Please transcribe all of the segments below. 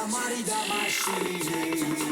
Katamari Damacy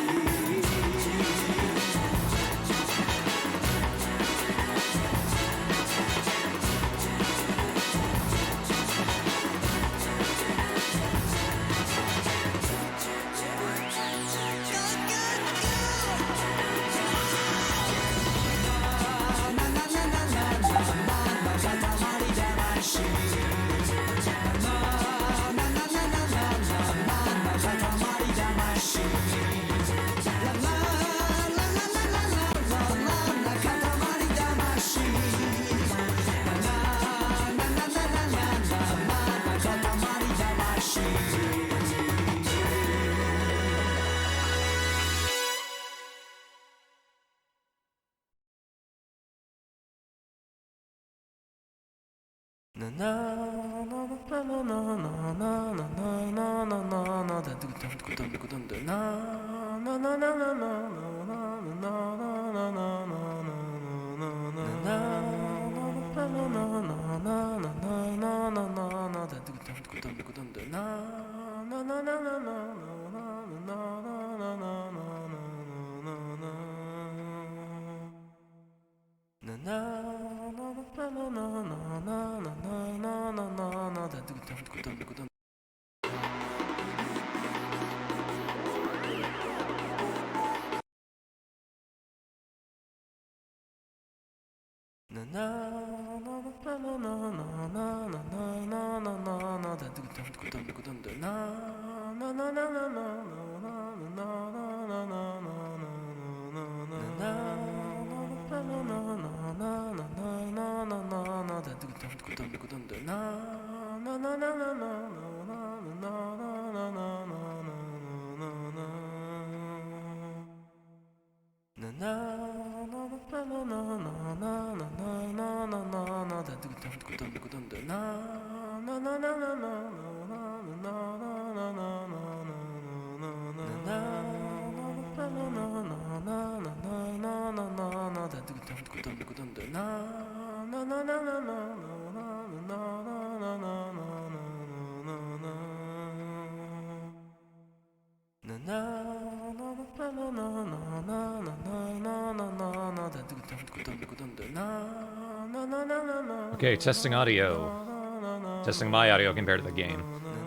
Okay, testing audio. Testing my audio compared to the game.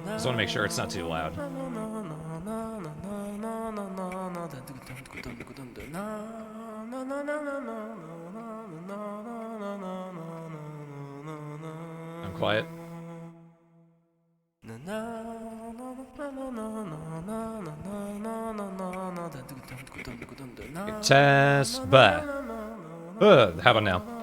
Just want to make sure it's not too loud. I'm quiet. Okay, test, but. How about now?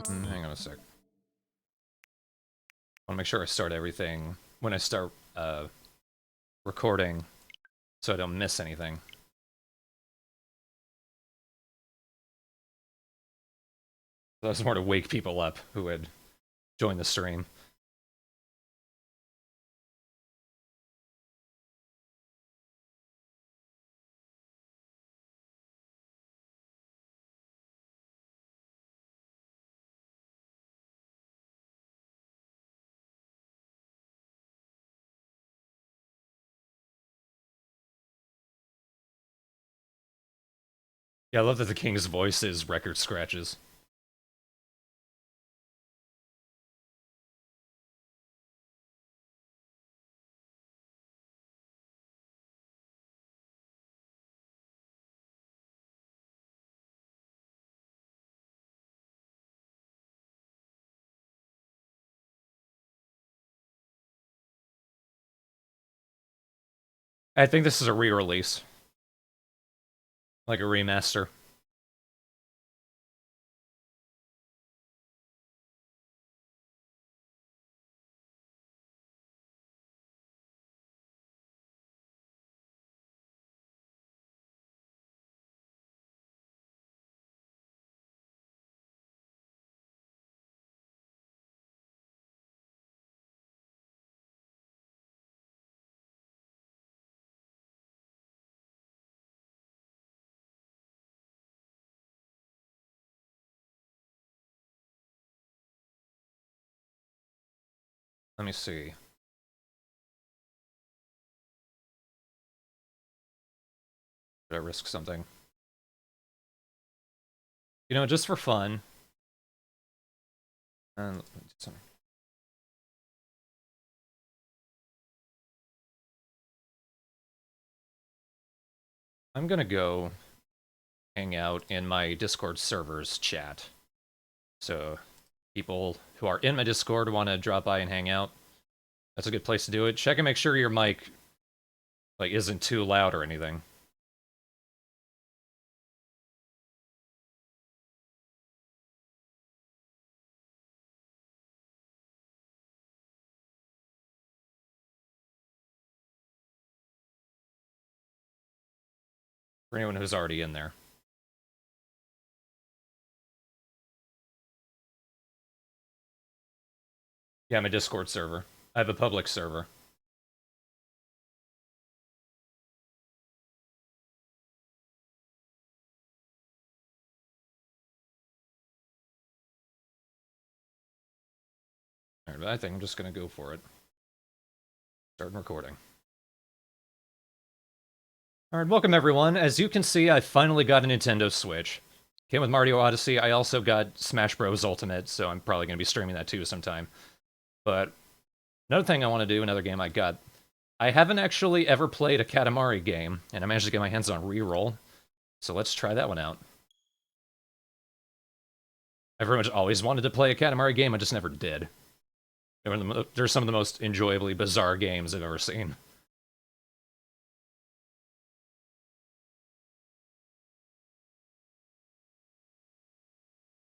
Hang on a sec. I want to make sure I start everything when I start recording so I don't miss anything. That was more to wake people up who had joined the stream. Yeah, I love that the king's voice is record scratches. I think this is a re-release. Like a remaster. Let me see. Should I risk something? You know, just for fun. And I'm gonna go hang out in my Discord server's chat. So people who are in my Discord want to drop by and hang out. That's a good place to do it. Check and make sure your mic like isn't too loud or anything. For anyone who's already in there. Yeah, my Discord server. I have a public server. Alright, but I think I'm just gonna go for it. Starting recording. Alright, welcome everyone. As you can see, I finally got a Nintendo Switch. Came with Mario Odyssey. I also got Smash Bros. Ultimate, so I'm probably going to be streaming that too sometime. But another thing I want to do, another game I got, I haven't actually ever played a Katamari game, and I managed to get my hands on Reroll, so let's try that one out. I've pretty much always wanted to play a Katamari game, I just never did. They're some of the most enjoyably bizarre games I've ever seen.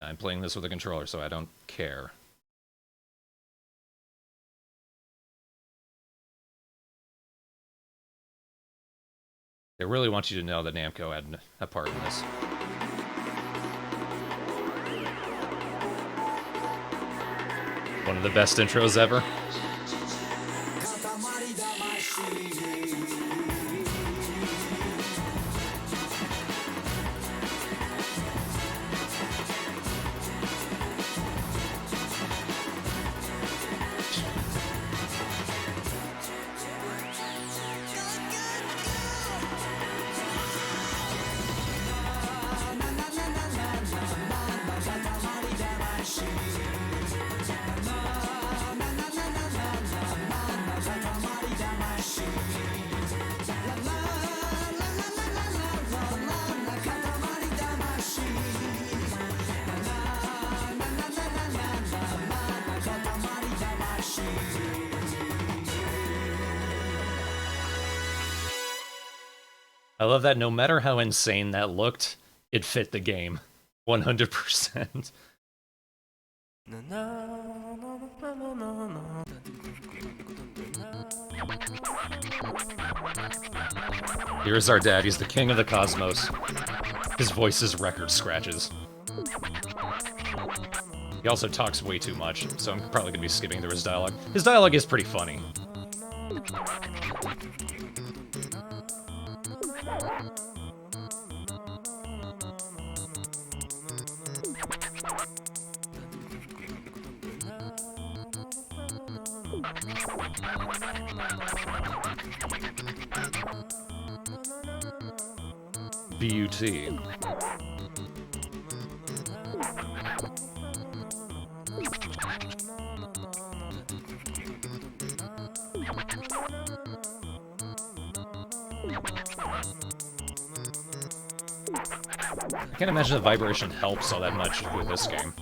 I'm playing this with a controller, so I don't care. They really want you to know that Namco had a part in this. One of the best intros ever. Katamari Damacy I love that no matter how insane that looked, it fit the game. 100%. Here's our dad, he's the king of the cosmos. His voice is record scratches. He also talks way too much, so I'm probably gonna be skipping through his dialogue. His dialogue is pretty funny. Beauty. I can't imagine the vibration helps all that much with this game.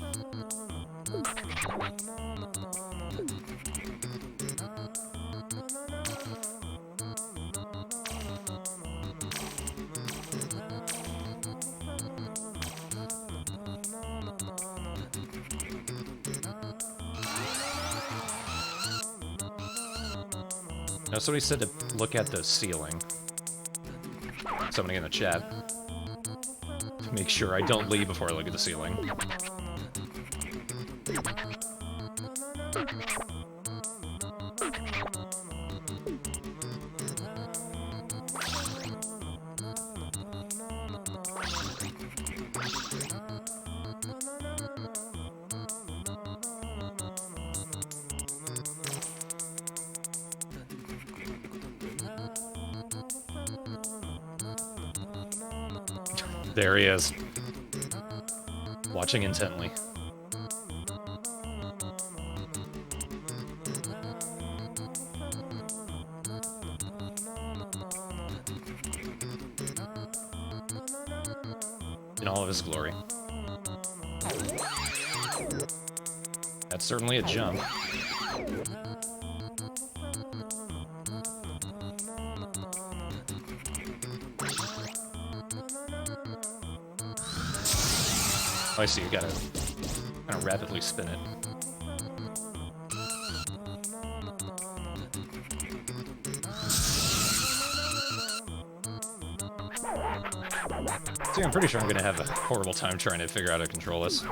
No, somebody said to look at the ceiling. Somebody in the chat. To make sure I don't leave before I look at the ceiling. There he is. Watching intently. In all of his glory. That's certainly a jump. I see, you gotta kind of rapidly spin it. See, I'm pretty sure I'm gonna have a horrible time trying to figure out how to control this.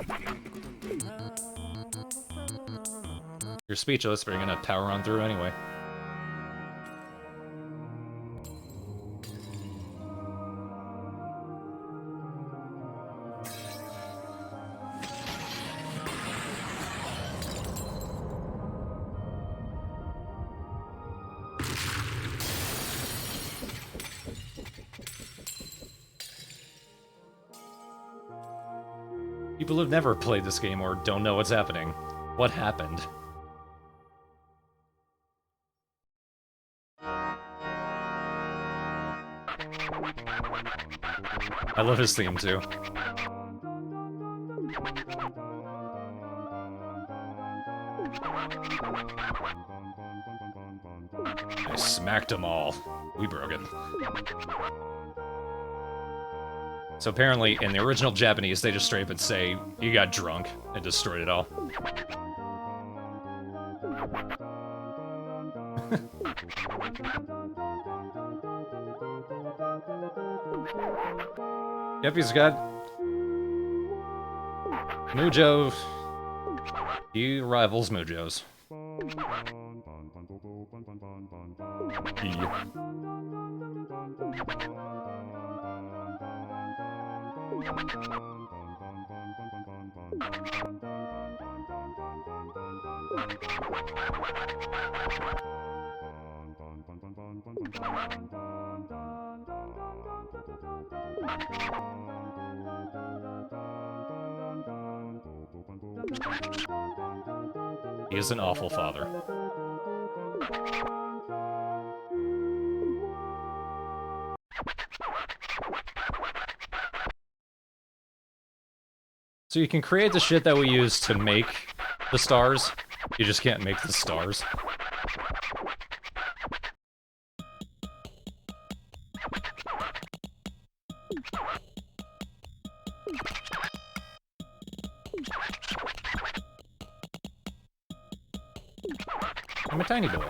You're speechless, but you're gonna power on through anyway. People who've never played this game or don't know what's happening. What happened? I love his theme too. I smacked them all. We broke it. So apparently, in the original Japanese, they just straight up would say, "You got drunk," and destroyed it all. Yep, he's got Mujo. He rivals Mujo's. Yeah. He is an awful father. So you can create the shit that we use to make the stars, you just can't make the stars. I'm a tiny boy.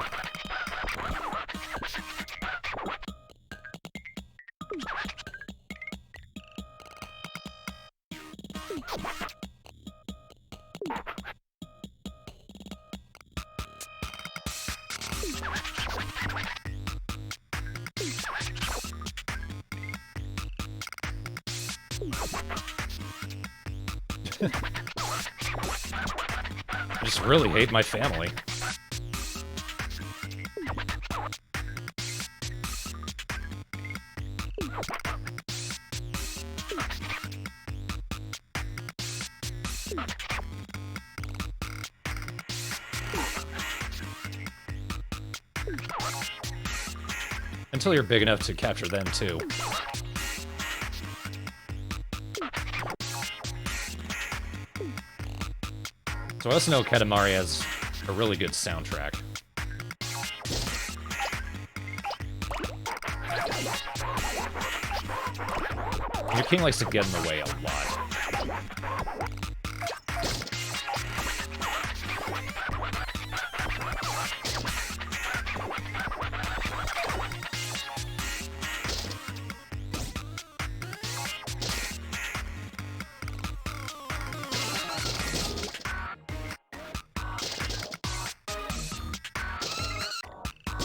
I just really hate my family. Until you're big enough to capture them, too. So I also know Katamari has a really good soundtrack. Your king likes to get in the way a lot.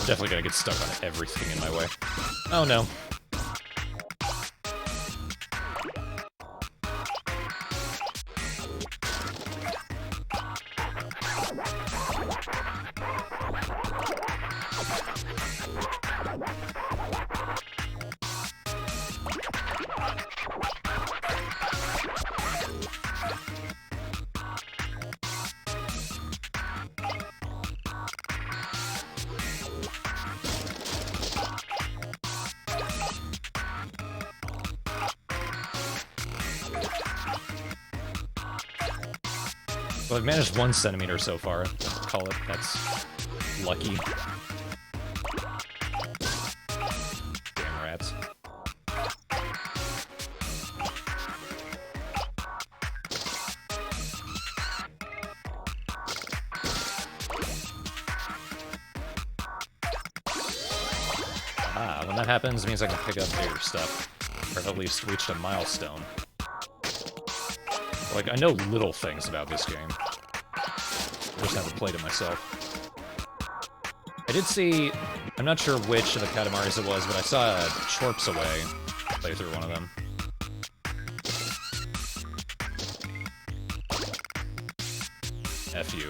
Definitely gonna get stuck on everything in my way. Oh no. Well, I've managed 1 centimeter so far. I'll call it. That's lucky. Damn rats. Ah, when that happens, it means I can pick up bigger stuff. Or have at least reached a milestone. Like, I know little things about this game. I just haven't played it myself. I did see... I'm not sure which of the Katamaris it was, but I saw a Chorps Away play through one of them. F you.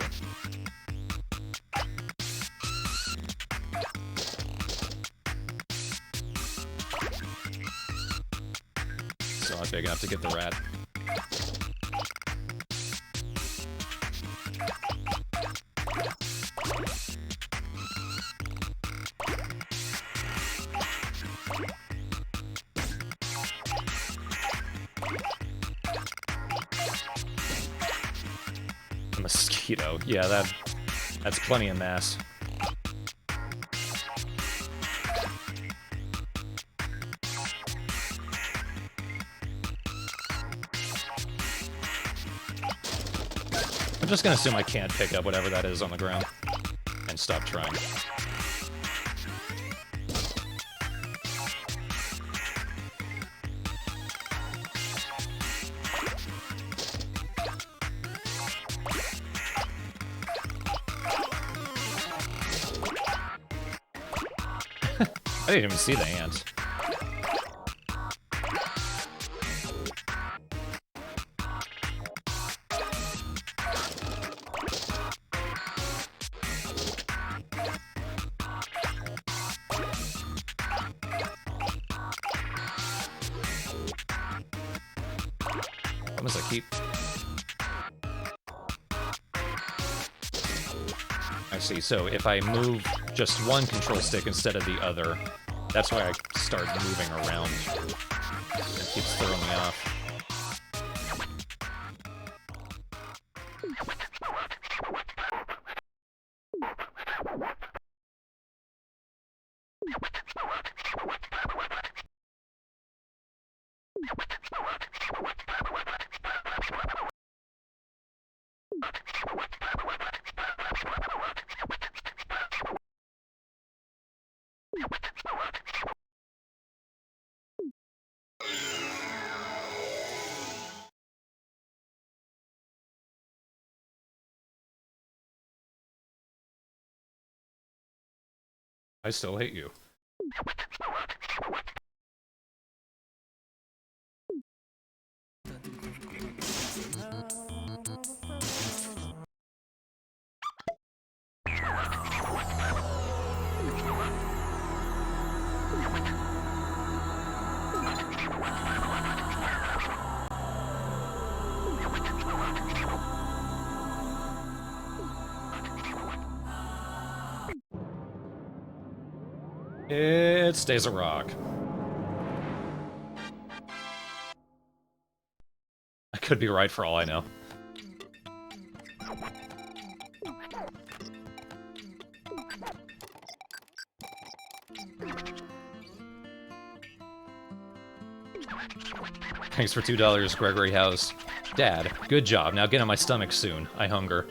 Still not big enough to get the rat. A mosquito. Yeah, that's plenty of mass. I'm just gonna assume I can't pick up whatever that is on the ground, and stop trying. I didn't even see the ant. What must I keep? I see, so if I move just one control stick instead of the other, that's why I start moving around. It keeps throwing me off. I still hate you. It stays a rock. I could be right for all I know. Thanks for $2, Gregory House. Dad, good job. Now get on my stomach soon. I hunger.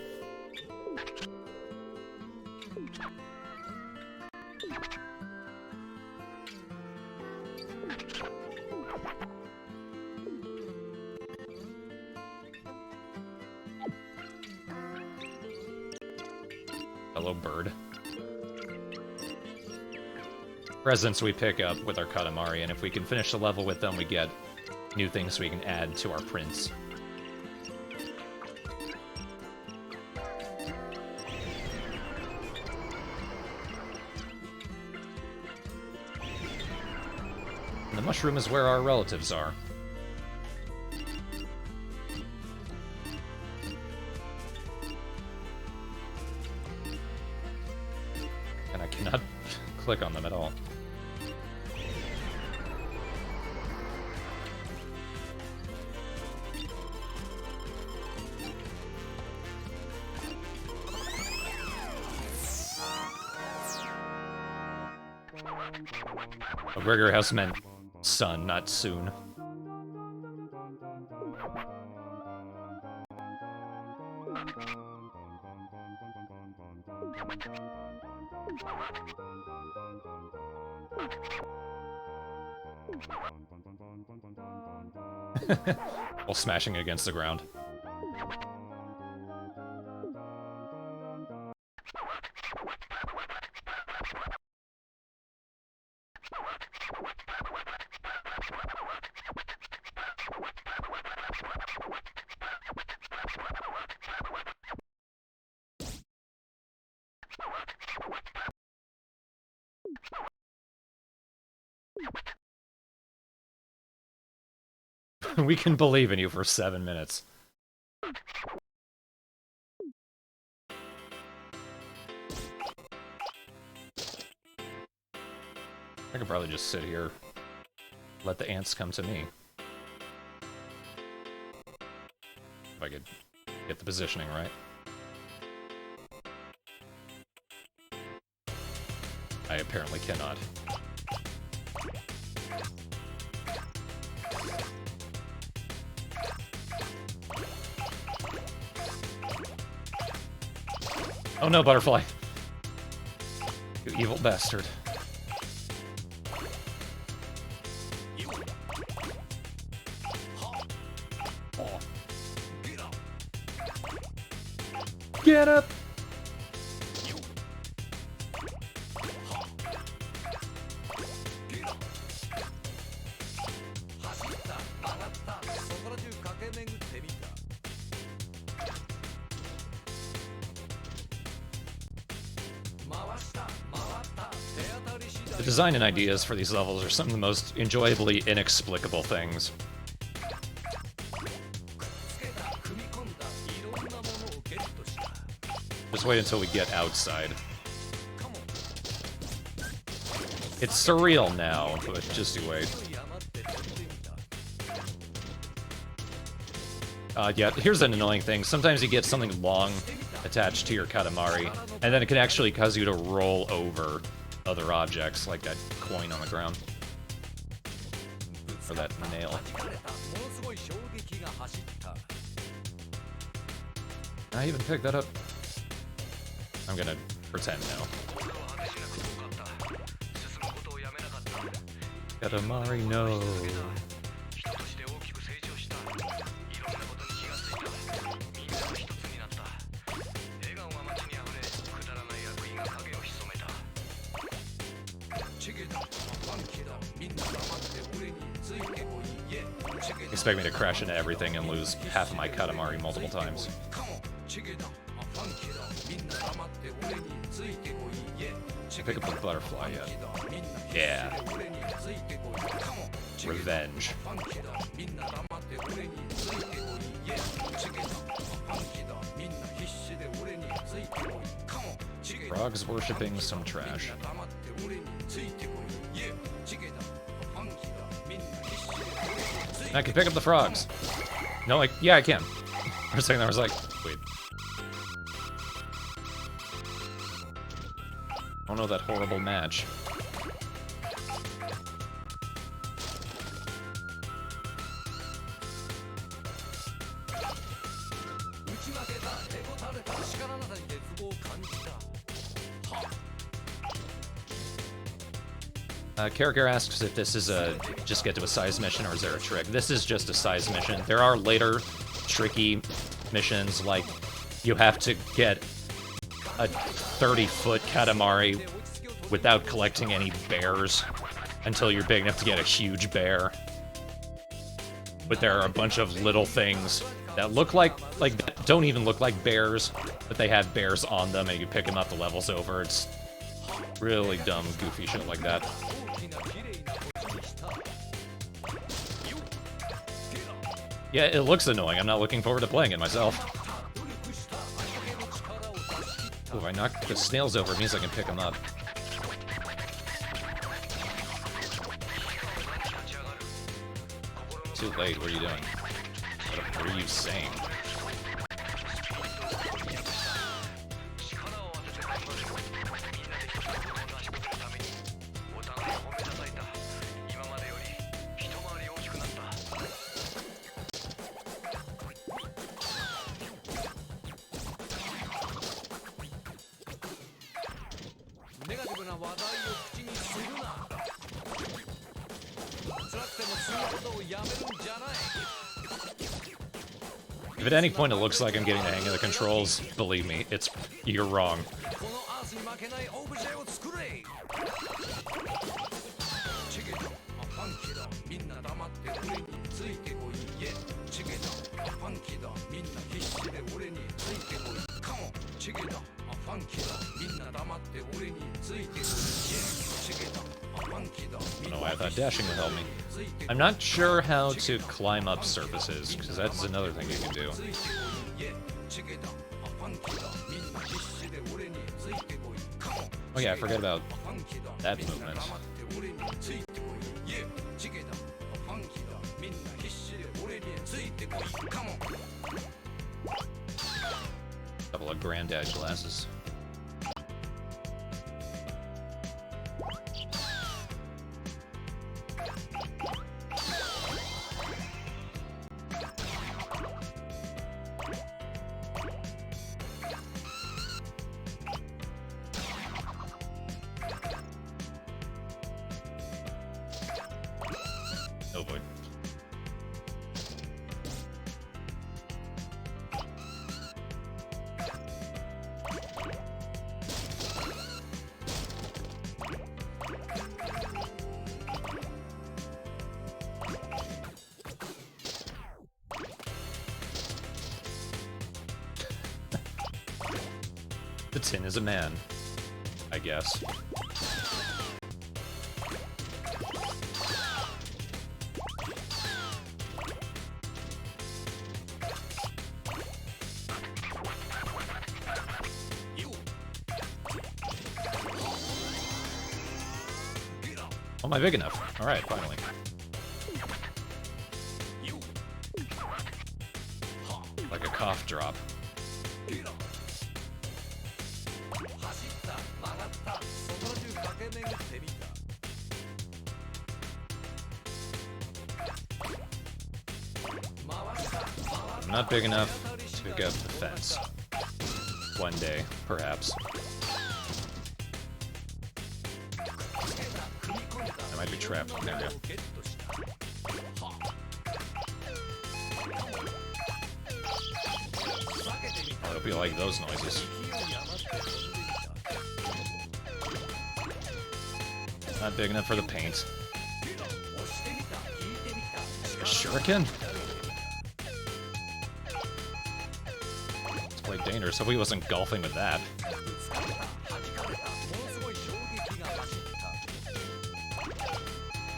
Hello, bird. presents we pick up with our Katamari, and if we can finish the level with them, we get new things we can add to our prints. And the mushroom is where our relatives are. And I cannot click on them at all. Gregor House meant son, not soon. While smashing against the ground. We can believe in you for 7 minutes. I could probably just sit here, let the ants come to me. If I could get the positioning right. I apparently cannot. Oh no, butterfly! You evil bastard. Get up! The design and ideas for these levels are some of the most enjoyably inexplicable things. Just wait until we get outside. It's surreal now, but just you wait. Yeah, here's an annoying thing. Sometimes you get something long attached to your Katamari, and then it can actually cause you to roll over other objects, like that coin on the ground. Or that nail. I even picked that up. I'm gonna pretend now. Katamari, no. Expect me to crash into everything and lose half of my Katamari multiple times. Pick up the butterfly yet. Yeah. Revenge. Frogs worshipping some trash. I can pick up the frogs. No, like, yeah, I can. For a second I was like, wait. Oh no, that horrible match. Character asks if this is a just get to a size mission or is there a trick. This is just a size mission. There are later tricky missions, like you have to get a 30-foot Katamari without collecting any bears until you're big enough to get a huge bear. But there are a bunch of little things that look like don't even look like bears, but they have bears on them, and you pick them up the levels over. It's really dumb, goofy shit like that. Yeah, it looks annoying. I'm not looking forward to playing it myself. Ooh, if I knock the snails over, it means I can pick them up. Too late, what are you doing? What are you saying? If at any point it looks like I'm getting the hang of the controls, believe me, you're wrong. I don't know why I thought dashing would help me. I'm not sure how to climb up surfaces, because that's another thing you can do. Oh yeah, I forgot about that movement. Couple of granddad glasses. Oh boy. The tin is a man, I guess. Oh, am I big enough? Alright, finally. Like a cough drop. I'm not big enough to pick up the fence. One day, perhaps. I might be trapped. There we go. I hope you like those noises. Not big enough for the paint. A shuriken? It's quite dangerous. Hope he wasn't golfing with that.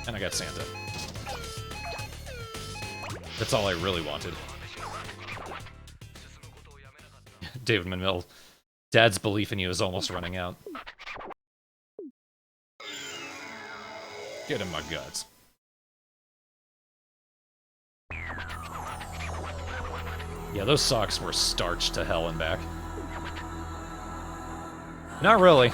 And I got Santa. That's all I really wanted. David Manmill. Dad's belief in you is almost running out. Get in my guts. Yeah, those socks were starched to hell and back. Not really.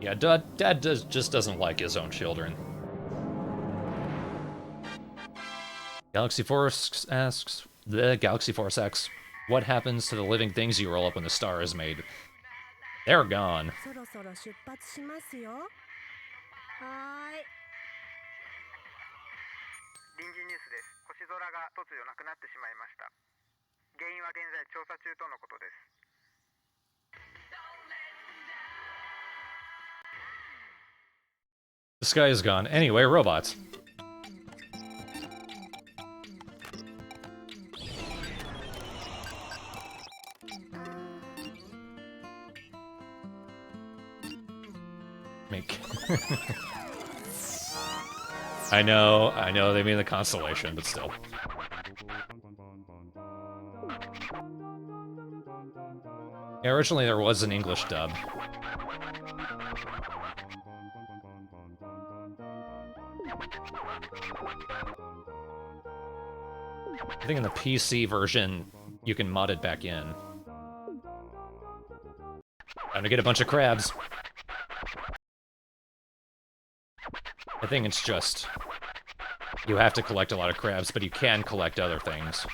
Yeah, Dad just doesn't like his own children. Galaxy Force asks, what happens to the living things you roll up when the star is made? They're gone. 臨時ニュースです。星空が突如なくなってしまいました。原因は現在調査中とのことです。 The sky is gone. Anyway, robots. Make. I know, they mean the constellation, but still. Yeah, originally there was an English dub. I think in the PC version, you can mod it back in. Time to get a bunch of crabs. I think it's just... you have to collect a lot of crabs, but you can collect other things.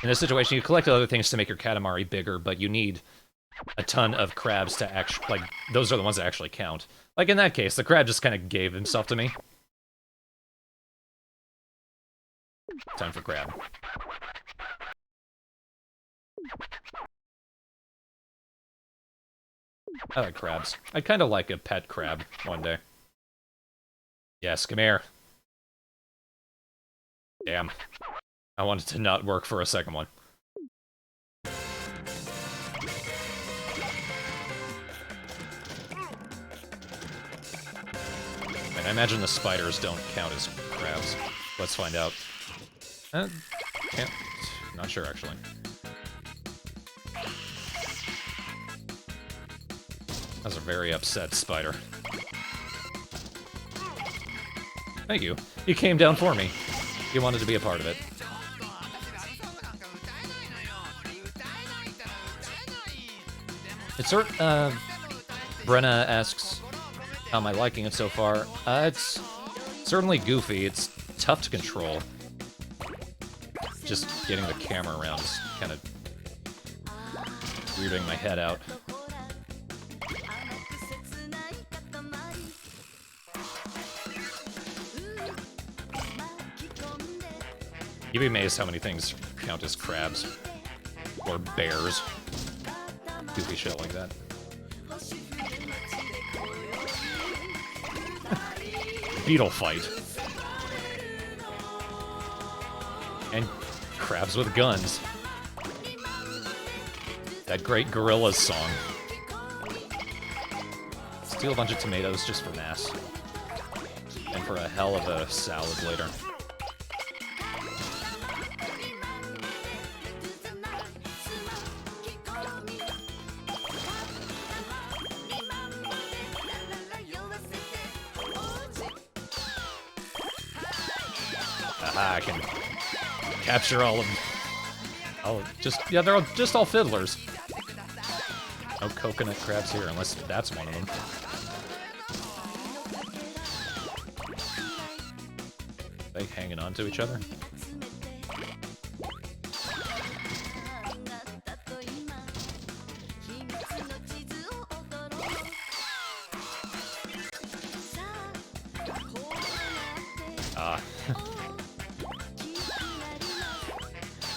In this situation, you collect other things to make your Katamari bigger, but you need a ton of crabs to actually... like, those are the ones that actually count. Like, in that case, the crab just kind of gave himself to me. Time for crab. I like crabs. I'd kind of like a pet crab one day. Yes, come here. Damn. I wanted to not work for a second one. And I imagine the spiders don't count as crabs. Let's find out. Can't... not sure, actually. That's a very upset spider. Thank you. You came down for me. You wanted to be a part of it. It's Brenna asks, how am I liking it so far? It's certainly goofy. It's tough to control. Just getting the camera around is kind of weirding my head out. You'd be amazed how many things count as crabs. Or bears. Goofy shit like that. Beetle fight. And crabs with guns. That great Gorillaz song. Steal a bunch of tomatoes just for mass. And for a hell of a salad later. Aha, I can capture all of them. Oh, yeah, they're just all fiddlers. No coconut crabs here, unless that's one of them. Are they hanging on to each other?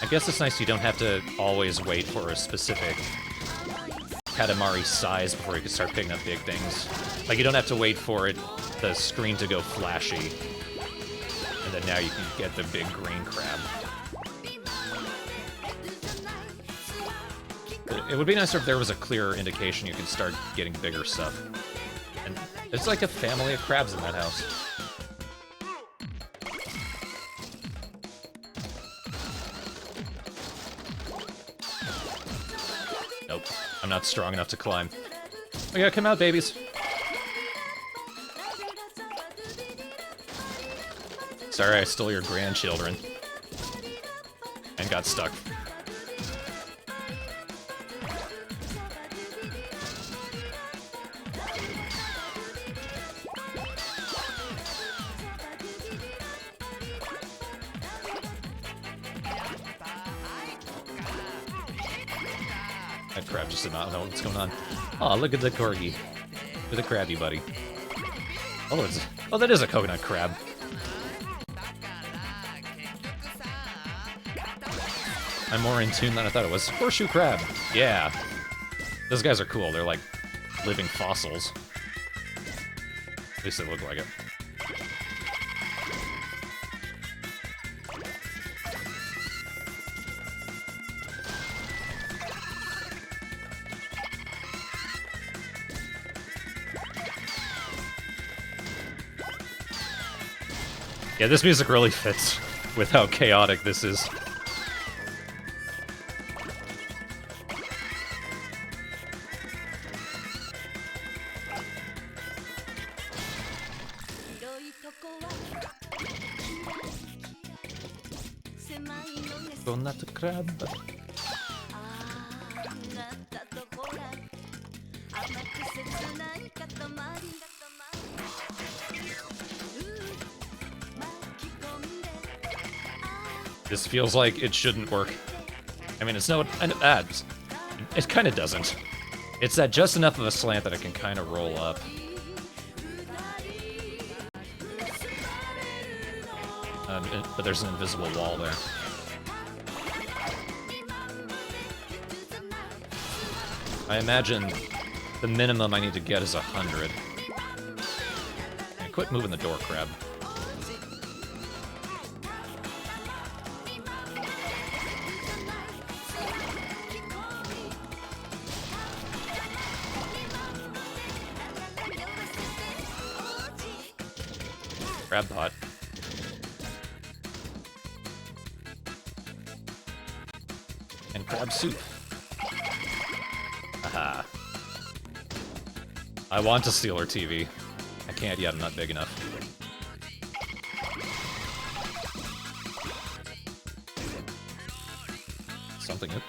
I guess it's nice you don't have to always wait for a specific Katamari size before you can start picking up big things. Like, you don't have to wait for the screen to go flashy, and then now you can get the big green crab. It would be nicer if there was a clearer indication you can start getting bigger stuff. And there's like a family of crabs in that house. Nope, I'm not strong enough to climb. Oh yeah, come out, babies. Sorry I stole your grandchildren. And got stuck. That crab just did not know what's going on. Oh, look at the corgi. With a crabby buddy. Oh, that is a coconut crab. I'm more in tune than I thought it was. Horseshoe crab. Yeah. Those guys are cool. They're like living fossils. At least they look like it. Yeah, this music really fits with how chaotic this is. Donut crab. This feels like it shouldn't work. I mean, it's no ads. It kind of doesn't. It's at just enough of a slant that it can kind of roll up. But there's an invisible wall there. I imagine the minimum I need to get is 100. And quit moving the door, crab. Crab pot. And crab soup. Aha. I want to steal her TV. I can't yet, I'm not big enough. Something good.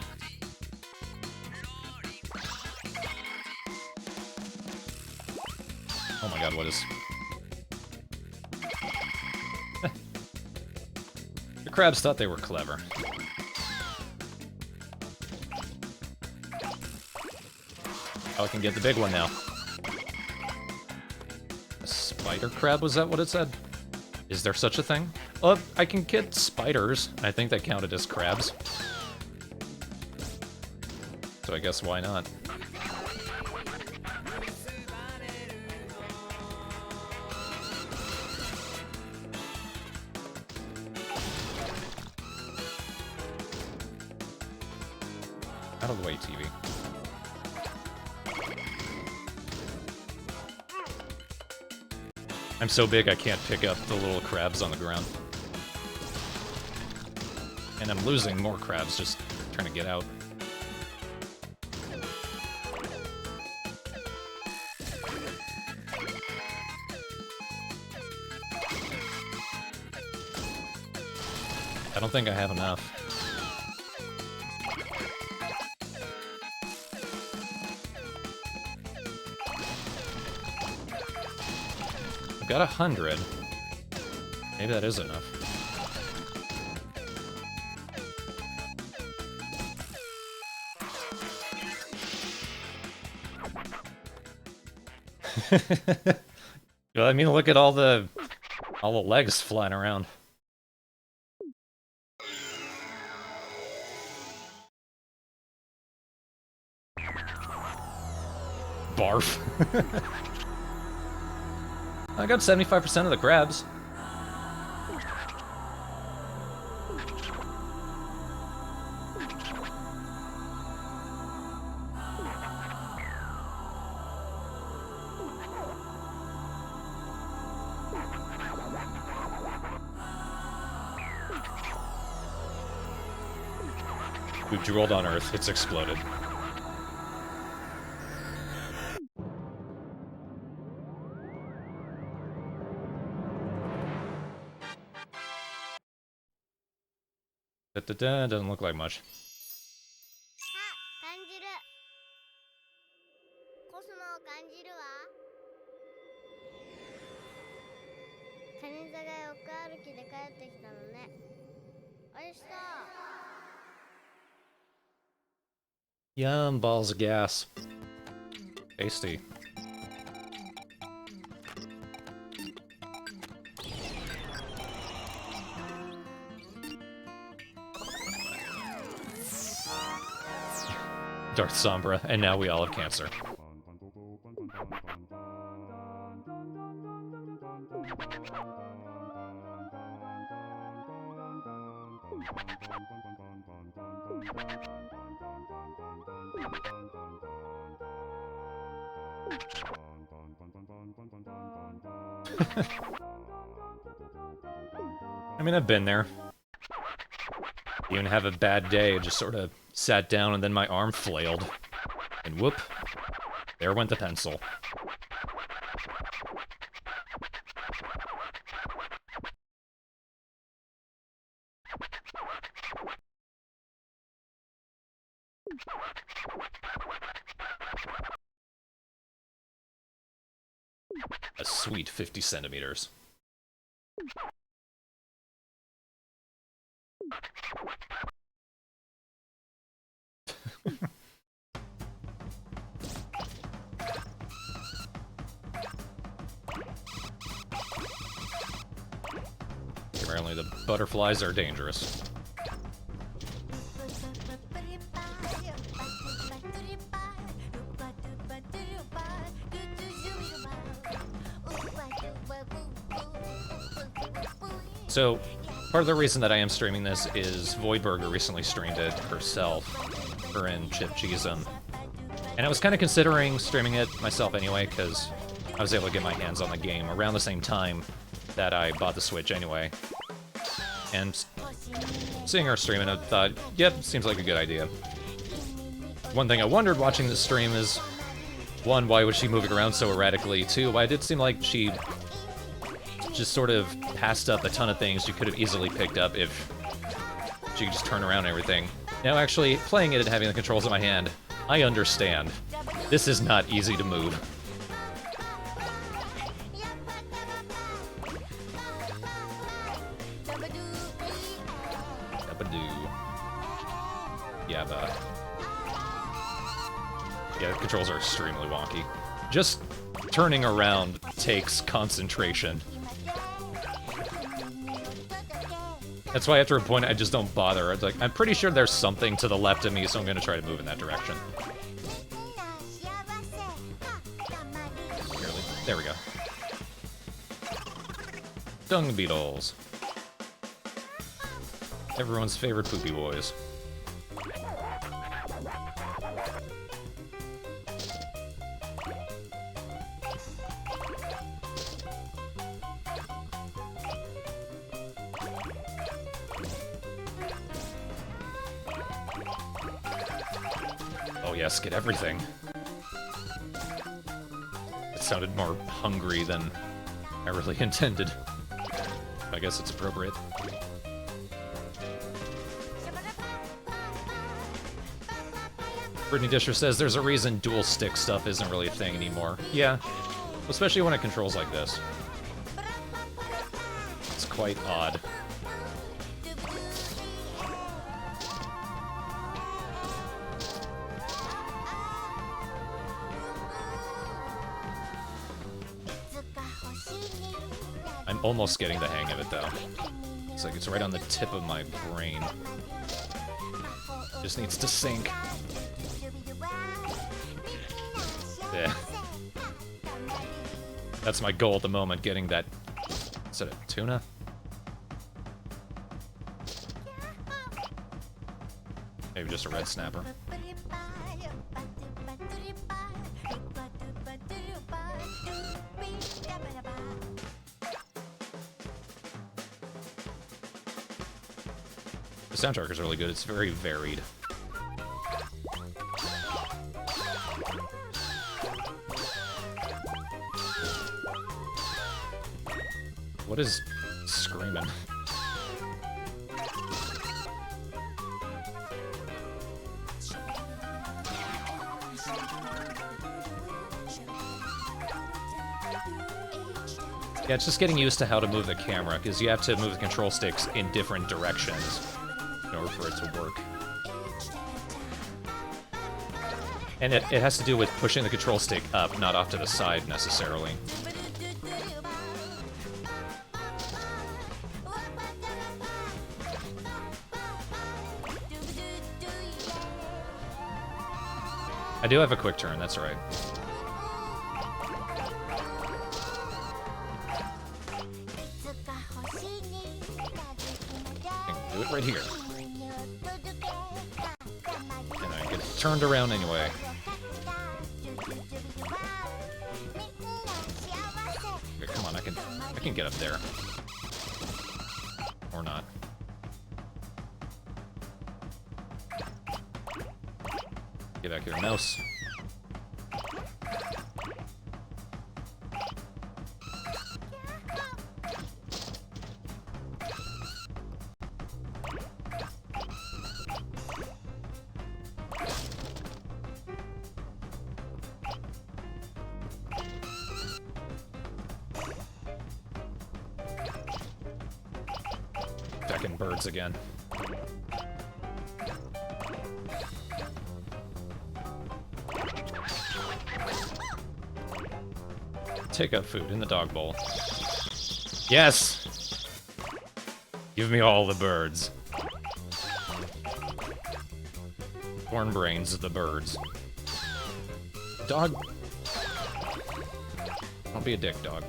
Oh my god, what is... The crabs thought they were clever. Oh, I can get the big one now. A spider crab, was that what it said? Is there such a thing? Oh, I can get spiders. I think they counted as crabs. So I guess why not? Out of the way, TV. I'm so big I can't pick up the little crabs on the ground. And I'm losing more crabs just trying to get out. I don't think I have enough. I've got 100. Maybe that is enough. I mean, look at all the legs flying around. Barf. I got 75% of the crabs. We've drooled on Earth. It's exploded. Da-da-da, doesn't look like much. Yum, balls of gas. Tasty. Darth Sombra, and now we all have cancer. I mean, I've been there. Even have a bad day, just sort of sat down and then my arm flailed. And whoop, there went the pencil. A sweet 50 centimeters. Apparently the butterflies are dangerous. So, part of the reason that I am streaming this is Voidburger recently streamed it herself, her and Chip Cheesem. And I was kind of considering streaming it myself anyway, because I was able to get my hands on the game around the same time that I bought the Switch anyway. And seeing her stream it, I thought, yep, seems like a good idea. One thing I wondered watching this stream is, one, why was she moving around so erratically? Two, why did it seem like she just sort of passed up a ton of things you could have easily picked up if she could just turn around and everything. Now actually, playing it and having the controls in my hand, I understand. This is not easy to move. Yeah, the controls are extremely wonky. Just turning around takes concentration. That's why after a point I just don't bother. It's like, I'm pretty sure there's something to the left of me, so I'm gonna try to move in that direction. There we go. Dung beetles. Everyone's favorite poopy boys. Yes, get everything. It sounded more hungry than I really intended. I guess it's appropriate. Brittany Disher says there's a reason dual stick stuff isn't really a thing anymore. Yeah, especially when it controls like this. It's quite odd. I'm almost getting the hang of it, though. It's like it's right on the tip of my brain. Just needs to sink. Yeah. That's my goal at the moment, getting that... Is that a tuna? Maybe just a red snapper. The soundtrack is really good. It's very varied. What is screaming? Yeah, it's just getting used to how to move the camera, because you have to move the control sticks in different directions in order for it to work. And it has to do with pushing the control stick up, not off to the side, necessarily. I do have a quick turn, that's right. I can do it right here. And I get turned around anyway. Okay, come on, I can get up there. Or not. Get back here, mouse. Fucking birds again. Take up food in the dog bowl. Yes! Give me all the birds. Corn brains of the birds. Dog. Don't be a dick, dog.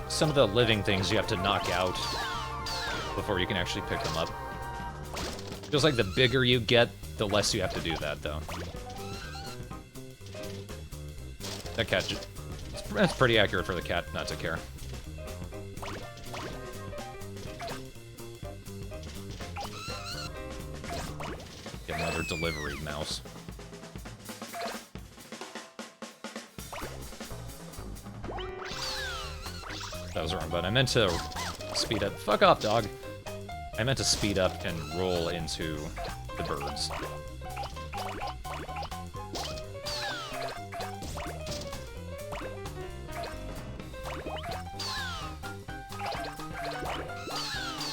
Some of the living things you have to knock out before you can actually pick them up. Feels like the bigger you get, the less you have to do that, though. That cat just... That's pretty accurate for the cat not to care. Get another delivery mouse. That was wrong, but I meant to speed up. Fuck off, dog. I meant to speed up and roll into the birds.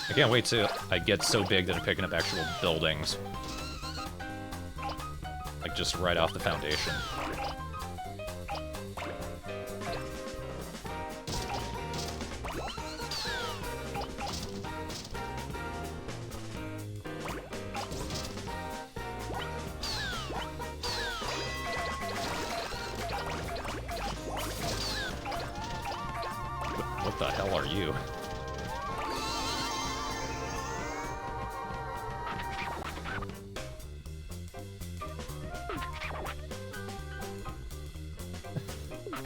I can't wait till I get so big that I'm picking up actual buildings. Like, just right off the foundation. What the hell are you?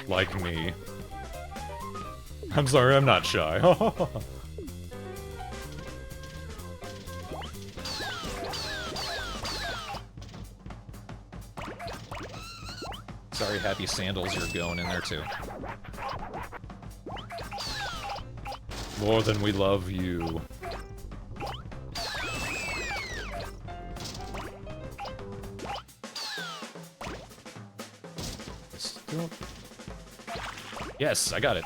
Like me. I'm sorry, I'm not shy. Sorry, Happy Sandals, you're going in there too. More than we love you. Still... Yes, I got it.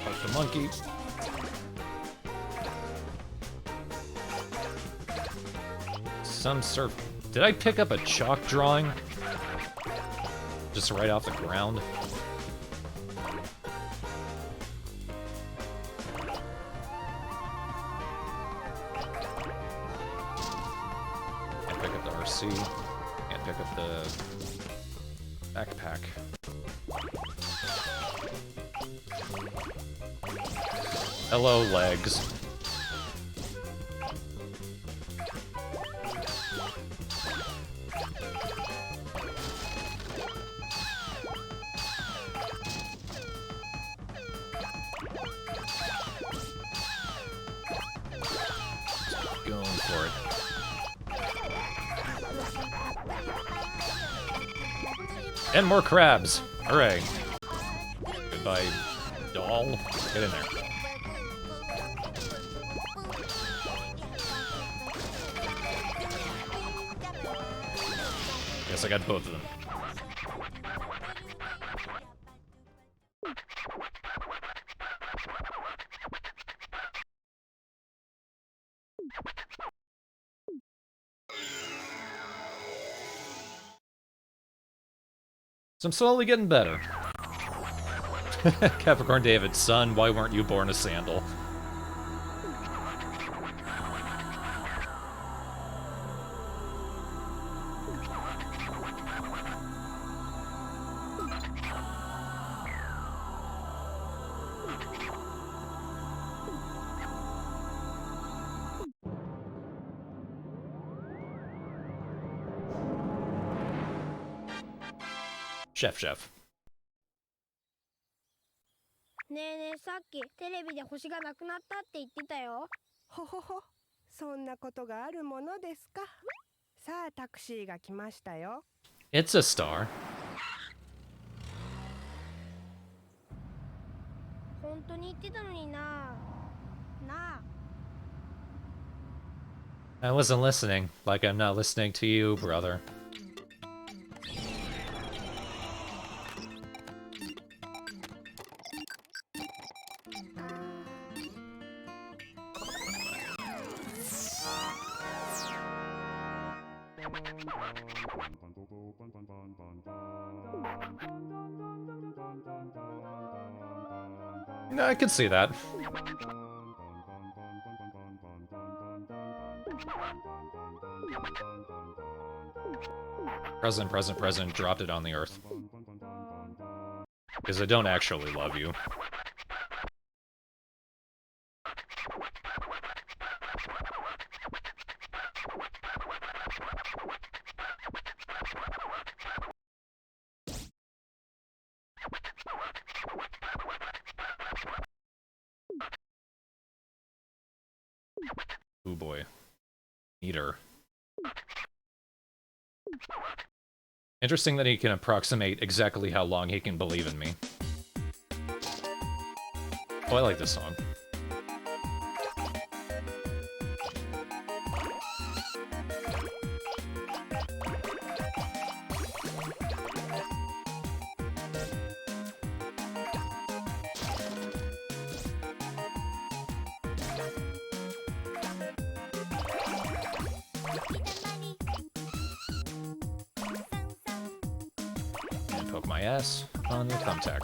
Like the monkey. Some surf. Did I pick up a chalk drawing? Just right off the ground? Can't pick up the RC. Can't pick up the backpack. Hello, legs. And more crabs. Hooray. Goodbye, doll. Get in there. Guess I got both of them. So I'm slowly getting better. Capricorn David, son, why weren't you born a sandal? Chef. ねえねえ、さっきテレビで星がなくなったって言ってたよ。ほほほ、そんなことがあるものですか。さあ、タクシーが来ましたよ。 It's a star. 本当に言ってたのにな。なあ。 I wasn't listening, like I'm not listening to you, brother. No, I can see that. Present, dropped it on the earth. Because I don't actually love you. Ooh boy. Meter. Interesting that he can approximate exactly how long he can believe in me. Oh, I like this song. And poke my ass on the thumbtack.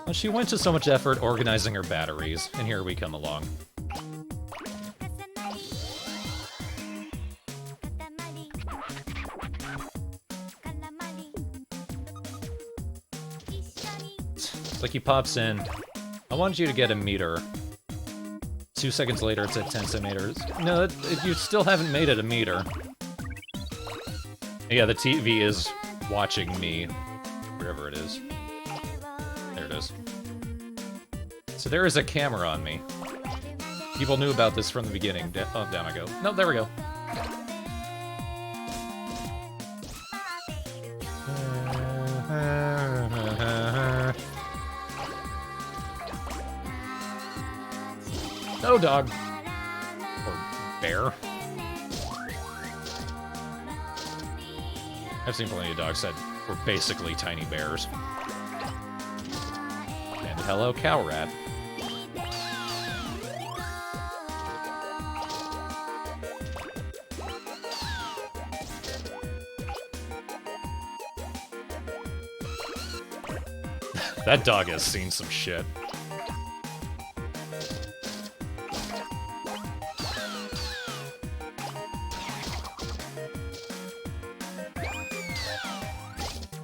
Well, she went to so much effort organizing her batteries, and here we come along. It's like he pops in. I want you to get a meter. 2 seconds later, it's at 10 centimeters. No, you still haven't made it a meter. Yeah, the TV is watching me, wherever it is. There it is. So there is a camera on me. People knew about this from the beginning. Oh, down I go. No, there we go. No, dog. Or bear. I've seen plenty of dogs that were basically tiny bears. And hello, cow rat. That dog has seen some shit.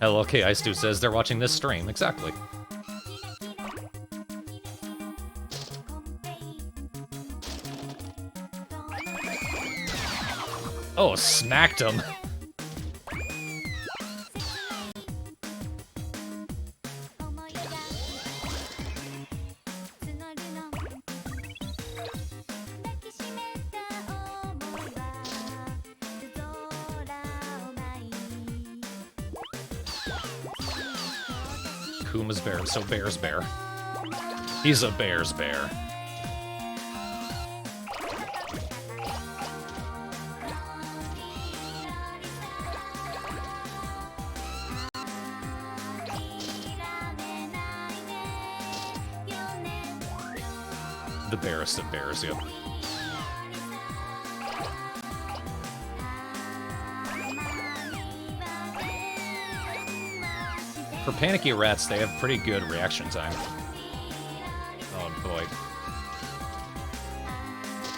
LLK Ice Dude says they're watching this stream. Exactly. Oh, smacked him. Kuma's bear, so Bear's bear. He's a bear's bear. The barest of bears, yep. For panicky rats, they have pretty good reaction time. Oh boy.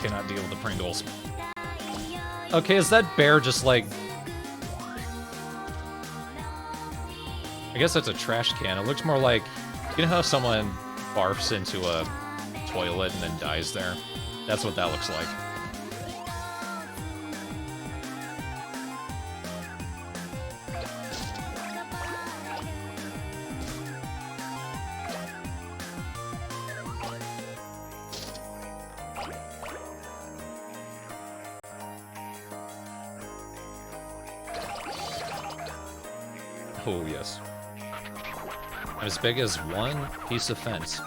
Cannot deal with the Pringles. Okay, is that bear just like... I guess that's a trash can. It looks more like... You know how someone barfs into a toilet and then dies there? That's what that looks like. Oh, yes. As big as one piece of fence.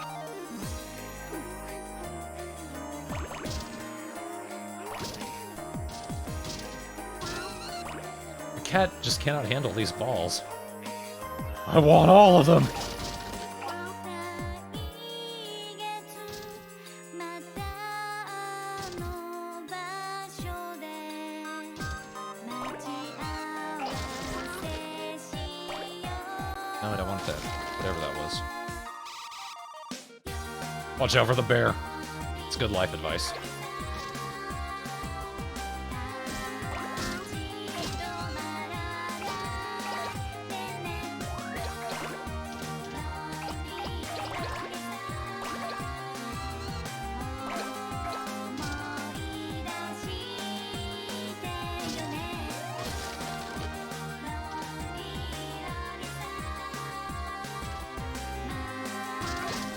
The cat just cannot handle these balls. I want all of them! No, I don't want that. Whatever that was. Watch out for the bear. It's good life advice.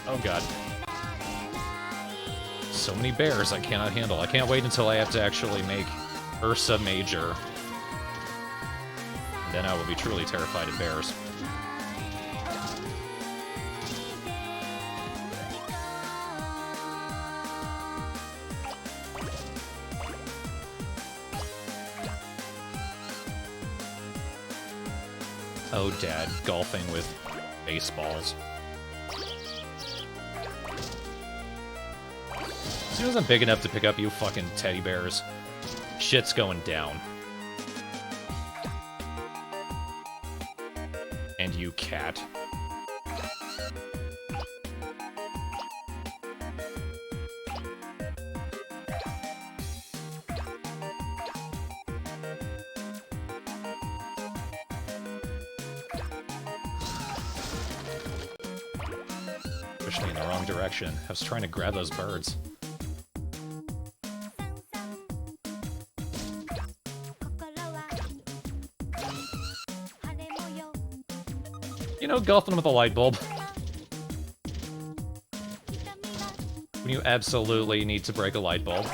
Oh god. So many bears I cannot handle. I can't wait until I have to actually make Ursa Major. Then I will be truly terrified of bears. Oh, Dad, golfing with baseballs. As soon as I'm big enough to pick up you fucking teddy bears, shit's going down. And you cat. Pushed me in the wrong direction. I was trying to grab those birds. You know, golfing with a light bulb. When you absolutely need to break a light bulb.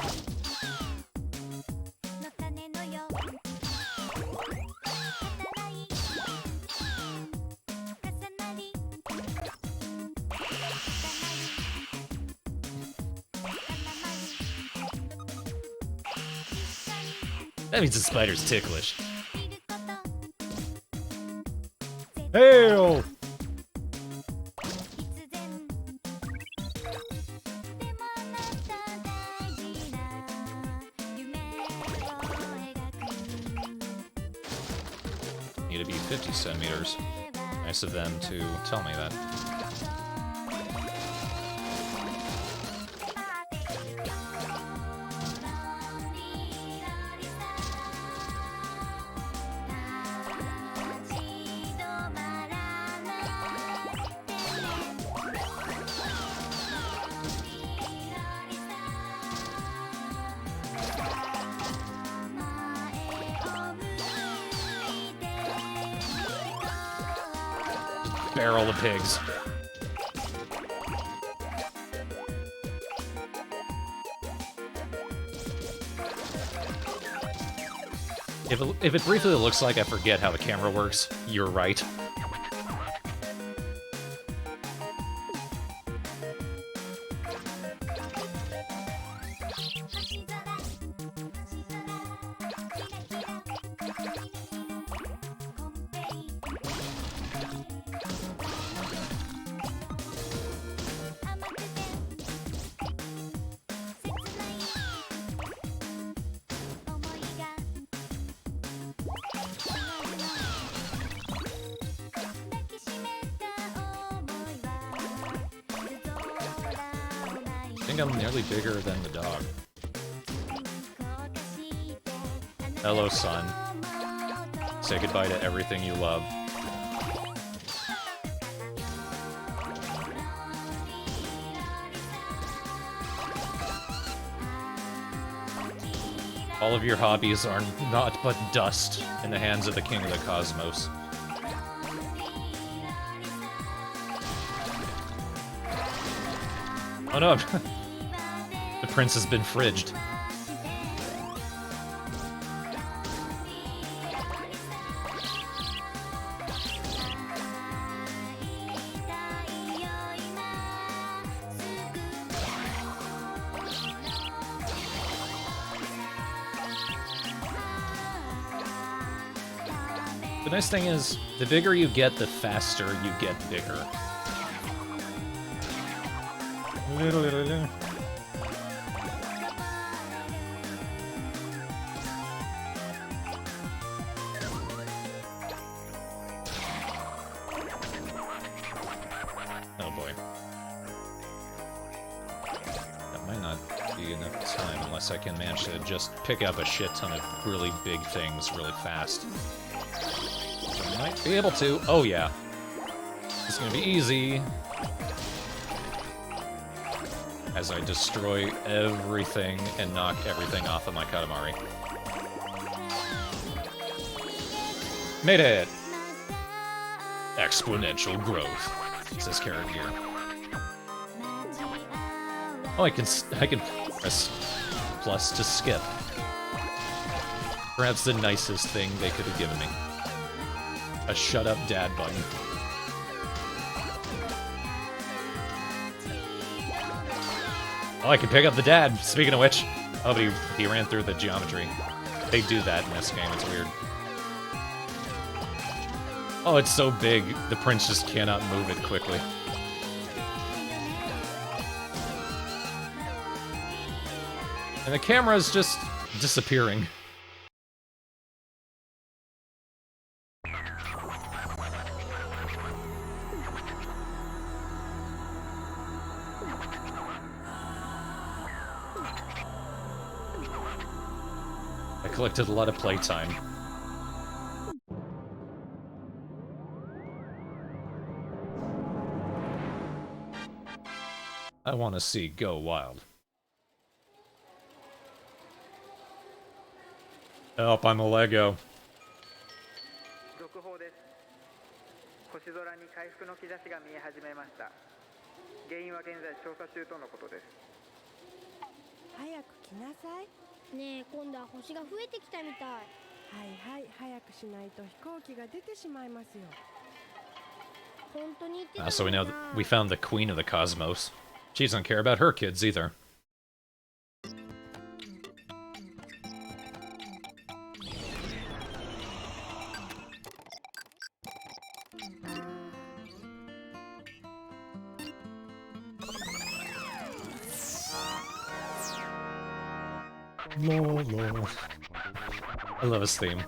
That means the spider's ticklish. Hail! Need to be 50 centimeters. Nice of them to tell me that. Barrel of pigs. If it briefly looks like I forget how the camera works, you're right. I think I'm nearly bigger than the dog. Hello, son. Say goodbye to everything you love. All of your hobbies are naught but dust in the hands of the king of the cosmos. Oh no! The prince has been fridged. The nice thing is, the bigger you get, the faster you get bigger. Oh boy. That might not be enough time unless I can manage to just pick up a shit ton of really big things really fast. I might be able to. Oh yeah. It's gonna be easy. As I destroy everything and knock everything off of my Katamari. Made it! Exponential growth, says Carrot here. Oh, I can press plus to skip. Perhaps the nicest thing they could have given me. A shut up dad button. Oh, I can pick up the dad, speaking of which. Oh, but he ran through the geometry. They do that in this game, it's weird. Oh, it's so big, the prince just cannot move it quickly. And the camera's just disappearing. I collected a lot of playtime. I want to see Go Wild. Help, I'm a Lego. 続報です。星空に回復の兆しが見え始めました。原因は現在調査中とのことです。早く来なさい。ねえ、今度は星が増えてきたみたい。はいはい、早くしないと飛行機が出てしまいますよ。本当に言ってたのかな。 So we know that we found the queen of the cosmos. She doesn't care about her kids either. Lol. I love his theme.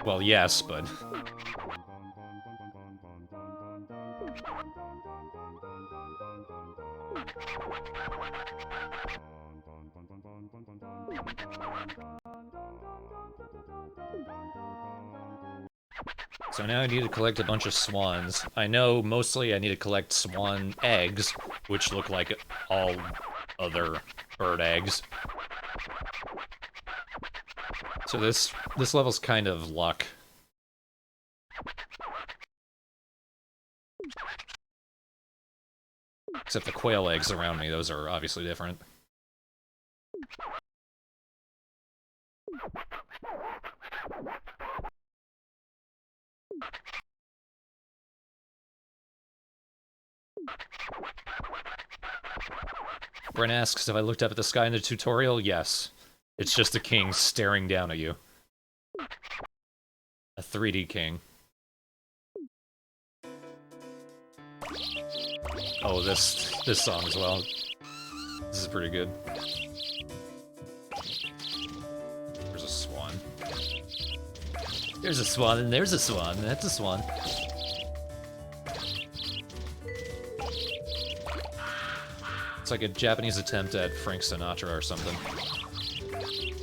Well, yes, but... So now I need to collect a bunch of swans. I know mostly I need to collect swan eggs, which look like all other bird eggs. So this level's kind of luck. Except the quail eggs around me, those are obviously different. Brent asks if I looked up at the sky in the tutorial. Yes. It's just a king staring down at you. A 3D king. Oh, this song as well. This is pretty good. There's a swan. There's a swan and there's a swan. That's a swan. It's like a Japanese attempt at Frank Sinatra or something.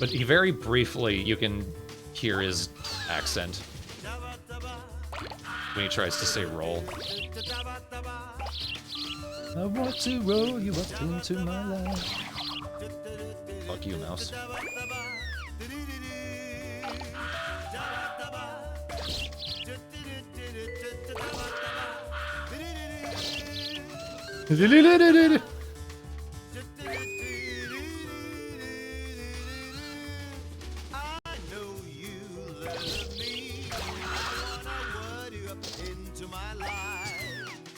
But he very briefly, you can hear his accent when he tries to say roll. I want to roll you up into my life. Fuck you, mouse.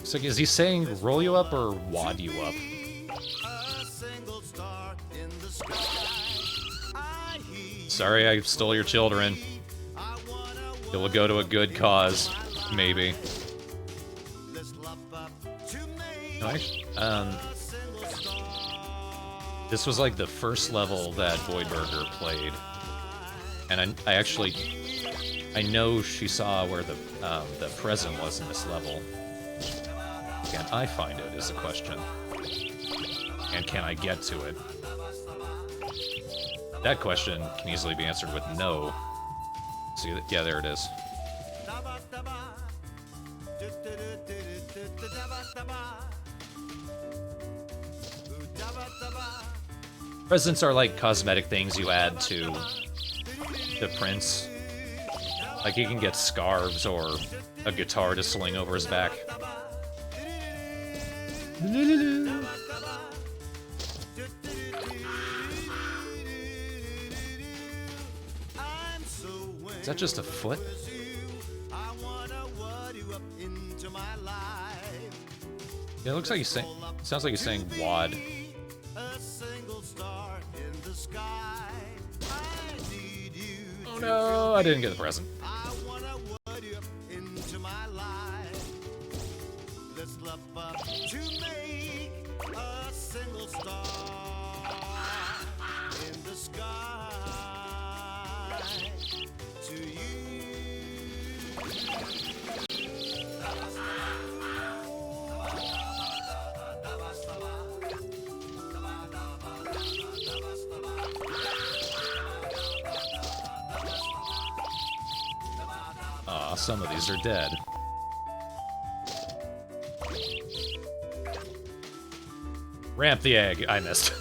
So is he saying roll you up or wad you up? Sorry I stole your children. It will go to a good cause, maybe. No, actually, this was like the first level that Voidburger played. And I know she saw where the present was in this level. Can I find it is the question. And can I get to it? That question can easily be answered with no. See, yeah, there it is. Presents are like cosmetic things you add to the prince. Like he can get scarves or a guitar to sling over his back. Is that just a foot? Yeah, it looks like he's saying. Sounds like he's saying wad. Oh no, I didn't get the present. Aw, some of these are dead. Ramp the egg. I missed.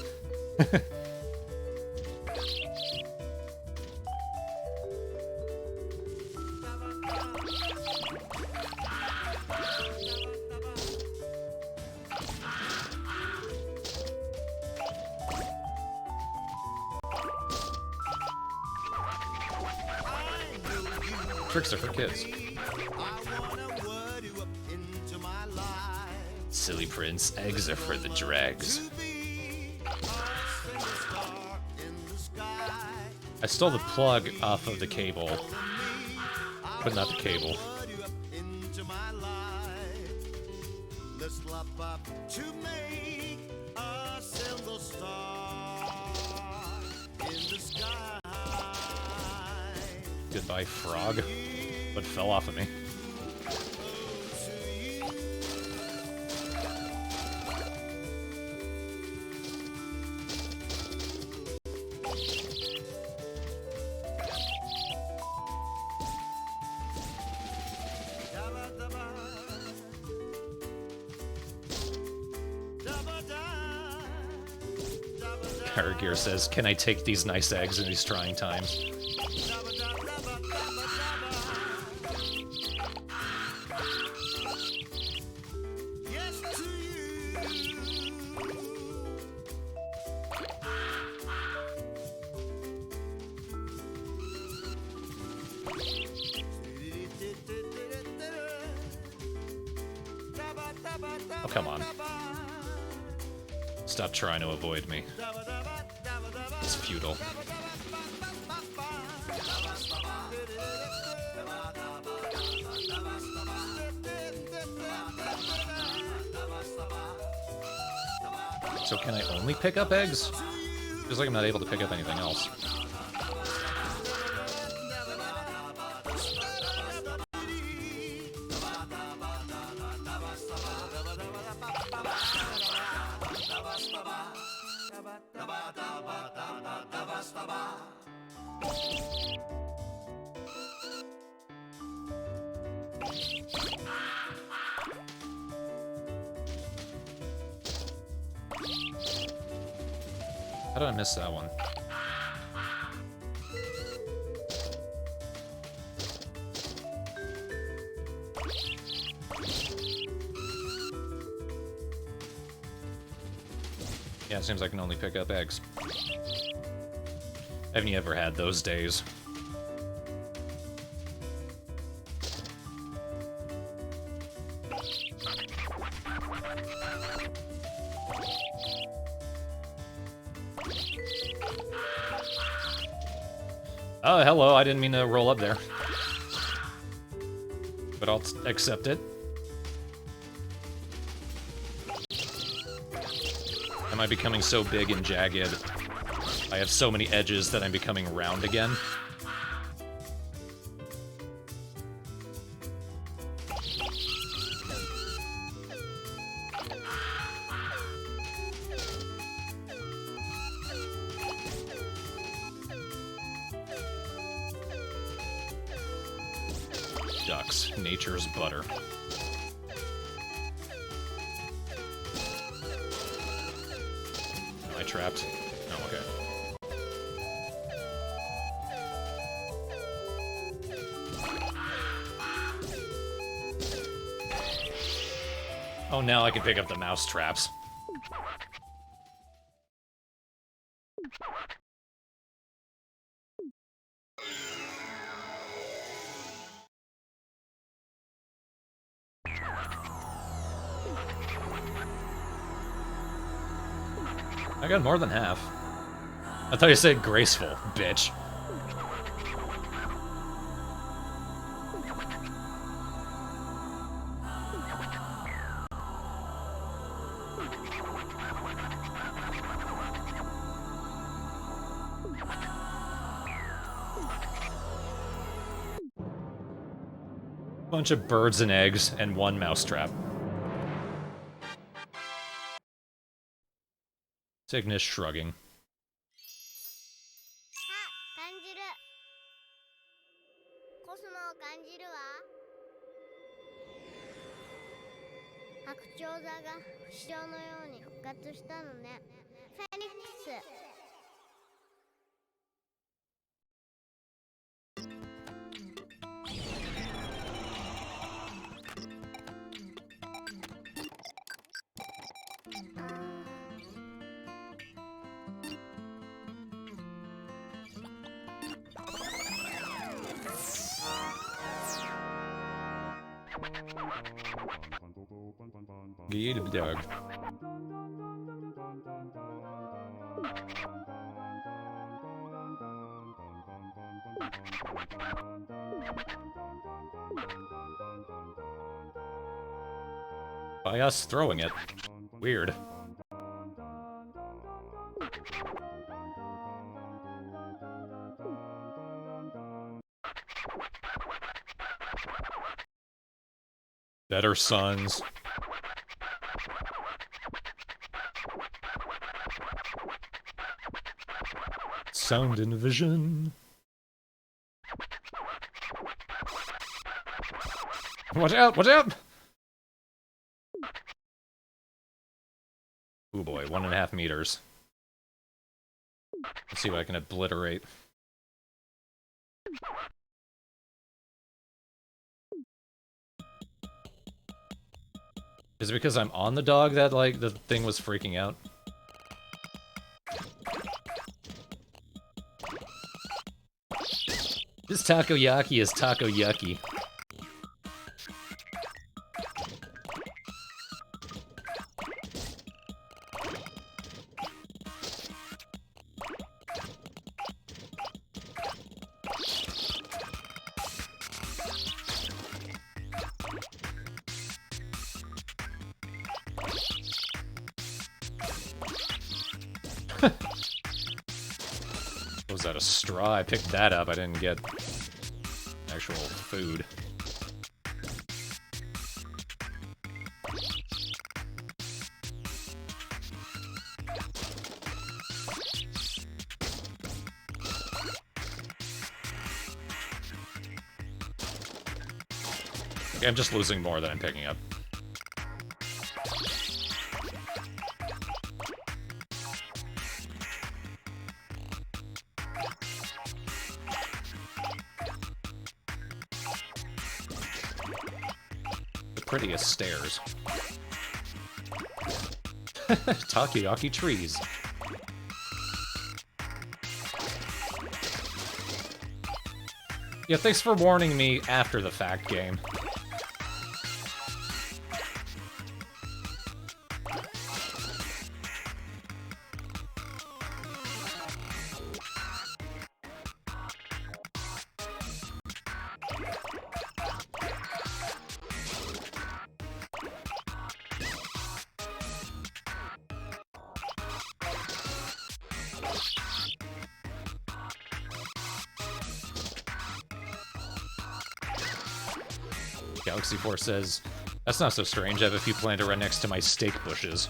Tricks are for kids. Silly prince, eggs are for the dregs. I stole the plug off of the cable, but not the cable. Goodbye, frog. What fell off of me? Harrigear says, "Can I take these nice eggs in these trying times?" Oh, come on. Stop trying to avoid me. It's futile. So can I only pick up eggs? Feels like I'm not able to pick up anything else. How did I miss that one? Yeah, it seems I can only pick up eggs. Haven't you ever had those days? Oh, hello, I didn't mean to roll up there. But I'll accept it. Am I becoming so big and jagged? I have so many edges that I'm becoming round again. Ducks, nature's butter. Am I trapped? No, okay. Oh, now I can pick up the mouse traps. I got more than half. I thought you said graceful, bitch. Bunch of birds and eggs and one mousetrap. Cygnus shrugging. あ、感じる。コスモを感じるわ。白鳥座が不死鳥のように復活したのね。フェニックス。Get a dog. By us throwing it. Weird. Better sons. Sound and vision. Watch out! Watch out! Oh boy, 1.5 meters. Let's see what I can obliterate. Is it because I'm on the dog that, like, the thing was freaking out? This takoyaki is takoyaki. Was that a straw? I picked that up. I didn't get actual food. Okay, I'm just losing more than I'm picking up. prettiest stairs. Takoyaki trees. Yeah, thanks for warning me after the fact, game. Galaxy 4 says, that's not so strange, I have a few planted right next to my steak bushes.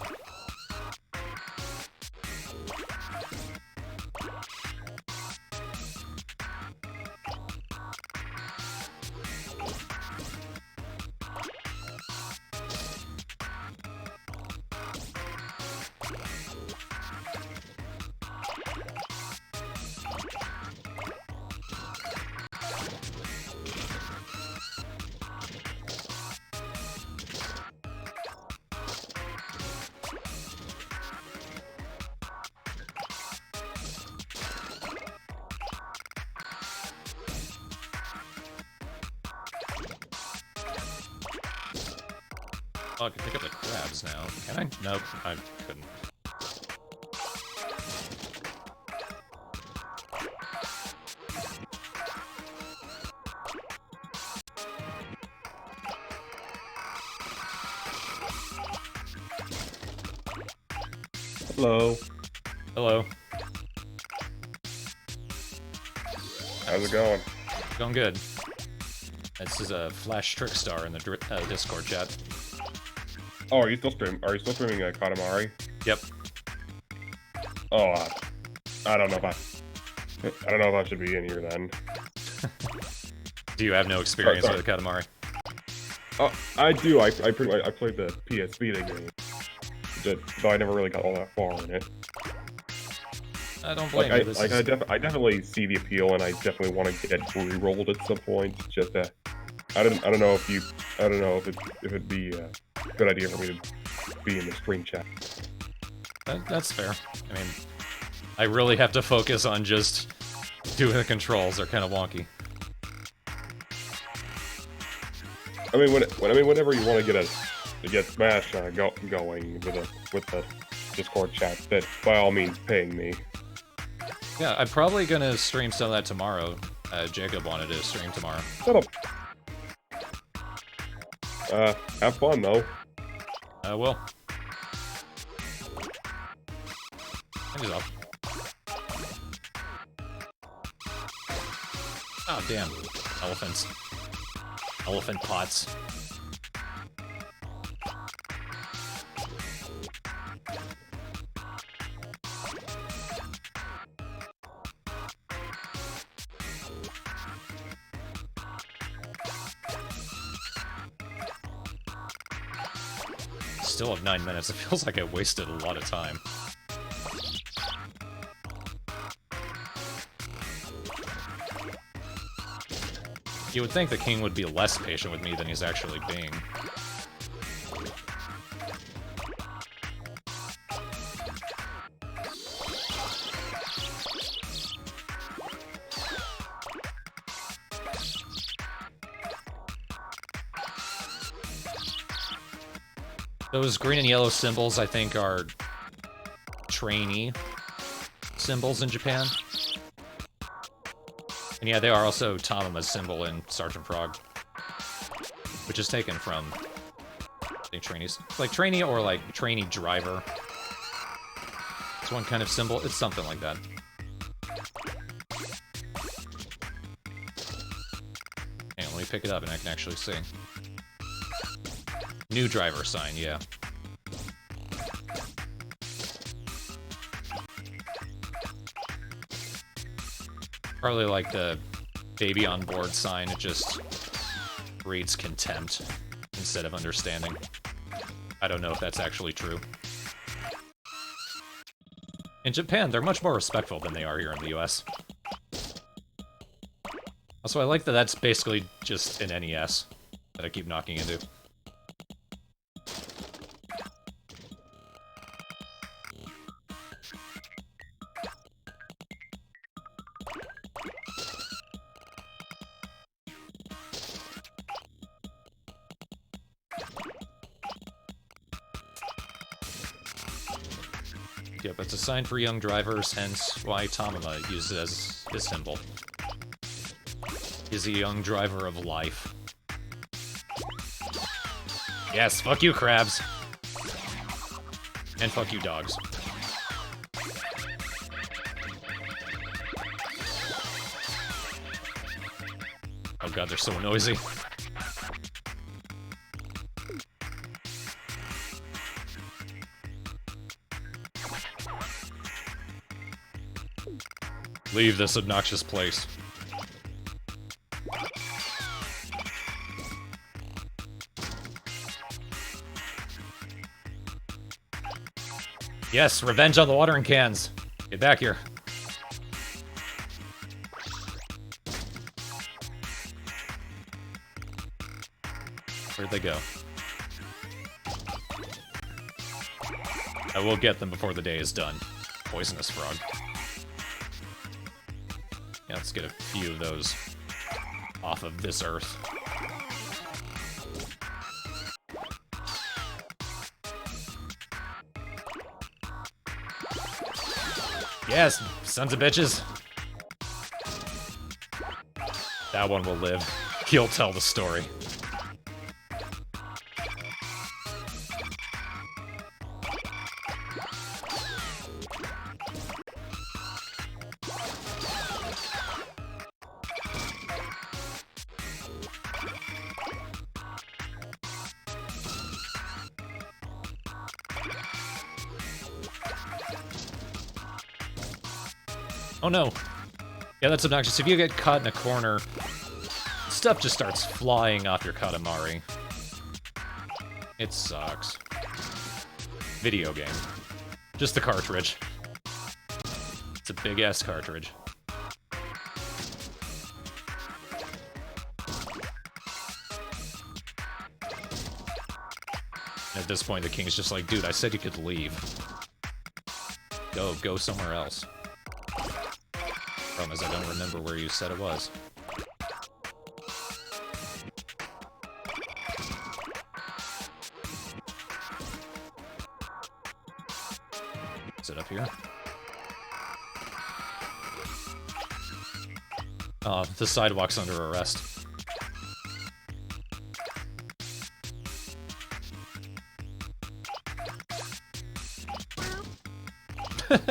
Oh, I can pick up the crabs now. Can I? Nope, I couldn't. Hello. Hello. How's it going? Going good. This is a Flash Trickstar in the Discord chat. Oh, are you still streaming? Are you still streaming Katamari? Yep. Oh, I don't know if I don't know if I should be in here then. Do you have no experience Sorry. with Katamari? Oh, I do. I played the PS Vita game, but I never really got all that far in it. I don't blame you. I definitely see the appeal, and I definitely want to get re-rolled at some point. Just I don't know if it'd be a good idea for me to be in the stream chat. That's fair. I mean, I really have to focus on just doing the controls. They're kind of wonky. I mean, whenever you want to get Smash going with the Discord chat, that by all means ping me. Yeah, I'm probably gonna stream some of that tomorrow. Jacob wanted to stream tomorrow. Shut up. Have fun though. Well. Hands off. Oh, damn. Elephants. Elephant pots. Still have 9 minutes. It feels like I wasted a lot of time. You would think the king would be less patient with me than he's actually being. Those green and yellow symbols, I think, are trainee symbols in Japan. And yeah, they are also Tamama's symbol in Sergeant Frog, which is taken from, I think, trainees. Like trainee or like trainee driver. It's one kind of symbol. It's something like that. Hang on, let me pick it up and I can actually see. New driver sign, yeah. Probably like the baby on board sign, it just reads contempt instead of understanding. I don't know if that's actually true. In Japan, they're much more respectful than they are here in the US. Also, I like that that's basically just an NES that I keep knocking into. Yep, it's a sign for young drivers, hence why Tamama uses it as his symbol. He's a young driver of life. Yes, fuck you, crabs. And fuck you, dogs. Oh god, they're so noisy. Leave this obnoxious place. Yes, revenge on the watering cans. Get back here. Where'd they go? I will get them before the day is done. Poisonous frog. Yeah, let's get a few of those off of this earth. Yes, sons of bitches. That one will live. He'll tell the story. Oh no. Yeah, that's obnoxious. If you get caught in a corner, stuff just starts flying off your Katamari. It sucks. Video game. Just the cartridge. It's a big-ass cartridge. At this point, the king's just like, dude, I said you could leave. Go somewhere else. Problem is, I don't remember where you said it was. Is it up here? Oh, the sidewalk's under arrest.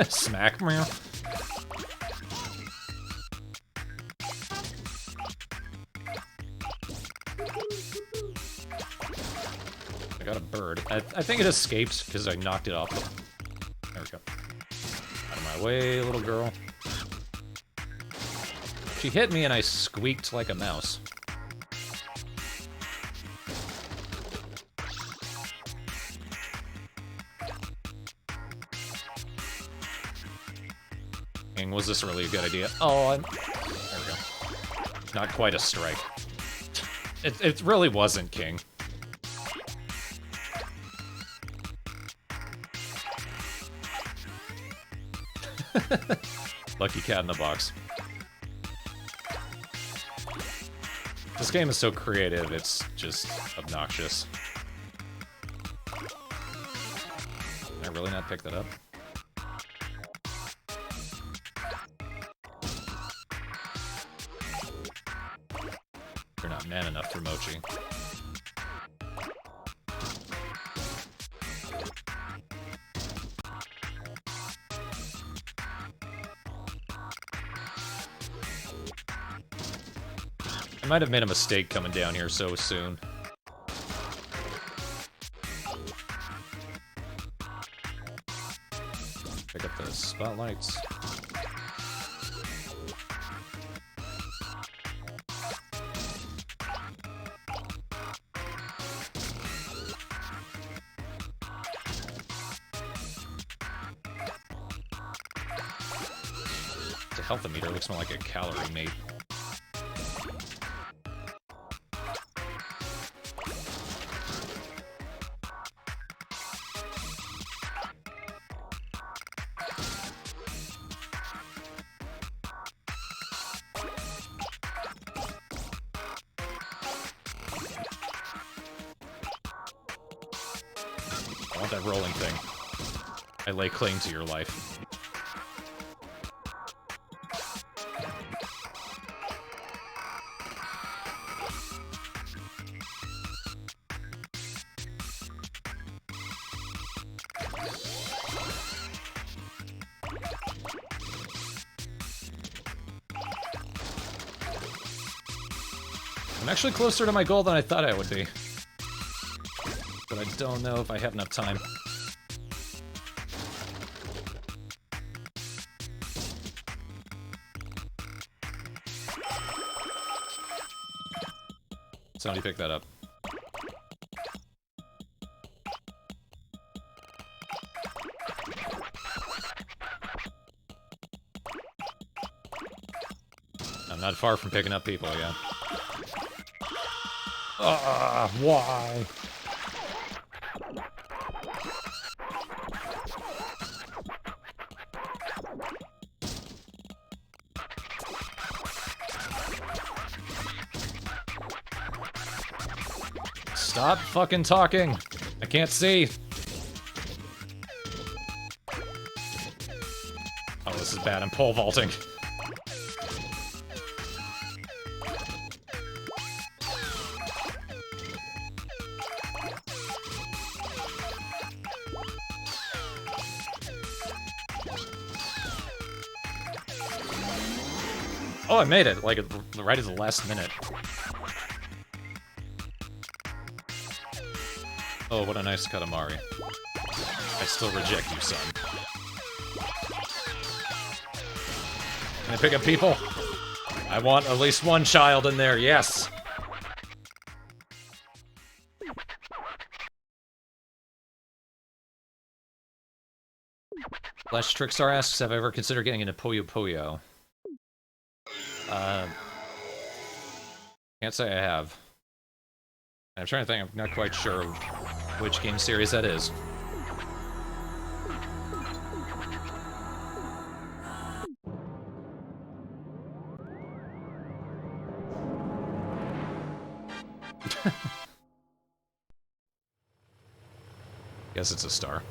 Smack, meow. I got a bird. I think it escaped because I knocked it off. There we go. Out of my way, little girl. She hit me and I squeaked like a mouse. And was this really a good idea? Oh, there we go. Not quite a strike. It really wasn't, King. Lucky cat in the box. This game is so creative, it's just obnoxious. Can I really not pick that up? You're not man enough for Mochi. I might have made a mistake coming down here so soon. Pick up the spotlights. The health meter looks more like a calorie mate. I want that rolling thing. I lay claim to your life. I'm actually closer to my goal than I thought I would be. But I don't know if I have enough time. Somebody pick that up. I'm not far from picking up people again. Why? Stop fucking talking. I can't see. Oh, this is bad. I'm pole vaulting. Oh, I made it, like, right at the last minute. Oh, what a nice Katamari. I still reject you, son. Can I pick up people? I want at least one child in there, yes! Flash Trickstar asks, have I ever considered getting into Puyo Puyo? Can't say I have. I'm trying to think, I'm not quite sure which game series that is. Guess it's a star.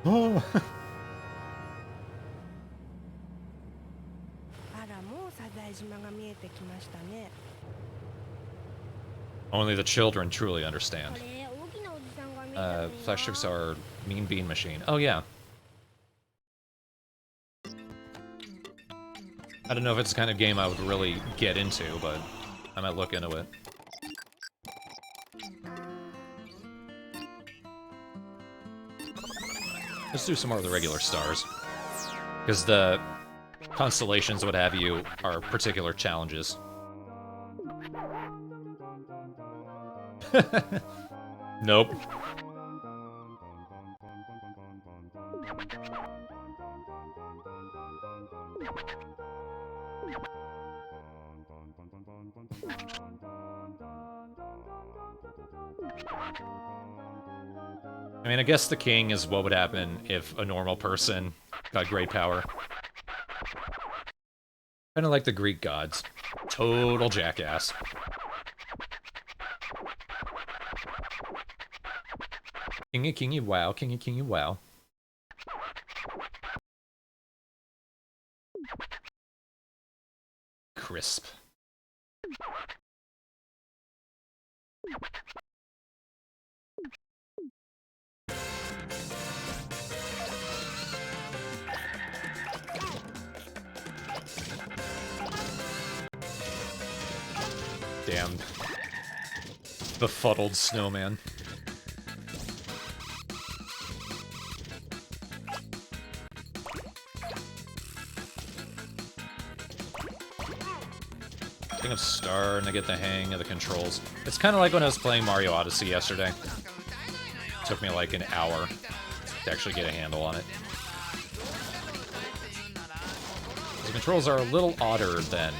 Oh! あら、もうサザエ島が見えてきましたね。 Only the children truly understand. これ大きなおじさんが見えたのにな。 Flash Tricks are Mean Bean Machine. Oh, yeah. I don't know if it's the kind of game I would really get into, but I might look into it. Let's do some more of the regular stars. Because the constellations, what have you, are particular challenges. Nope. I mean, I guess the king is what would happen if a normal person got great power. Kinda like the Greek gods. Total jackass. Kingy, kingy, wow, kingy, kingy, wow. Crisp. Damn. Befuddled snowman. King of Star, and I get the hang of the controls. It's kind of like when I was playing Mario Odyssey yesterday. It took me like an hour to actually get a handle on it. The controls are a little odder than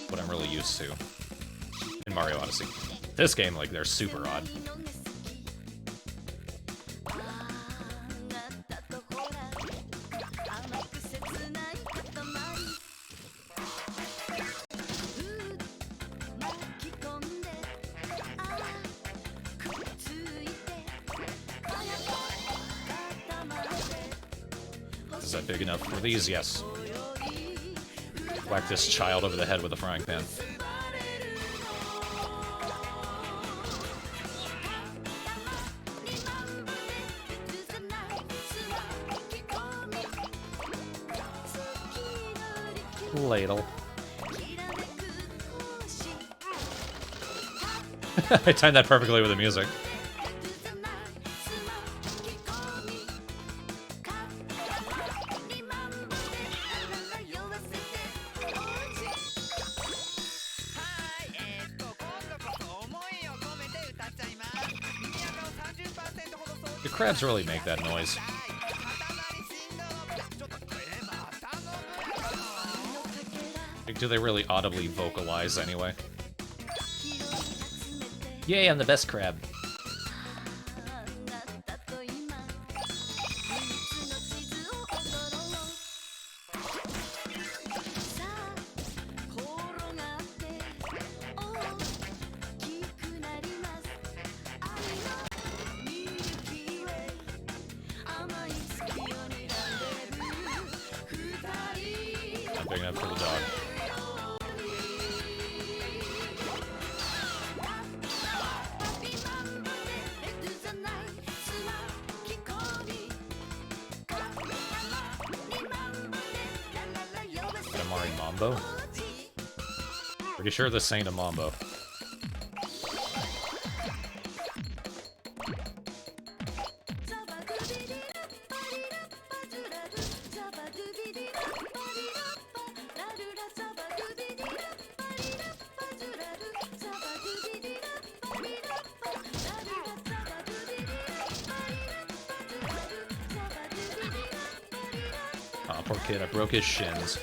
what I'm really used to in Mario Odyssey. This game, like, they're super odd. Is that big enough for these? Yes. Whack this child over the head with a frying pan. Ladle. I timed that perfectly with the music. The crabs really make that noise. Like, do they really audibly vocalize anyway? Yay, I'm the best crab. Not big enough for the dog. Katamari Mambo? Pretty sure this ain't a Mambo. Aw, poor kid, I broke his shins.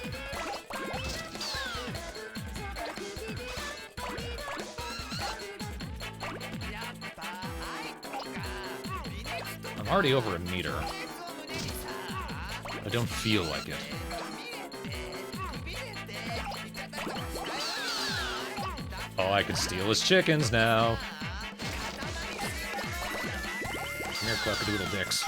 I'm already over a meter. I don't feel like it. Oh, I can steal his chickens now. Come here, cluckadoodle dicks.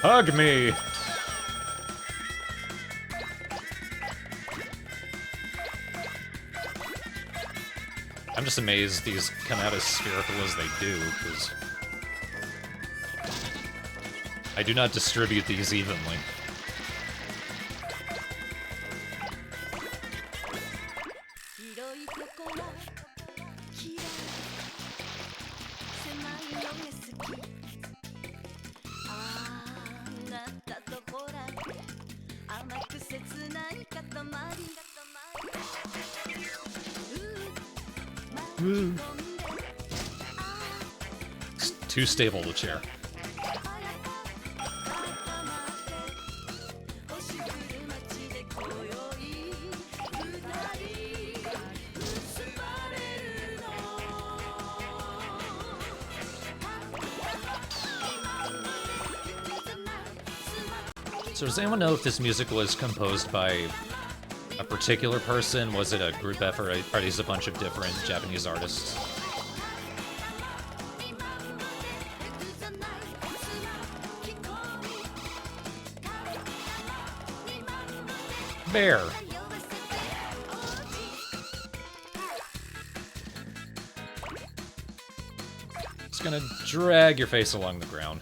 Hug me! I'm just amazed these come out as spherical as they do, because I do not distribute these evenly. It's too stable, the chair. So does anyone know if this music was composed by a particular person? Was it a group effort? Are these a bunch of different Japanese artists? Bear! Just gonna drag your face along the ground.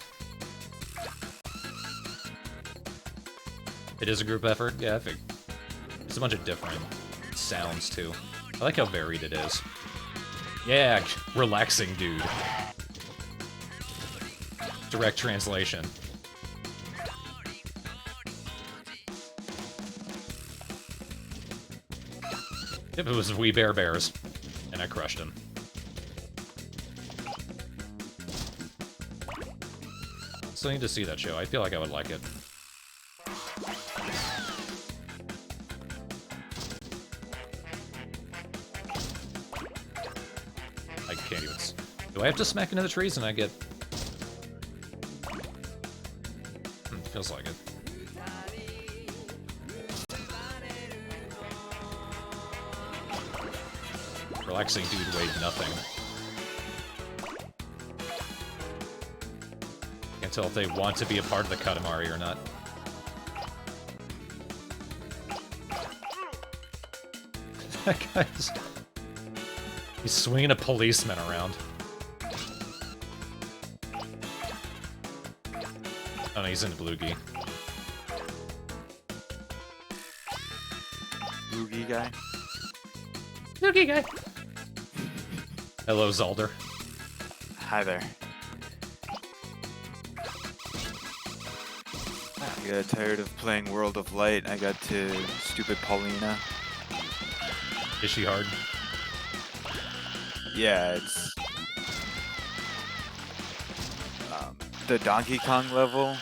It is a group effort? Yeah, I think. There's a bunch of different sounds, too. I like how varied it is. Yeah, relaxing dude. Direct translation. If it was We Bear Bears, and I crushed him. Still need to see that show. I feel like I would like it. I can't even... Do I have to smack into the trees and I get... Feels like it. Relaxing dude weighed nothing. Can't tell if they want to be a part of the Katamari or not. That guy's... He's swinging a policeman around. Oh no, he's in the Blue-gi. Boogie guy. Blue-gi guy! Hello, Zalder. Hi there. I got tired of playing World of Light. I got to stupid Paulina. Is she hard? Yeah, it's the Donkey Kong level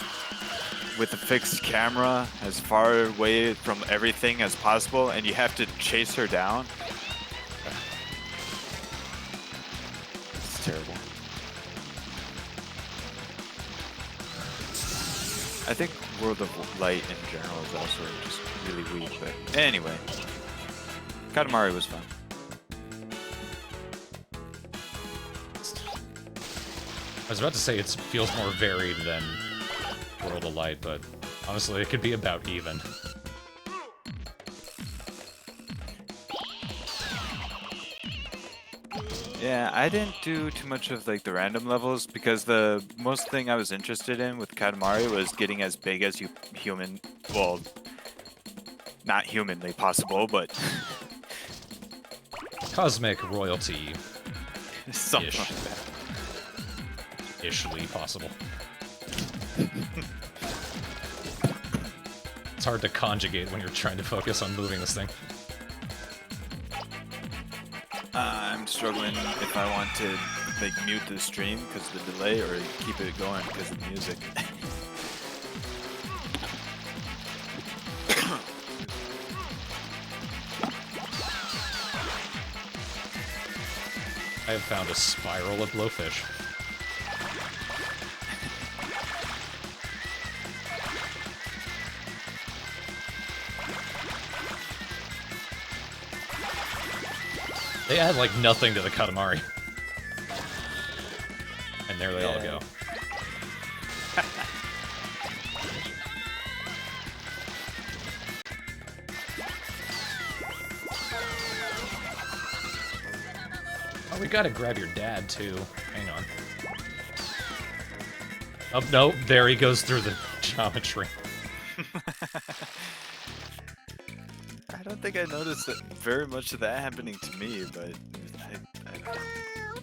with a fixed camera as far away from everything as possible, and you have to chase her down. It's terrible. I think World of Light in general is also just really weak, but anyway. Katamari was fun. I was about to say it feels more varied than World of Light, but honestly, it could be about even. Yeah, I didn't do too much of like the random levels because the most thing I was interested in with Katamari was getting as big as human, well, not humanly possible, but Cosmic royalty something Ish. like that. ishly possible. It's hard to conjugate when you're trying to focus on moving this thing. I'm struggling if I want to like mute the stream because of the delay or keep it going because of the music. I have found a spiral of blowfish. They add like nothing to the Katamari. And there they all go. Oh, we gotta grab your dad too. Hang on. Oh, no, there he goes through the geometry. I don't think I noticed that very much of that happening to me, but I don't know.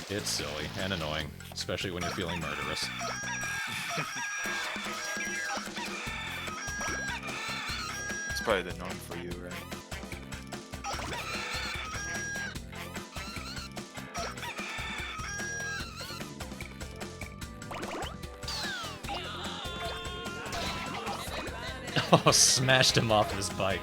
It's silly and annoying, especially when you're feeling murderous. It's probably the norm for you, right? Oh, smashed him off his bike.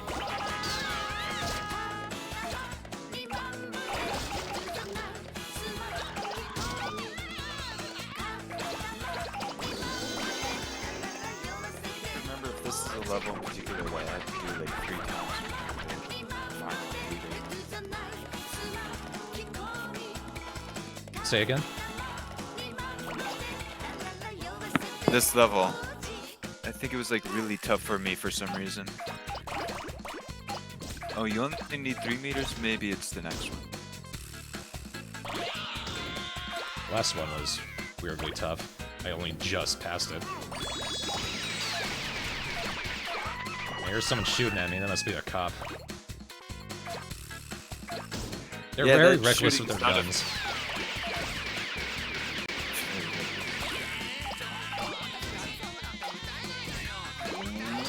Remember if this is a level in particular that I have to do like 3 times. Say again? This level, I think it was like really tough for me for some reason. Oh, you only need 3 meters? Maybe it's the next one. Last one was weirdly tough. I only just passed it. There's someone shooting at me, that must be a cop. They're Yeah, very that reckless with shooting's their not a- guns.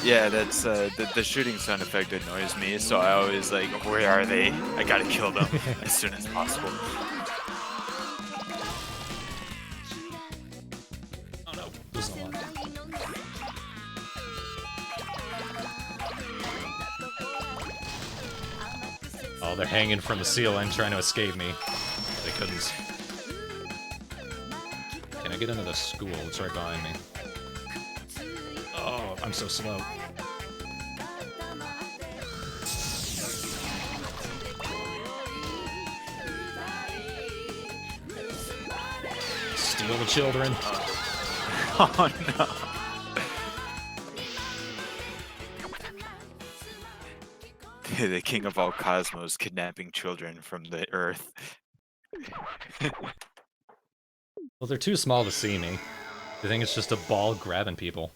Yeah, that's the shooting sound effect annoys me, so I always like, where are they? I gotta kill them as soon as possible. Oh no, losing a lot. Oh, they're hanging from the ceiling trying to escape me. They couldn't. Can I get into the school? It's right behind me. Oh, I'm so slow. Steal the children. Oh no. The king of all cosmos kidnapping children from the earth. Well, they're too small to see me. I think it's just a ball grabbing people.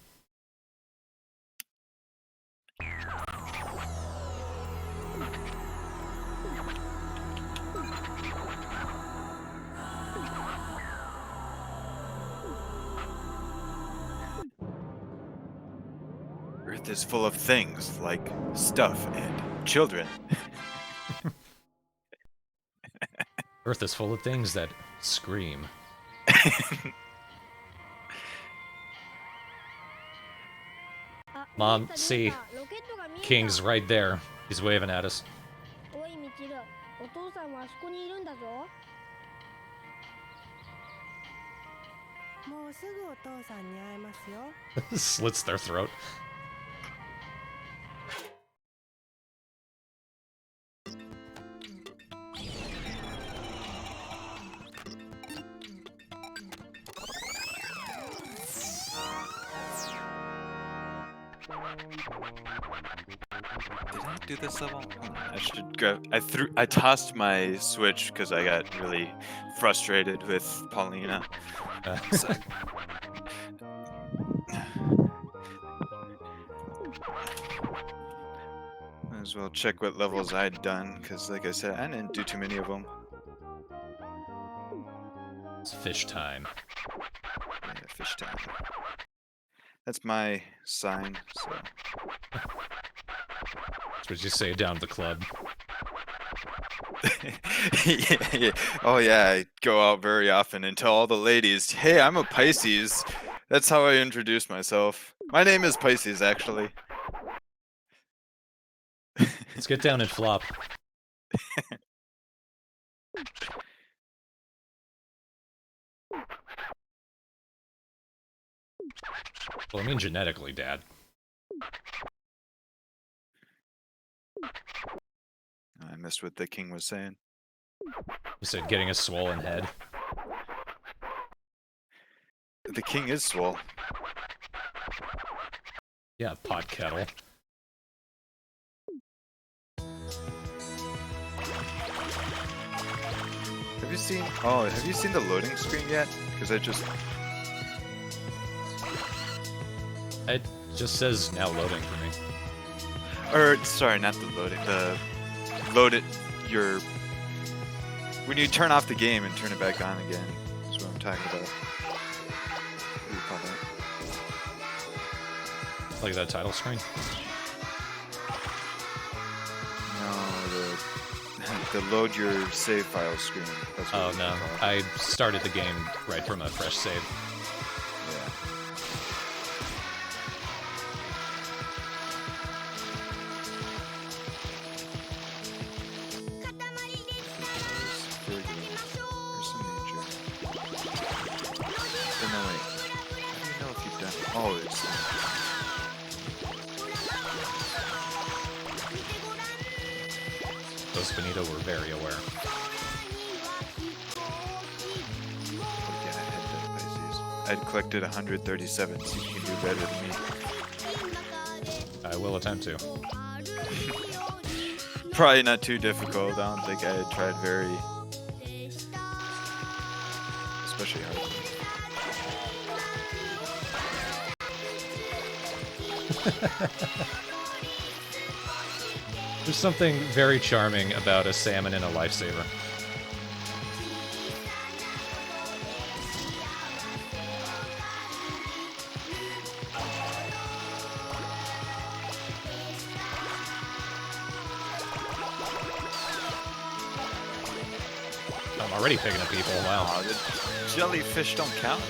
Earth is full of things like stuff and children. Earth is full of things that scream. Mom, see, King's right there. He's waving at us. おいミチル、お父さんはあそこにいるんだぞ。もうすぐお父さんに会えますよ。 Slits their throat. Did I do this level? I should grab. I tossed my Switch because I got really frustrated with Paulina. So- Might as well check what levels I'd done because, like I said, I didn't do too many of them. It's fish time. Yeah, fish time. That's my sign. So. That's what you say down at the club. Yeah. Oh yeah, I go out very often and tell all the ladies, "Hey, I'm a Pisces." That's how I introduce myself. My name is Pisces, actually. Let's get down and flop. Well, I mean genetically, Dad. I missed what the king was saying. You said getting a swollen head. The king is swole. Yeah, pot kettle. Have you seen? Oh, have you seen the loading screen yet? Because It just says now loading for me. or sorry, not the loading. The load it. When you turn off the game and turn it back on again. That's what I'm talking about. What do you call that? Like that title screen? No, the load your save file screen. That's what Oh it's no, called. I started the game right from a fresh save. Yeah. Oh, it's Those Benito were very aware. yeah, I had the Pisces. I'd collected 137, so you can do better than me. I will attempt to. Probably not too difficult. I don't think I had tried very, especially hard. There's something very charming about a salmon and a lifesaver. I'm already picking up people, wow. Oh, the jellyfish don't count?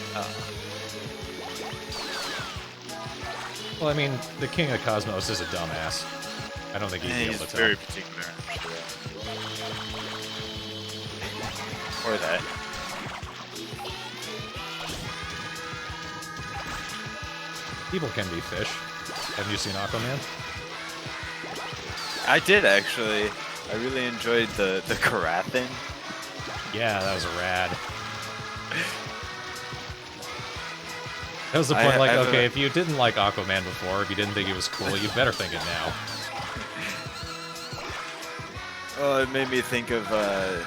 Well, I mean, the King of Cosmos is a dumbass. I don't think he'd be He's able to tell. very particular. Or that. People can be fish. Have you seen Aquaman? I did actually. I really enjoyed the Karathin. Yeah, that was rad. That was the point, like, I have okay, a- if you didn't like Aquaman before, if you didn't think he was cool, you better think it now. Oh, it made me think of, I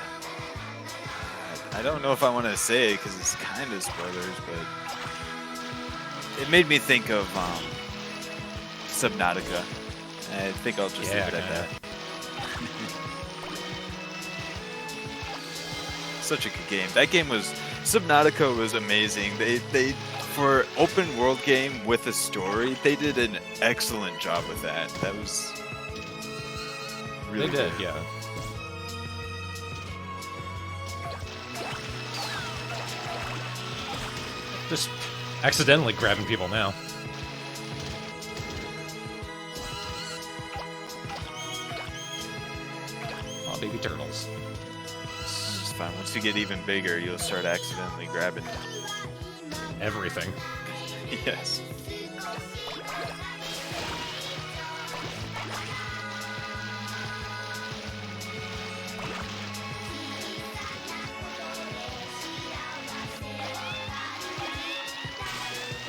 don't know if I want to say it because it's kind of spoilers, but it made me think of, Subnautica. I think I'll just Yeah, leave it at kinda. that. Such a good game. That game was, Subnautica was amazing. They for open world game with a story, they did an excellent job with that. That was really They did, good. yeah. Just accidentally grabbing people now. Aw, baby turtles. It's fun. Once you get even bigger, you'll start accidentally grabbing. Everything. Yes.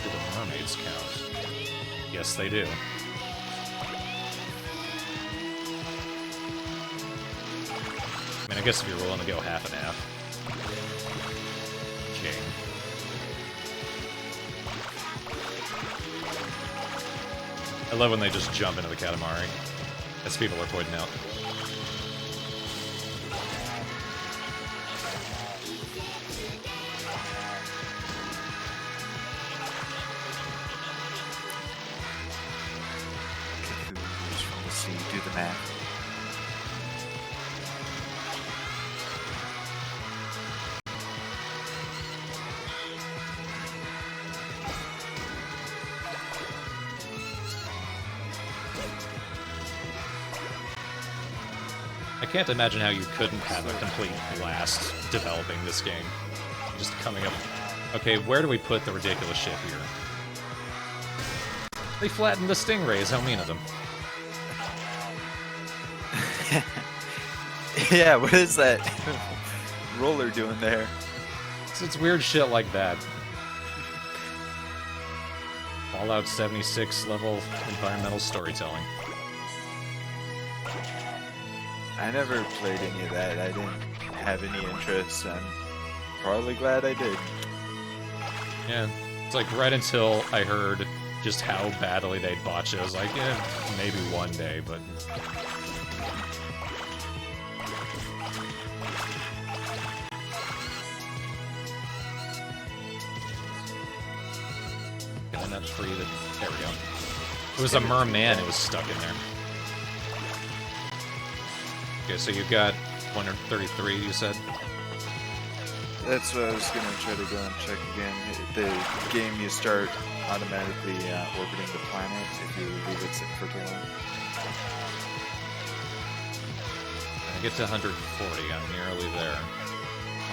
Do the mermaids count? Yes, they do. I mean, I guess if you're willing to go half and half. King. I love when they just jump into the Katamari, as people are pointing out. Who's from the sea? Do the math. I can't imagine how you couldn't have a complete blast developing this game. Just coming up... Okay, where do we put the ridiculous shit here? They flattened the stingrays, how mean of them. Yeah, what is that roller doing there? It's weird shit like that. Fallout 76 level environmental storytelling. I never played any of that. I didn't have any interest. I'm probably glad I did. Yeah, it's like right until I heard just how badly they'd botched it, I was like, yeah, maybe one day, but... Can I not free the... There we go. It was a merman, it was stuck in there. Okay, so you've got 133, you said? That's what I was gonna try to go and check again. The game you start automatically orbiting the planet if you leave it sit for too long. I get to 140, I'm nearly there.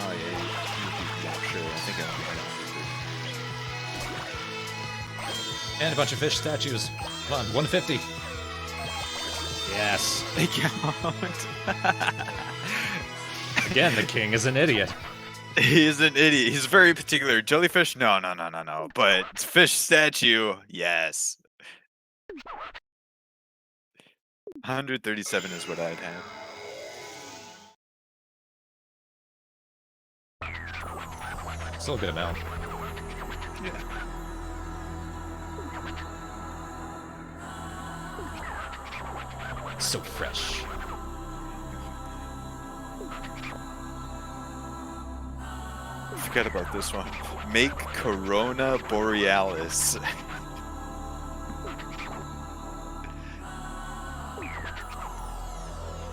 Oh yeah, you'd be more sure. I think I'm And a bunch of fish statues. Come on, 150. Yes. They count. Again, the king is an idiot. He's an idiot. He's very particular. Jellyfish? No. But fish statue? Yes. 137 is what I'd have. Still a good amount. Yeah. So fresh. Forget about this one. Make Corona Borealis.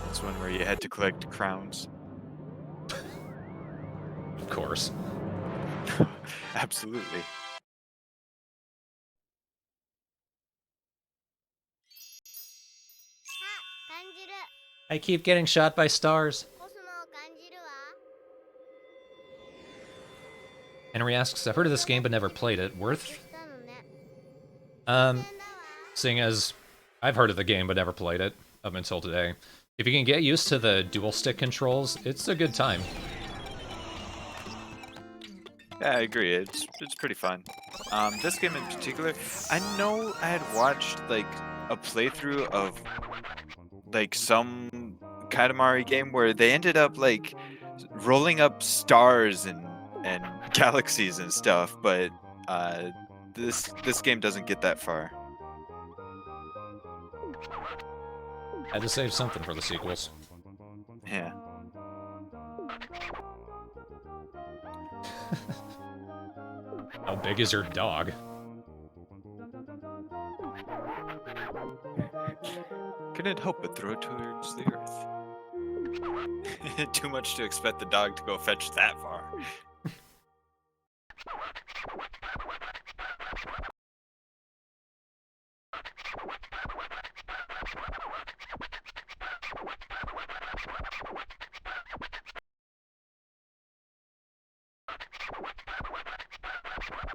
That's one where you had to collect crowns. Of course. Absolutely. I keep getting shot by stars. コスモを感じるわ。 Henry asks, I've heard of this game but never played it. Worth? したのね。 Seeing as I've heard of the game but never played it up until today. If you can get used to the dual stick controls, it's a good time. Yeah, I agree. It's pretty fun. This game in particular, I know I had watched like a playthrough of like some Katamari game where they ended up like rolling up stars and galaxies and stuff, but this game doesn't get that far. Had to save something for the sequels. Yeah. How big is your dog? Couldn't help but throw towards the earth. Too much to expect the dog to go fetch that far.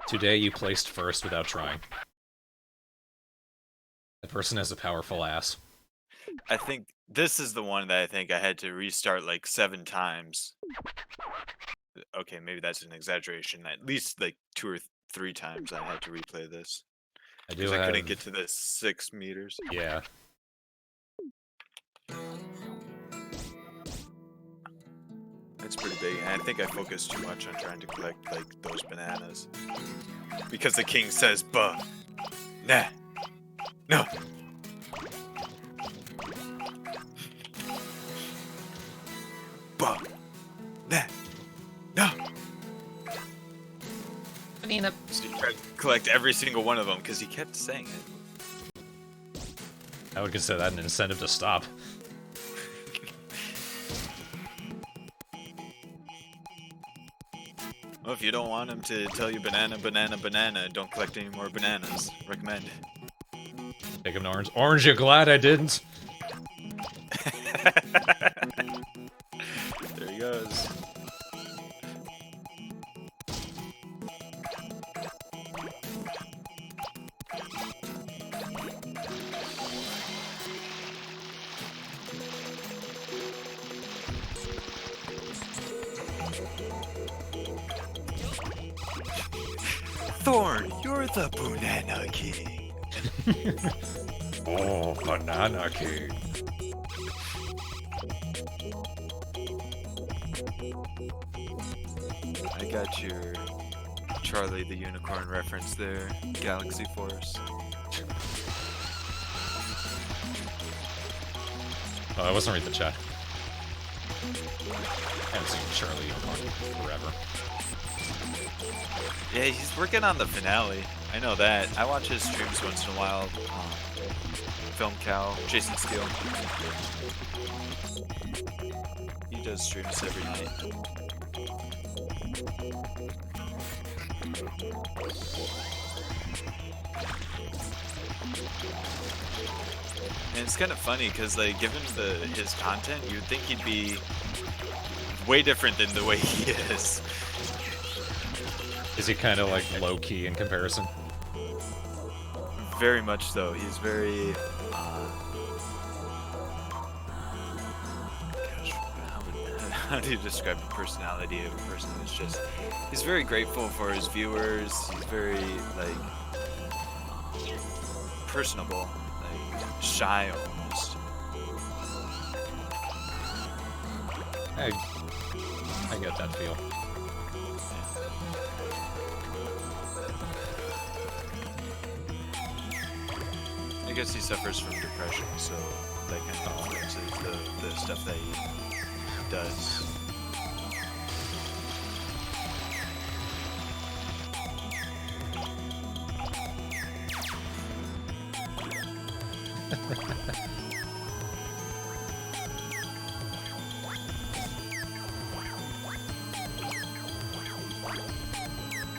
Today you placed first without trying. The person has a powerful ass. I think this is the one that I think I had to restart like 7 times. Okay, maybe that's an exaggeration. At least like 2 or 3 times I had to replay this. I do Because I have... couldn't get to the 6 meters. Yeah. It's pretty big, and I think I focused too much on trying to collect like those bananas. Because the king says, "Buh, nah, no." Buh, nah, no. Banana. So you tried to collect every single one of them because he kept saying it. I would consider that an incentive to stop. Well, if you don't want him to tell you banana, banana, banana, don't collect any more bananas. Recommend. Take an orange. Orange, you're glad I didn't? There he goes. Thorn, you're the banana king. Oh, Banana King. I got your Charlie the Unicorn reference there. Galaxy Force. Oh, I wasn't reading the chat. I haven't seen Charlie in forever. Yeah, he's working on the finale. I know that. I watch his streams once in a while. Film Cow, Jason Steele. He does streams every night. And it's kind of funny because, like, given his content, you'd think he'd be way different than the way he is. Is he kind of like low-key in comparison? Very much so. He's very... gosh, how do you describe the personality of a person who's just... He's very grateful for his viewers. He's very, like, personable. Like, shy almost. I get that feel. I guess he suffers from depression, so that kind of influences the stuff that he does.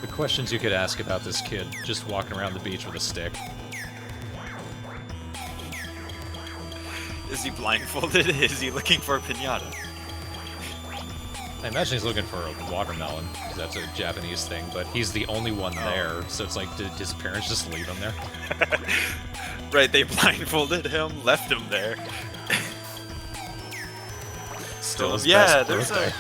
The questions you could ask about this kid just walking around the beach with a stick. Is he blindfolded? Is he looking for a piñata? I imagine he's looking for a watermelon, because that's a Japanese thing, but he's the only one there, so it's like, did his parents just leave him there? Right, they blindfolded him, left him there. Still his yeah, best there's birthday.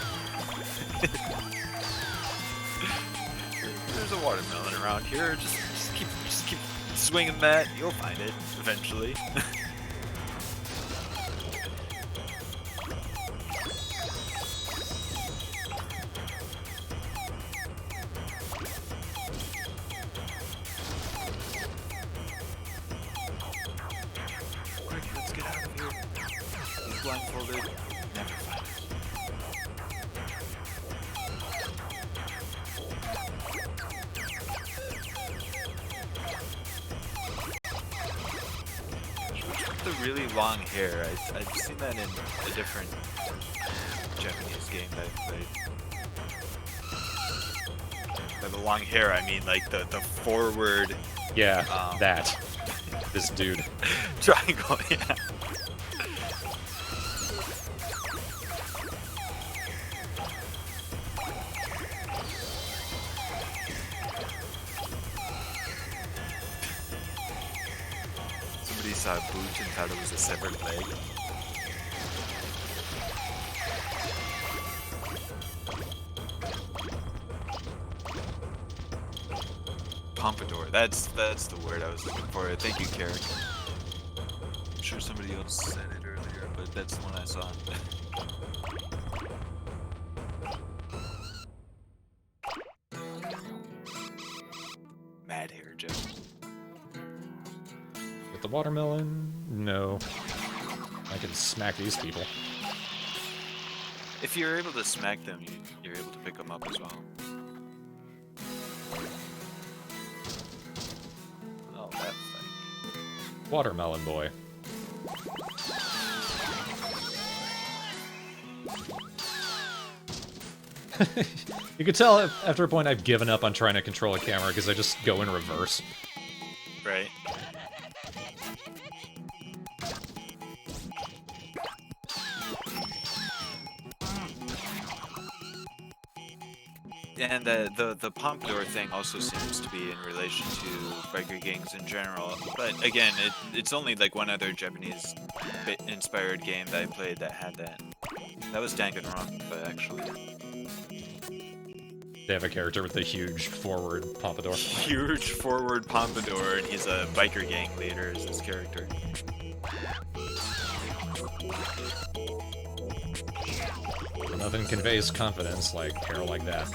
watermelon around here. Just keep swinging that. You'll find it eventually. Quick, let's get out of here. He's blindfolded. Never find it. The really long hair. I've seen that in a different Japanese game that I've played. By the long hair, I mean like the forward Yeah, that. This dude. triangle. Yeah. Somebody saw a boot and thought it was a severed leg. Pompadour. That's the word I was looking for. Thank you, Carrick. I'm sure somebody else said it earlier, but that's the one I saw. Mad hair, Joe. With the watermelon? No. I can smack these people. If you're able to smack them, you're able to pick them up as well. Oh, that thing. Watermelon boy. You could tell after a point I've given up on trying to control a camera because I just go in reverse. Right. And the pompadour thing also seems to be in relation to biker gangs in general. But again, it's only like one other Japanese-inspired game that I played that had that. That was Danganronpa, actually. They have a character with a huge forward pompadour. Huge forward pompadour, and he's a biker gang leader as his character. Nothing conveys confidence like hair like that.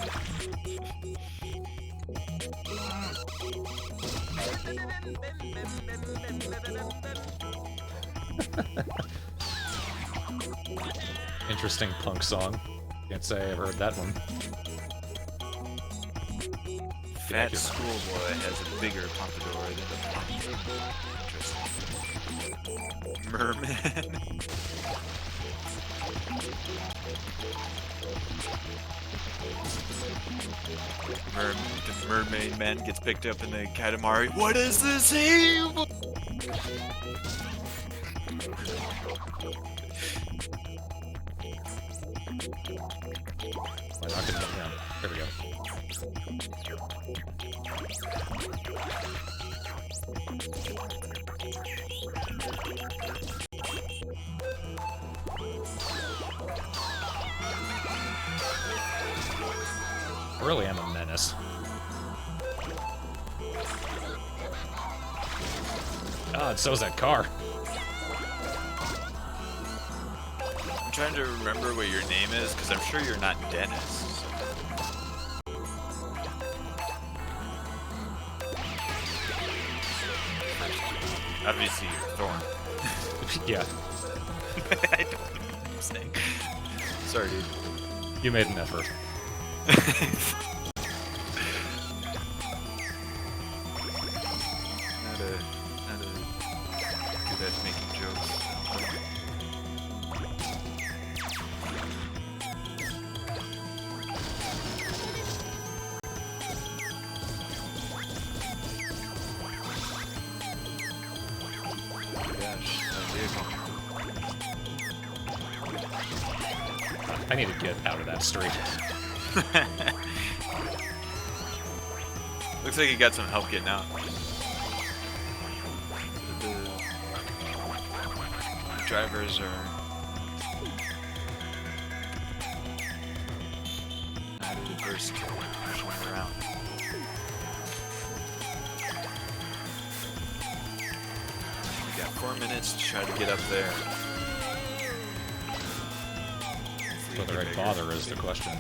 Interesting punk song. Can't say I've heard that one. Fat schoolboy has a bigger pompadour than the punk. Interesting. Merman. The mermaid man gets picked up in the Katamari. What is this evil? I knocked it down. There we go. I really am a menace. God, so's that car. I'm trying to remember what your name is, because I'm sure you're not Dennis. Obviously, you're Thorn. Yeah, I don't know what I'm saying. Sorry, dude. you made an effort. Not a good at making jokes. Gosh, that vehicle. I need to get out of that street. Looks like you got some help getting out. The drivers are not adverse to pushing around. got 4 minutes to try to get up there. Whether I bother is the question.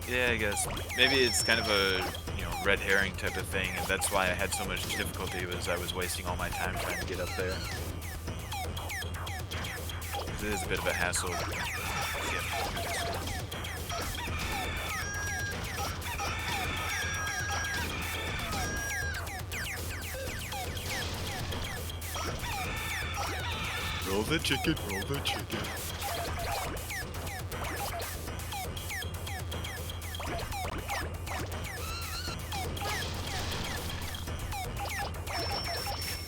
Yeah, I guess. Maybe it's kind of a, red herring type of thing, and that's why I had so much difficulty, was I was wasting all my time trying to get up there. It is a bit of a hassle. Roll the chicken, roll the chicken.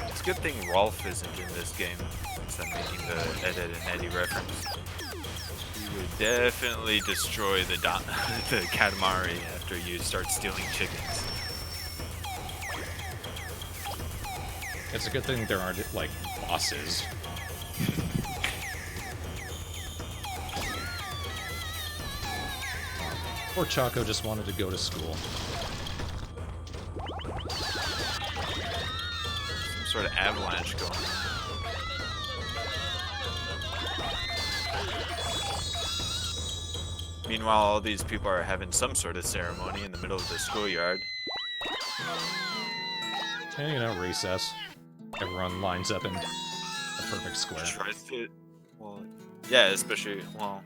It's a good thing Rolf isn't in this game, since I'm making the Ed, Edd and Eddy reference. You would definitely destroy the the Katamari after you start stealing chickens. It's a good thing there aren't, like, bosses. Poor Choco just wanted to go to school. Some sort of avalanche going on. Meanwhile, all these people are having some sort of ceremony in the middle of the schoolyard. And, recess. Everyone lines up in a perfect square. Tries to, well, yeah, especially, well,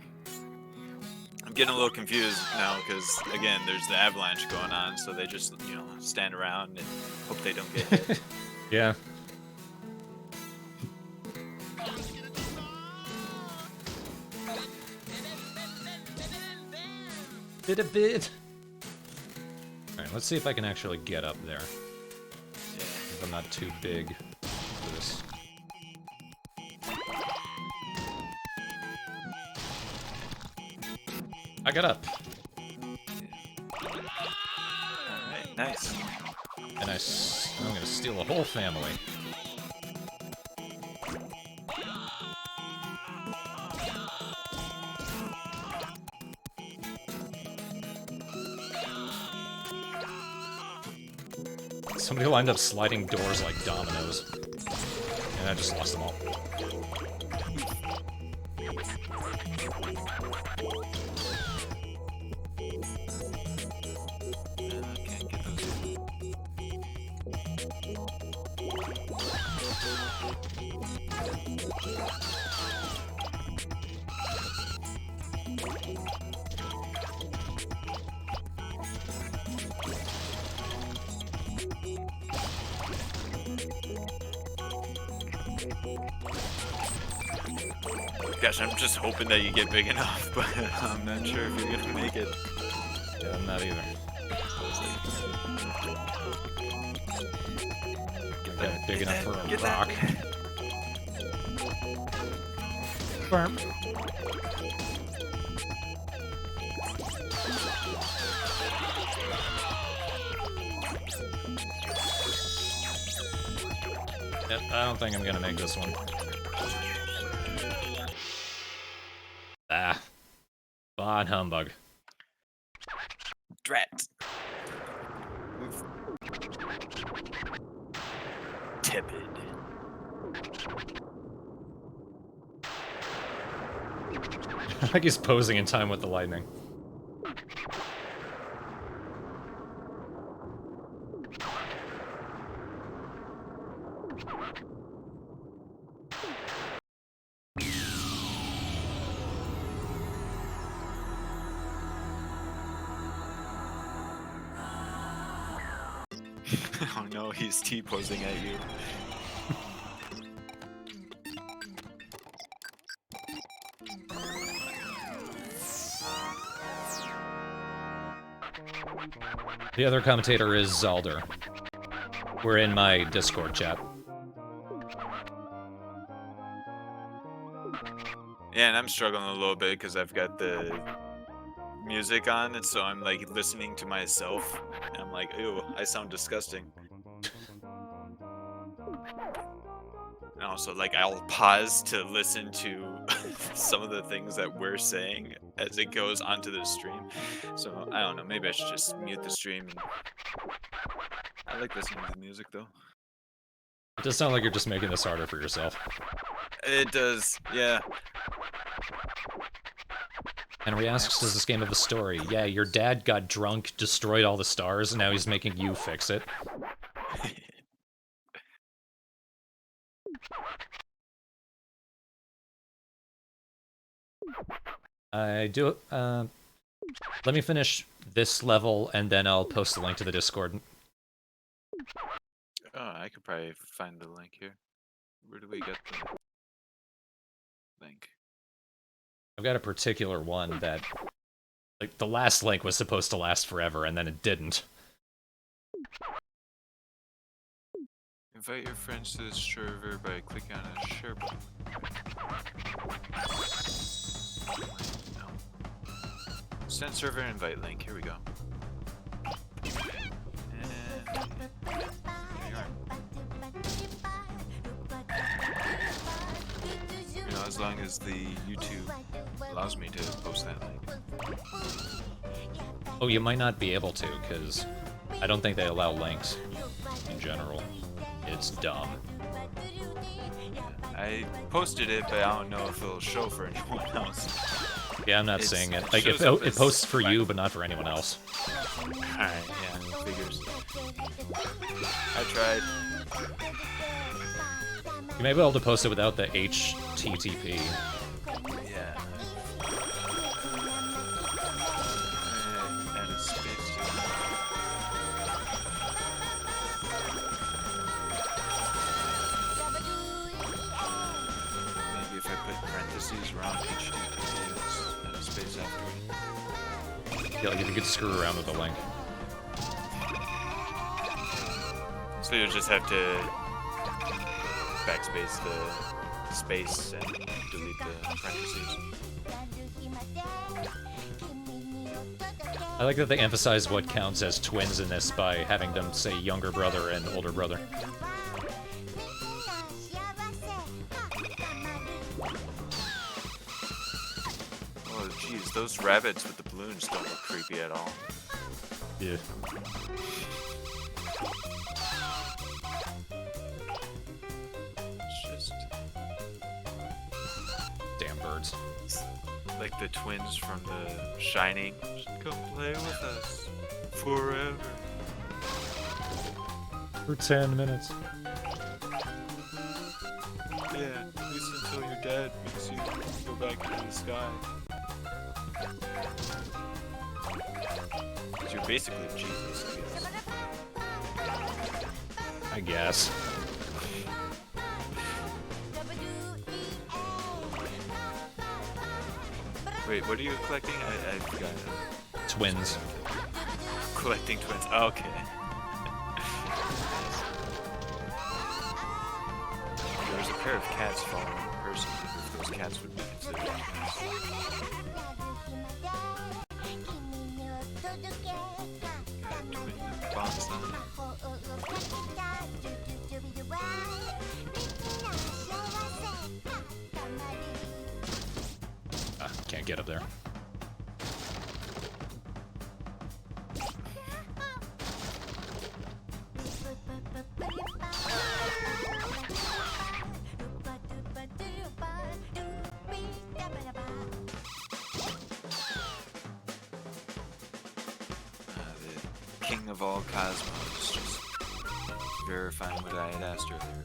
I'm getting a little confused now because, again, there's the avalanche going on, so they just, stand around and hope they don't get hit. Yeah. Bit a bit. Alright, let's see if I can actually get up there. Yeah. If I'm not too big for this. I got up. Alright, nice. And I'm gonna steal a whole family. Somebody lined up sliding doors like dominoes. And I just lost them all. Can't get those. Gosh, I'm just hoping that you get big enough, but I'm not sure if you're gonna make it. Yeah, I'm not either. Get Got big enough for a get rock. that. Burp. Yep, I don't think I'm gonna make this one. Ah. Bon humbug. Drat. Tepid. Like he's posing in time with the lightning. Oh no, he's T-posing at you. The other commentator is Zalder. We're in my Discord chat. Yeah, and I'm struggling a little bit because I've got the music on, and so I'm like listening to myself, and I'm like, ew, I sound disgusting. And also, like, I'll pause to listen to some of the things that we're saying as it goes onto the stream. So, I don't know, maybe I should just mute the stream and I like listening to the music though. It does sound like you're just making this harder for yourself. It does, yeah. Henry asks, does this game have a story? Yeah, your dad got drunk, destroyed all the stars, and now he's making you fix it. I do. Let me finish this level, and then I'll post the link to the Discord. Oh, I could probably find the link here. Where do we get the link? I've got a particular one that, like, the last link was supposed to last forever, and then it didn't. Invite your friends to this server by clicking on a share button. No. Send server invite link. Here we go. And there you are. You know, as long as the YouTube allows me to post that link. Oh, you might not be able to, because I don't think they allow links in general. It's dumb. I posted it, but I don't know if it'll show for anyone else. Yeah, I'm not It's- seeing it. it Like, shows it up as posts for you, private. but not for anyone else. Alright, yeah, figures. I tried. You may be able to post it without the HTTP. Yeah. And it's space too. Maybe if I put parentheses around HTTP and a space after it. Yeah, like if you could screw around with the link. So you'll just have to backspace the space and delete the parentheses. I like that they emphasize what counts as twins in this by having them say younger brother and older brother. Oh geez, those rabbits with the balloons don't look creepy at all. Yeah. It's just Damn birds. like the twins from The Shining. Just come play with us forever. For 10 minutes. Yeah, at least until your dad makes you go back into the sky. 'Cause you're basically Jesus, I guess. I guess. Wait, what are you collecting? I forgot. Twins. Collecting twins. Okay. There's a pair of cats following a person. If those cats would be considered twins. Got twin box on. Can't get up there. The king of all cosmos, just verifying what I had asked earlier.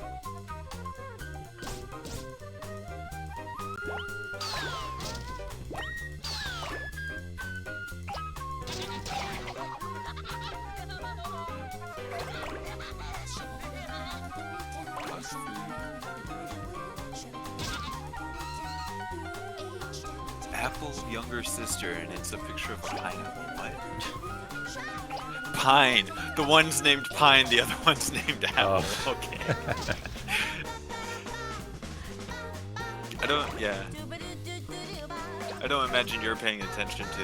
Apple's younger sister, and it's a picture of a pineapple. What? Pine. The one's named Pine, the other one's named Apple. Oh. Okay. I don't imagine you're paying attention to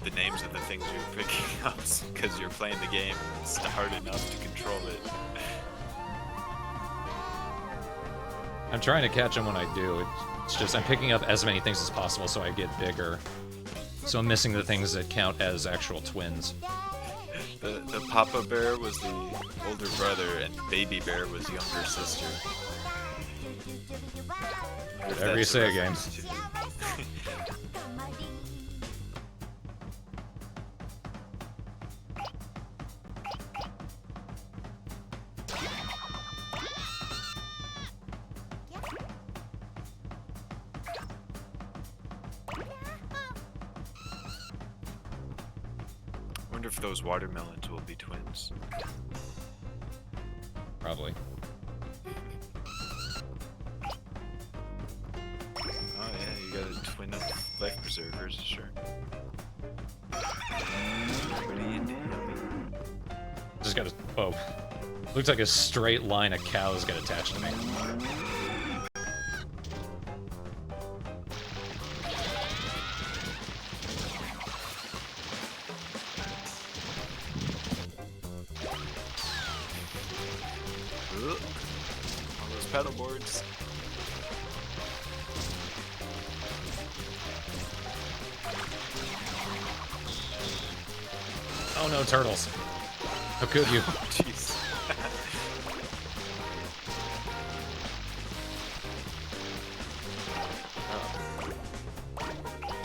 the names of the things you're picking up because you're playing the game. It's hard enough to control it. I'm trying to catch them when I do. It's just I'm picking up as many things as possible so I get bigger. So I'm missing the things that count as actual twins. The Papa Bear was the older brother, and Baby Bear was younger sister. If Whatever you that's a say, reference game. to- Wonder if those watermelons will be twins. Probably. Oh yeah, you got a twin of life preservers, sure. Pretty into yummy. Just got a. Oh. Looks like a straight line of cows got attached to me. Ugh. All those pedal boards. Oh no, turtles. How could you? Jeez.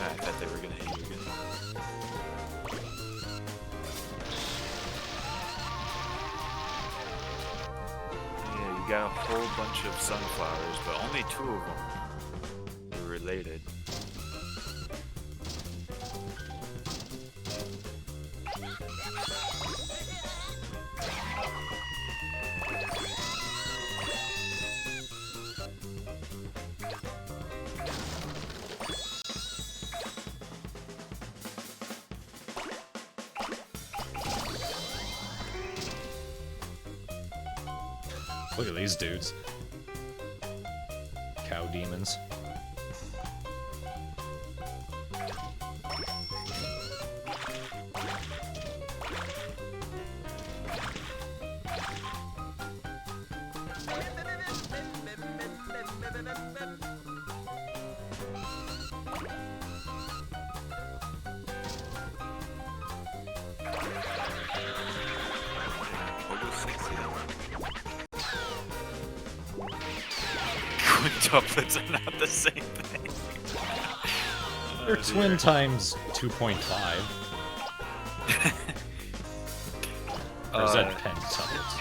I thought they were gonna hit you again. Yeah, you got a whole bunch of sunflowers, but only 2 of them were related. Look at these dudes. Cow demons. Quintuplets are not the same thing. They're Oh, twin dear. times 2.5. Or is that pentuplets?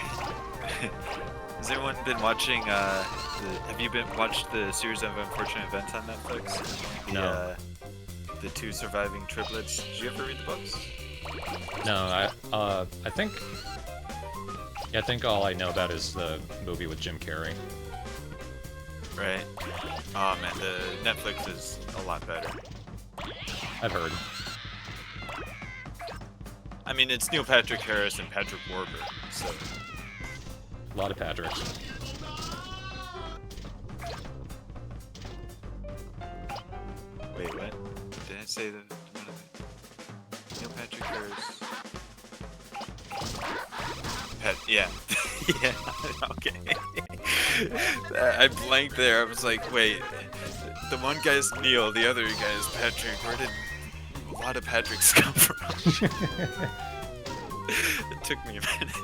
Has anyone been watching, have you been watched the series of unfortunate events on Netflix? No. The 2 surviving triplets. Did you ever read the books? No, I think... Yeah, I think all I know about is the movie with Jim Carrey. Right. Oh man, the Netflix is a lot better. I've heard. I mean, it's Neil Patrick Harris and Patrick Warburton, so... A lot of Patricks. Wait, what? Did I say the... Neil Patrick Harris... yeah. Yeah, okay. I blanked there. I was like, wait, the one guy's Neil, the other guy is Patrick. Where did a lot of Patricks come from? It took me a minute.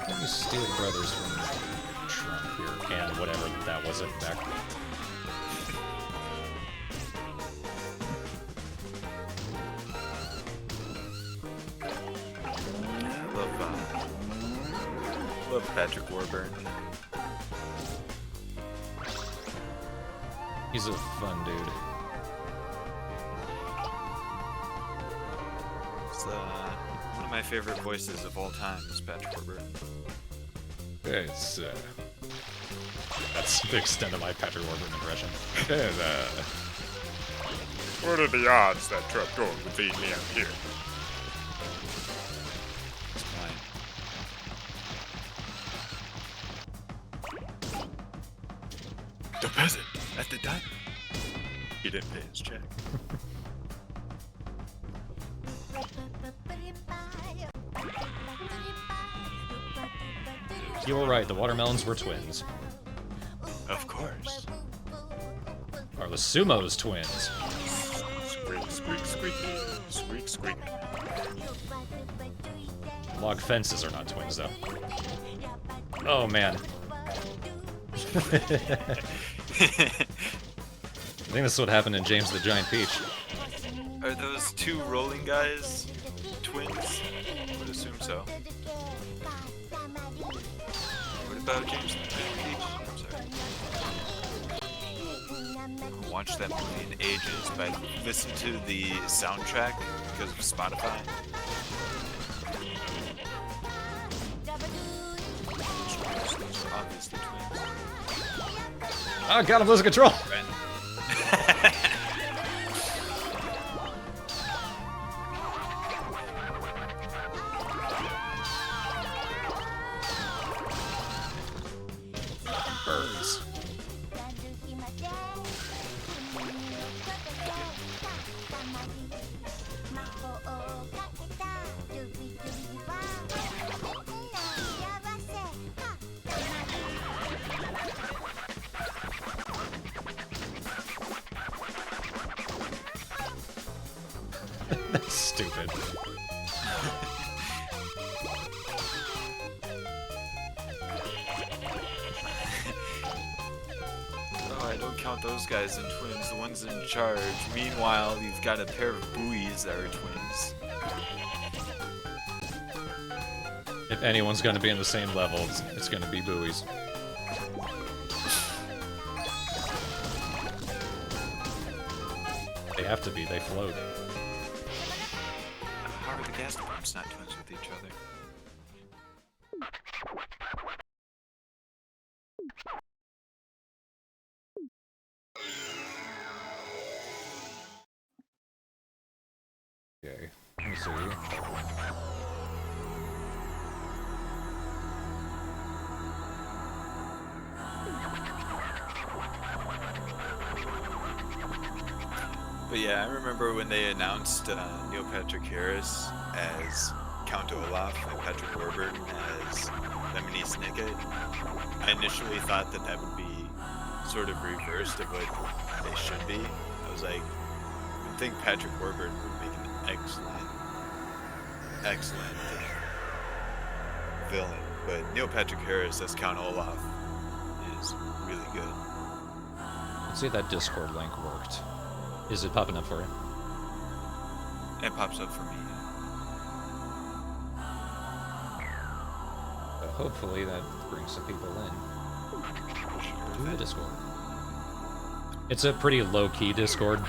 Let me steal brothers from the trunk here, and whatever that was at the back. Love Patrick Warburton. He's a fun dude. It's one of my favorite voices of all time is Patrick Warburton. It's, that's the extent of my Patrick Warburton impression. And, What are the odds that Trapdoor would lead me out here? It's mine. The peasant at the diner. He didn't pay his check. You were right, the watermelons were twins. Of course. Are the sumos twins? Squeak, squeak, squeak, squeak, squeak. Log fences are not twins, though. Oh, man. I think this is what happened in James the Giant Peach. Are those two rolling guys twins? I would assume so. What about James the Giant Peach? I'm sorry. I haven't watched that movie in ages, but I listened to the soundtrack because of Spotify. Those are obviously twins. Ah, got him losing control! Birds. That's stupid. Oh, I don't count those guys in twins, the ones in charge. Meanwhile, you've got a pair of buoys that are twins. If anyone's gonna be in the same level, it's gonna be buoys. They have to be, they float. How are the gas pumps not twins with each other? Okay, let me see. But yeah, I remember when they announced Neil Patrick Harris as Count Olaf and Patrick Warburton as Lemony Snicket. I initially thought that that would be sort of reversed of what they should be. I was like, I think Patrick Warburton would make an excellent villain. But Neil Patrick Harris as Count Olaf is really good. Let's see if that Discord link worked. Is it popping up for you? It pops up for me. Hopefully that brings some people in to the Discord. It's a pretty low-key Discord.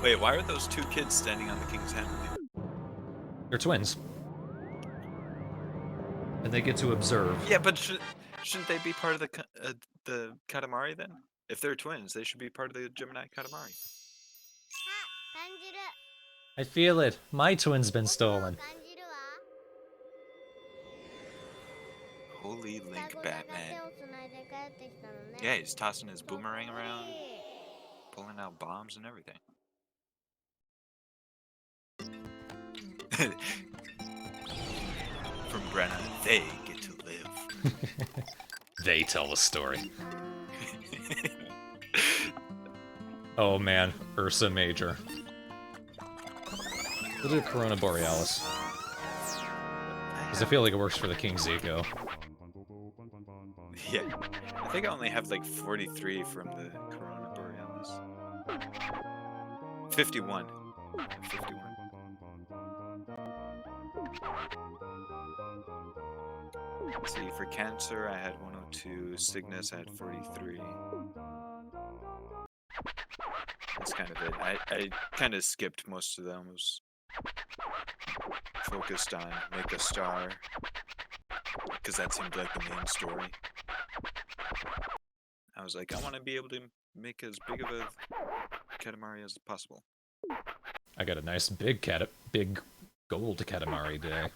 Wait, why are those two kids standing on the king's hand? They're twins. And they get to observe. Yeah, but shouldn't they be part of the Katamari then? If they're twins, they should be part of the Gemini Katamari. I feel it. My twin's been stolen. Holy Link Batman. Yeah, he's tossing his boomerang around, pulling out bombs and everything. From Brenna, they get to live. They tell the story. Oh man, Ursa Major. We'll do Corona Borealis. Because I feel like it works for the King's Eco. Yeah, I think I only have like 43 from the Corona Borealis. 51. 51. Let's see, for Cancer I had 102, Cygnus I had 43. That's kind of it. I kind of skipped most of them. Was focused on Make a Star, because that seemed like the main story. I was like, I want to be able to make as big of a Katamari as possible. I got a nice big gold Katamari day.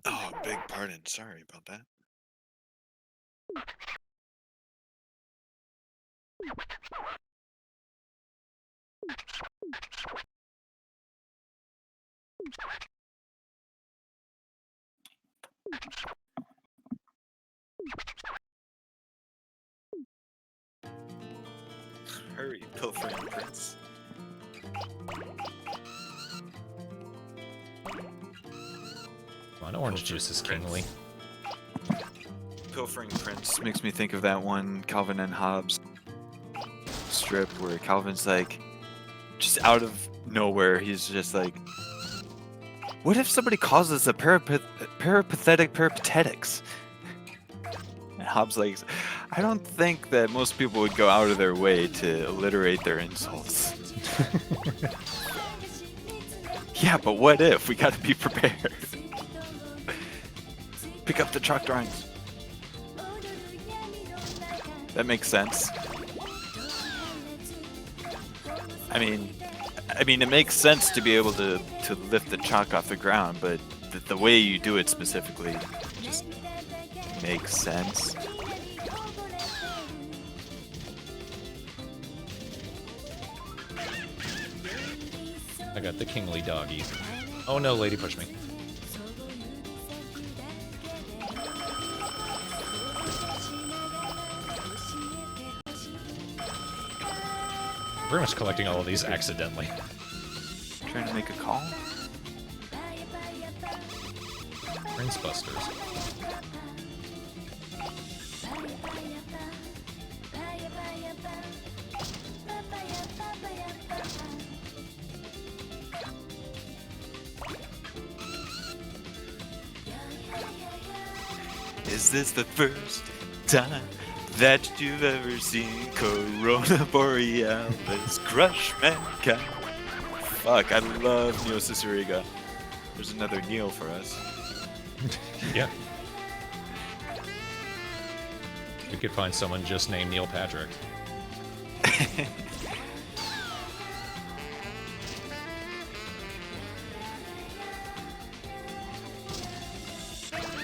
Oh, big pardon. Sorry about that. Hurry, pilfering prince. Come on, orange juice is kingly. Pilfering prince makes me think of that one Calvin and Hobbes strip where Calvin's like, just out of nowhere, he's just like, what if somebody calls us a peripatetic peripatetics? And Hobbes like, I don't think that most people would go out of their way to alliterate their insults. Yeah, but what if? We gotta be prepared. Pick up the chalk drawings. That makes sense. I mean, it makes sense to be able to lift the chalk off the ground, but the way you do it specifically just makes sense. I got the kingly doggy. Oh no, lady pushed me. Very much collecting all of these accidentally. Trying to make a call? Prince Busters. Is this the first time that you've ever seen Corona Borealis crush mankind? Fuck, I love Neil Ciceriga. There's another Neil for us. Yeah. We could find someone just named Neil Patrick.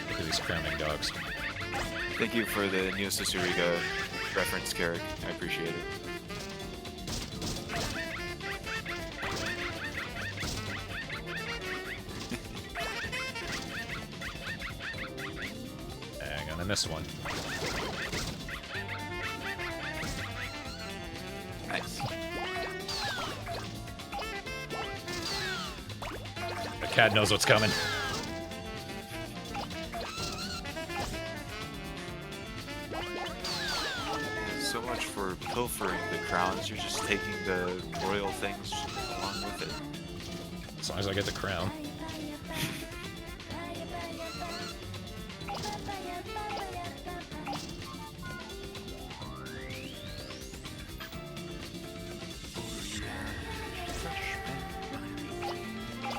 Look at these cramming dogs. Thank you for the Neil Ciceriga reference, Carrick. I appreciate it. Hang on, I missed one. Nice. The cat knows what's coming. So much for pilfering the crowns. You're just taking the royal things along with it. As long as I get the crown.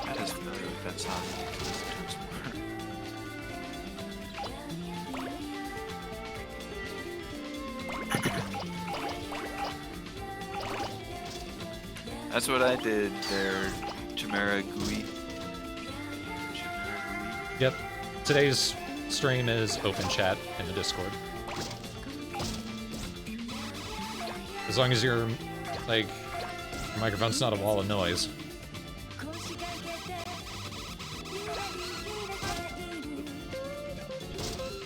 That is familiar with that song. That's what I did there, Chimera Gui. Yep. Today's stream is open chat in the Discord. As long as your microphone's not a wall of noise.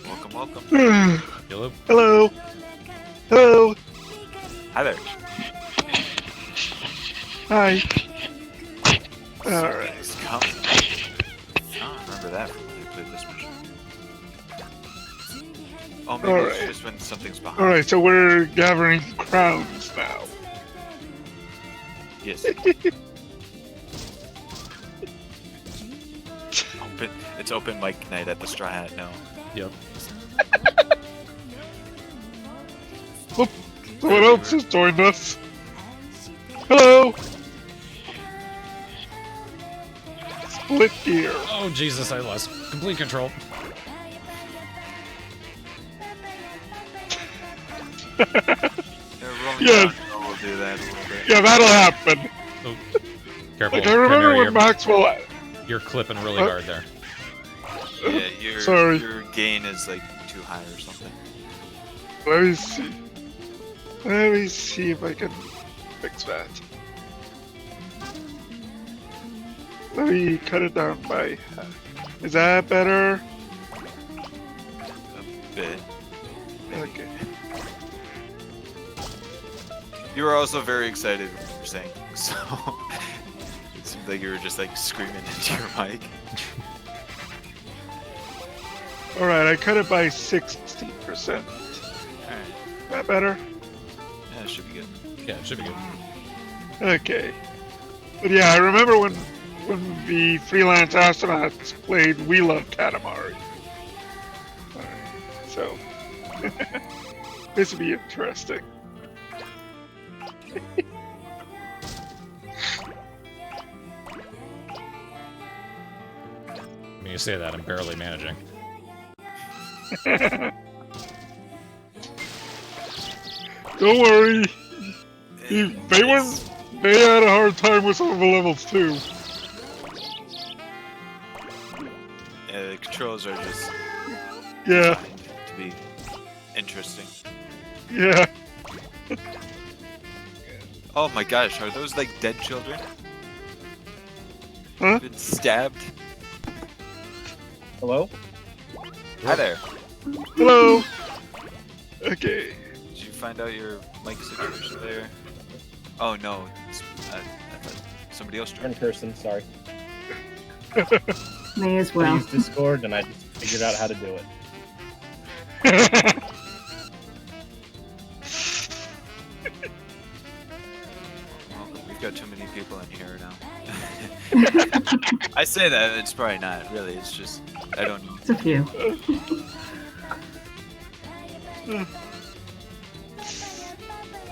Welcome, welcome. Hello. Hello. Hello. Hi there. Hi. Alright. It's coming. I don't remember that from when I played this mission. Oh, maybe Alright. it's just when something's behind. Alright, so we're gathering crowns now. Yes. It's open mic night at the Straw Hat now. Yep. Oh, someone else has joined us. Hello. Split gear. Oh Jesus, I lost complete control. Yeah, rolling Yes. down, we'll do that a little bit. Yeah, that'll happen. Oh, careful. Like, I remember Primary, when Maxwell... you're clipping really hard there. Yeah, your Sorry. your gain is like too high or something. Let me see. Let me see if I can fix that. Let me cut it down by half. Is that better? bit. Okay. You were also very excited when you were saying things, so it seemed like you were just like screaming into your mic. Alright, I cut it by 60%. Alright. That better? Yeah, it should be good. Yeah, it should be good. Okay. But yeah, I remember when the freelance astronauts played We Love Katamari. Alright, so this would be interesting. When you say that, I'm barely managing. Don't worry. They had a hard time with some of the levels too. Yeah, the controls are just Yeah, designed to be interesting. yeah. Oh my gosh, are those like dead children? Huh? Been stabbed? Hello? Hi there. Hello. Okay. Did you find out your mic situation there? Oh no, I thought somebody else Turn joined. person, sorry. May as I well. used Discord and I just figured out how to do it. Well, we've got too many people in here now. I say that, it's probably not, really, it's just, I don't It's a few.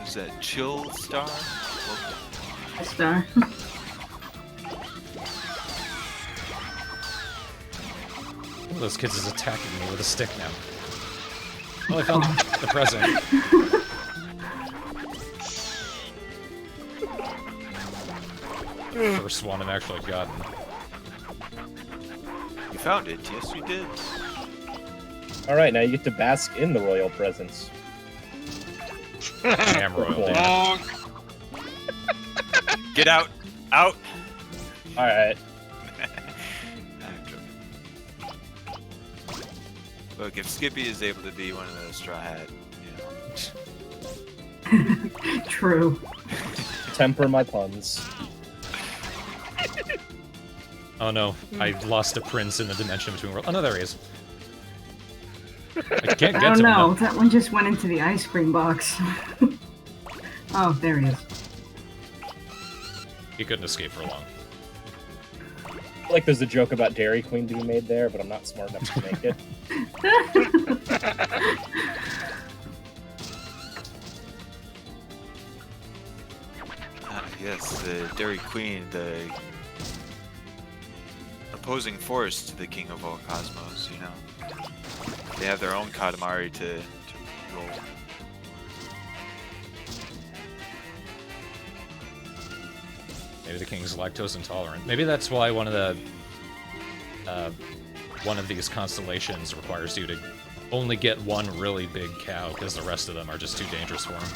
Is that Chill Star? Star. One of those kids is attacking me with a stick now. Oh, I found the present. First one I've actually gotten. You found it, yes you did. Alright, now you get to bask in the royal presence. Damn royal, dude. Long. Get out! Out! Alright. I'm joking. Look, if Skippy is able to be one of the Straw Hat, you know. True. Temper my puns. Oh no, I lost a prince in the dimension between worlds. Oh no, there he is. I can't get I to don't him know. now. That one just went into the ice cream box. Oh, there he is. He couldn't escape for long. I feel like there's a joke about Dairy Queen to be made there, but I'm not smart enough to make it. Yes, the Dairy Queen, the opposing force to the King of all Cosmos, you know. They have their own Katamari to roll. Maybe the king's lactose intolerant. Maybe that's why one of these constellations requires you to only get one really big cow, because the rest of them are just too dangerous for him.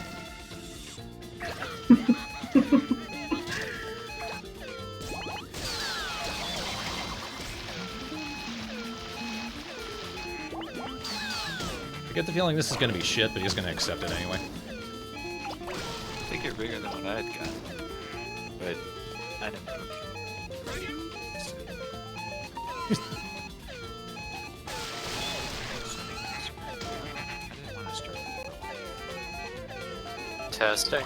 I get the feeling this is gonna be shit, but he's gonna accept it anyway. I think you're bigger than what I had gotten. But I didn't look. Testing.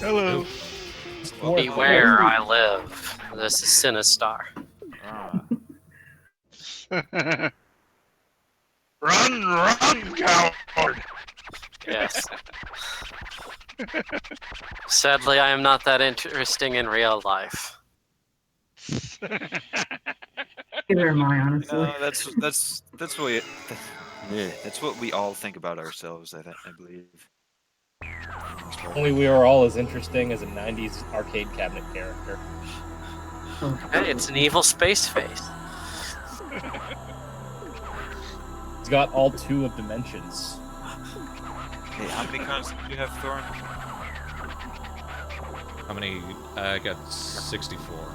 Hello. Beware, I live. This is Sinistar. Run, coward! Yes. Sadly, I am not that interesting in real life. Neither am I, honestly. No, that's what we all think about ourselves. I believe. Only we were all as interesting as a 90s arcade cabinet character. Hey, it's an evil space face. He's got all two of dimensions. Hey, how many cons did you have, Thorn? How many? I got 64.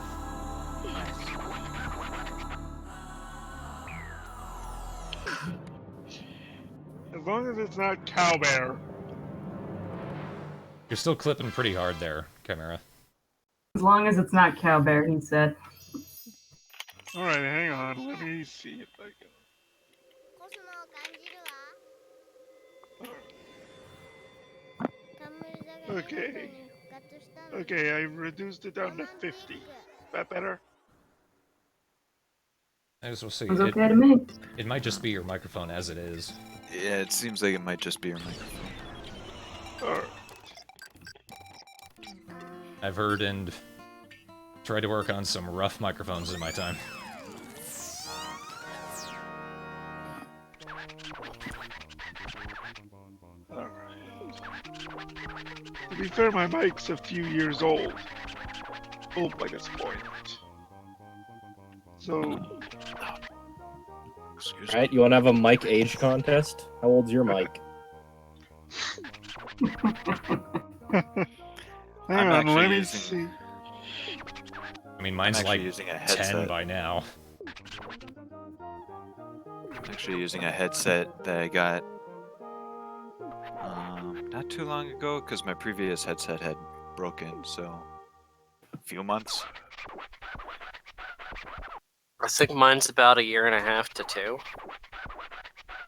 As long as it's not Cowbear. You're still clipping pretty hard there, Chimera. As long as it's not Cowbear, he said. Alright, hang on. Let me see if I can. コスモを感じるわ。冠座が見事に復活したのね。 Okay, I reduced it down to 50. Is that better? I guess we'll see. It's okay to me. It might just be your microphone as it is. Yeah, it seems like it might just be your microphone. Alright. I've heard and tried to work on some rough microphones in my time. To be fair, my mic's a few years old. Old by this point. So... Alright, you wanna have a mic age contest? How old's your mic? Hang on, let me see. I mean, mine's like using a 10 headset. by now. I'm actually using a headset that I got not too long ago because my previous headset had broken, so a few months. I think mine's about 1.5 to 2 years.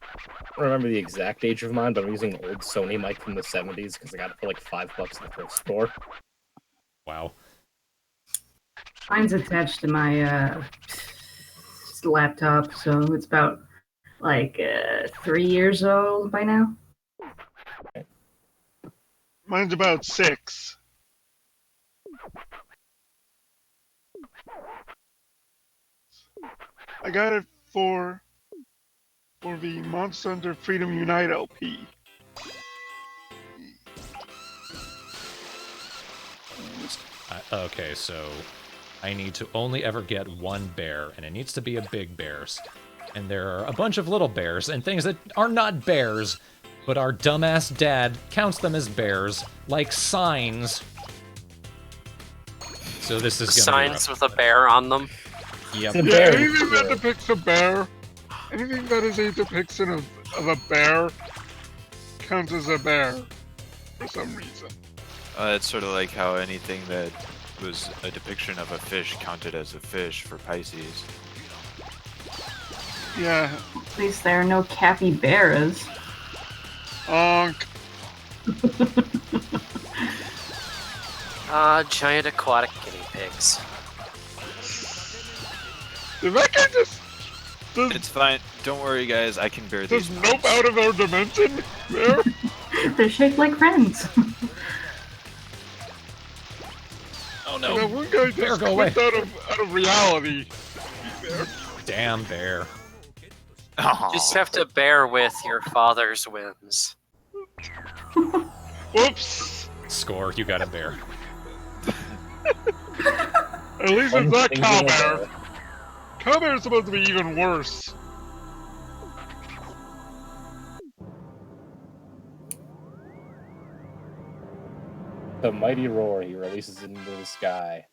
I don't remember the exact age of mine, but I'm using an old Sony mic from the 70s because I got it for like $5 at the thrift store. Wow. Mine's attached to my laptop, so it's about like 3 years old by now. Mine's about 6. I got it for the Monster Hunter Freedom Unite LP. Okay, so I need to only ever get one bear, and it needs to be a big bear. And there are a bunch of little bears, and things that are not bears, but our dumbass dad counts them as bears, like signs. So this is gonna Signs with a bear on them. Yep. Yeah, anything that depicts a bear, anything that is a depiction of a bear, counts as a bear, for some reason. It's sort of like how anything that was a depiction of a fish counted as a fish for Pisces. Yeah. At least there are no capybaras. Giant aquatic guinea pigs. Did that guy just... It's fine. Don't worry, guys. I can bear Does these. nope out of our dimension there? They're shaped like friends. Oh no! That one guy Bear, just go away. clicked out of reality. There. Damn bear. Just have to bear with your father's whims. Whoops! Score, you got a bear. At least it's not Cowbear. Cowbear is supposed to be even worse. The mighty roar he releases into the sky.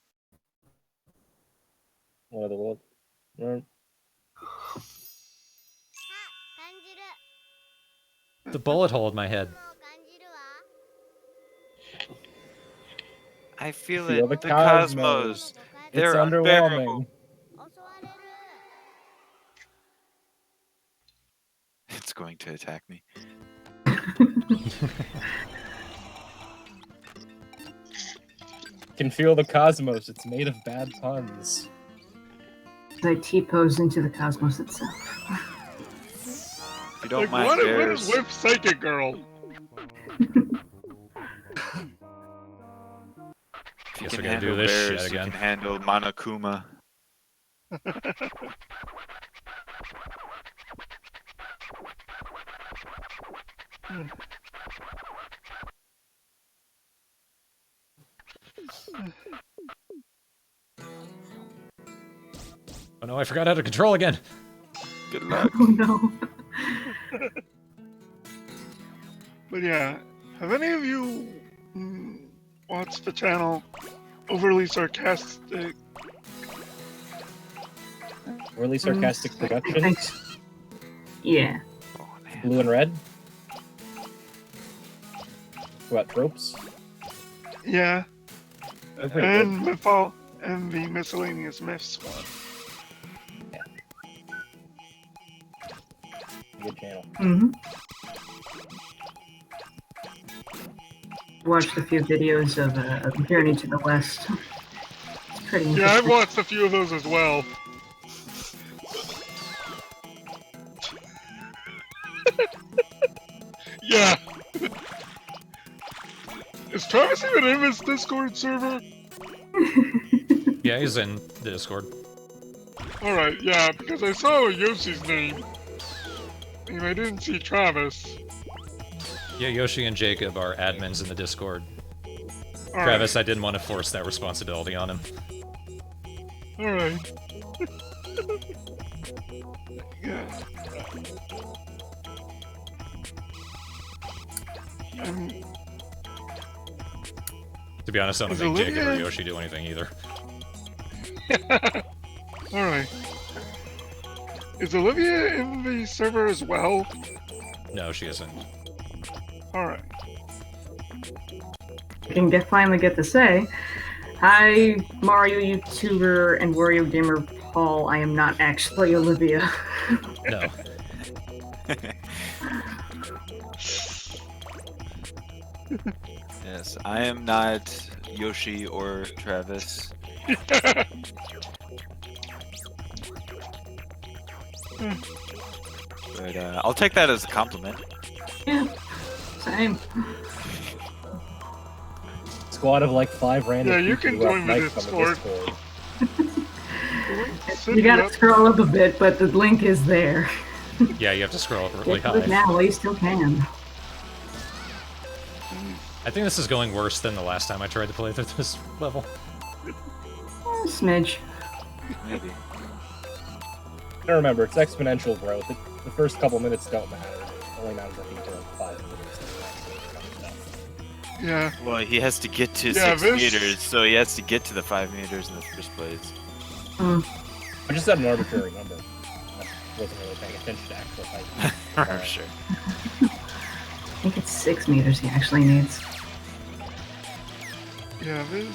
One of the little... The bullet hole in my head. I feel Feel it. the The cosmos. cosmos. It's They're underwhelming. unbearable. It's going to attack me. Can feel the cosmos. It's made of bad puns. I T-pose into the cosmos itself. If you don't Like, mind what bears, is with Psychic Girl? if you Guess can we gotta handle do this bears, shit you again. can handle Monokuma. Oh no, I forgot how to control again. Good luck. Oh no. But yeah, have any of you watched the channel Overly Sarcastic? Really sarcastic I production. think so. Yeah. Blue and red. What, tropes? Yeah. They're pretty And good. and the miscellaneous myths one. Good channel. Mm-hmm. Watched a few videos of Journey to the West. It's pretty Yeah, interesting. I've watched a few of those as well. Yeah. Is Travis even in this Discord server? Yeah, he's in the Discord. Alright, yeah, because I saw Yoshi's name. And I didn't see Travis. Yeah, Yoshi and Jacob are admins in the Discord. All Travis, I didn't want to force that responsibility on him. Alright. Yeah. To be honest, I don't Is think Jacob or Olivia- Yoshi do anything either. Alright. Is Olivia in the server as well? No, she isn't. Alright. I can finally get to say, hi, Mario YouTuber and Wario Gamer Paul. I am not actually Olivia. No. Yes, I am not Yoshi or Travis. But I'll take that as a compliment. Yeah, same. Squad of like 5 random Yeah, you people can who have join the mics on Discord. You gotta scroll up a bit, but the link is there. Yeah, you have to scroll up really Get to it high. now while you still can. I think this is going worse than the last time I tried to play through this level. Smidge. Maybe. Now remember, it's exponential growth. The first couple minutes don't matter. It only matters, I think, to like 5 minutes. Yeah. Well, he has to get to Yeah, 6 this- meters, so he has to get to the 5 meters in the first place. I just said an arbitrary number. I wasn't really paying attention to actual height. I'm sure. I think it's 6 meters he actually needs. Yeah, this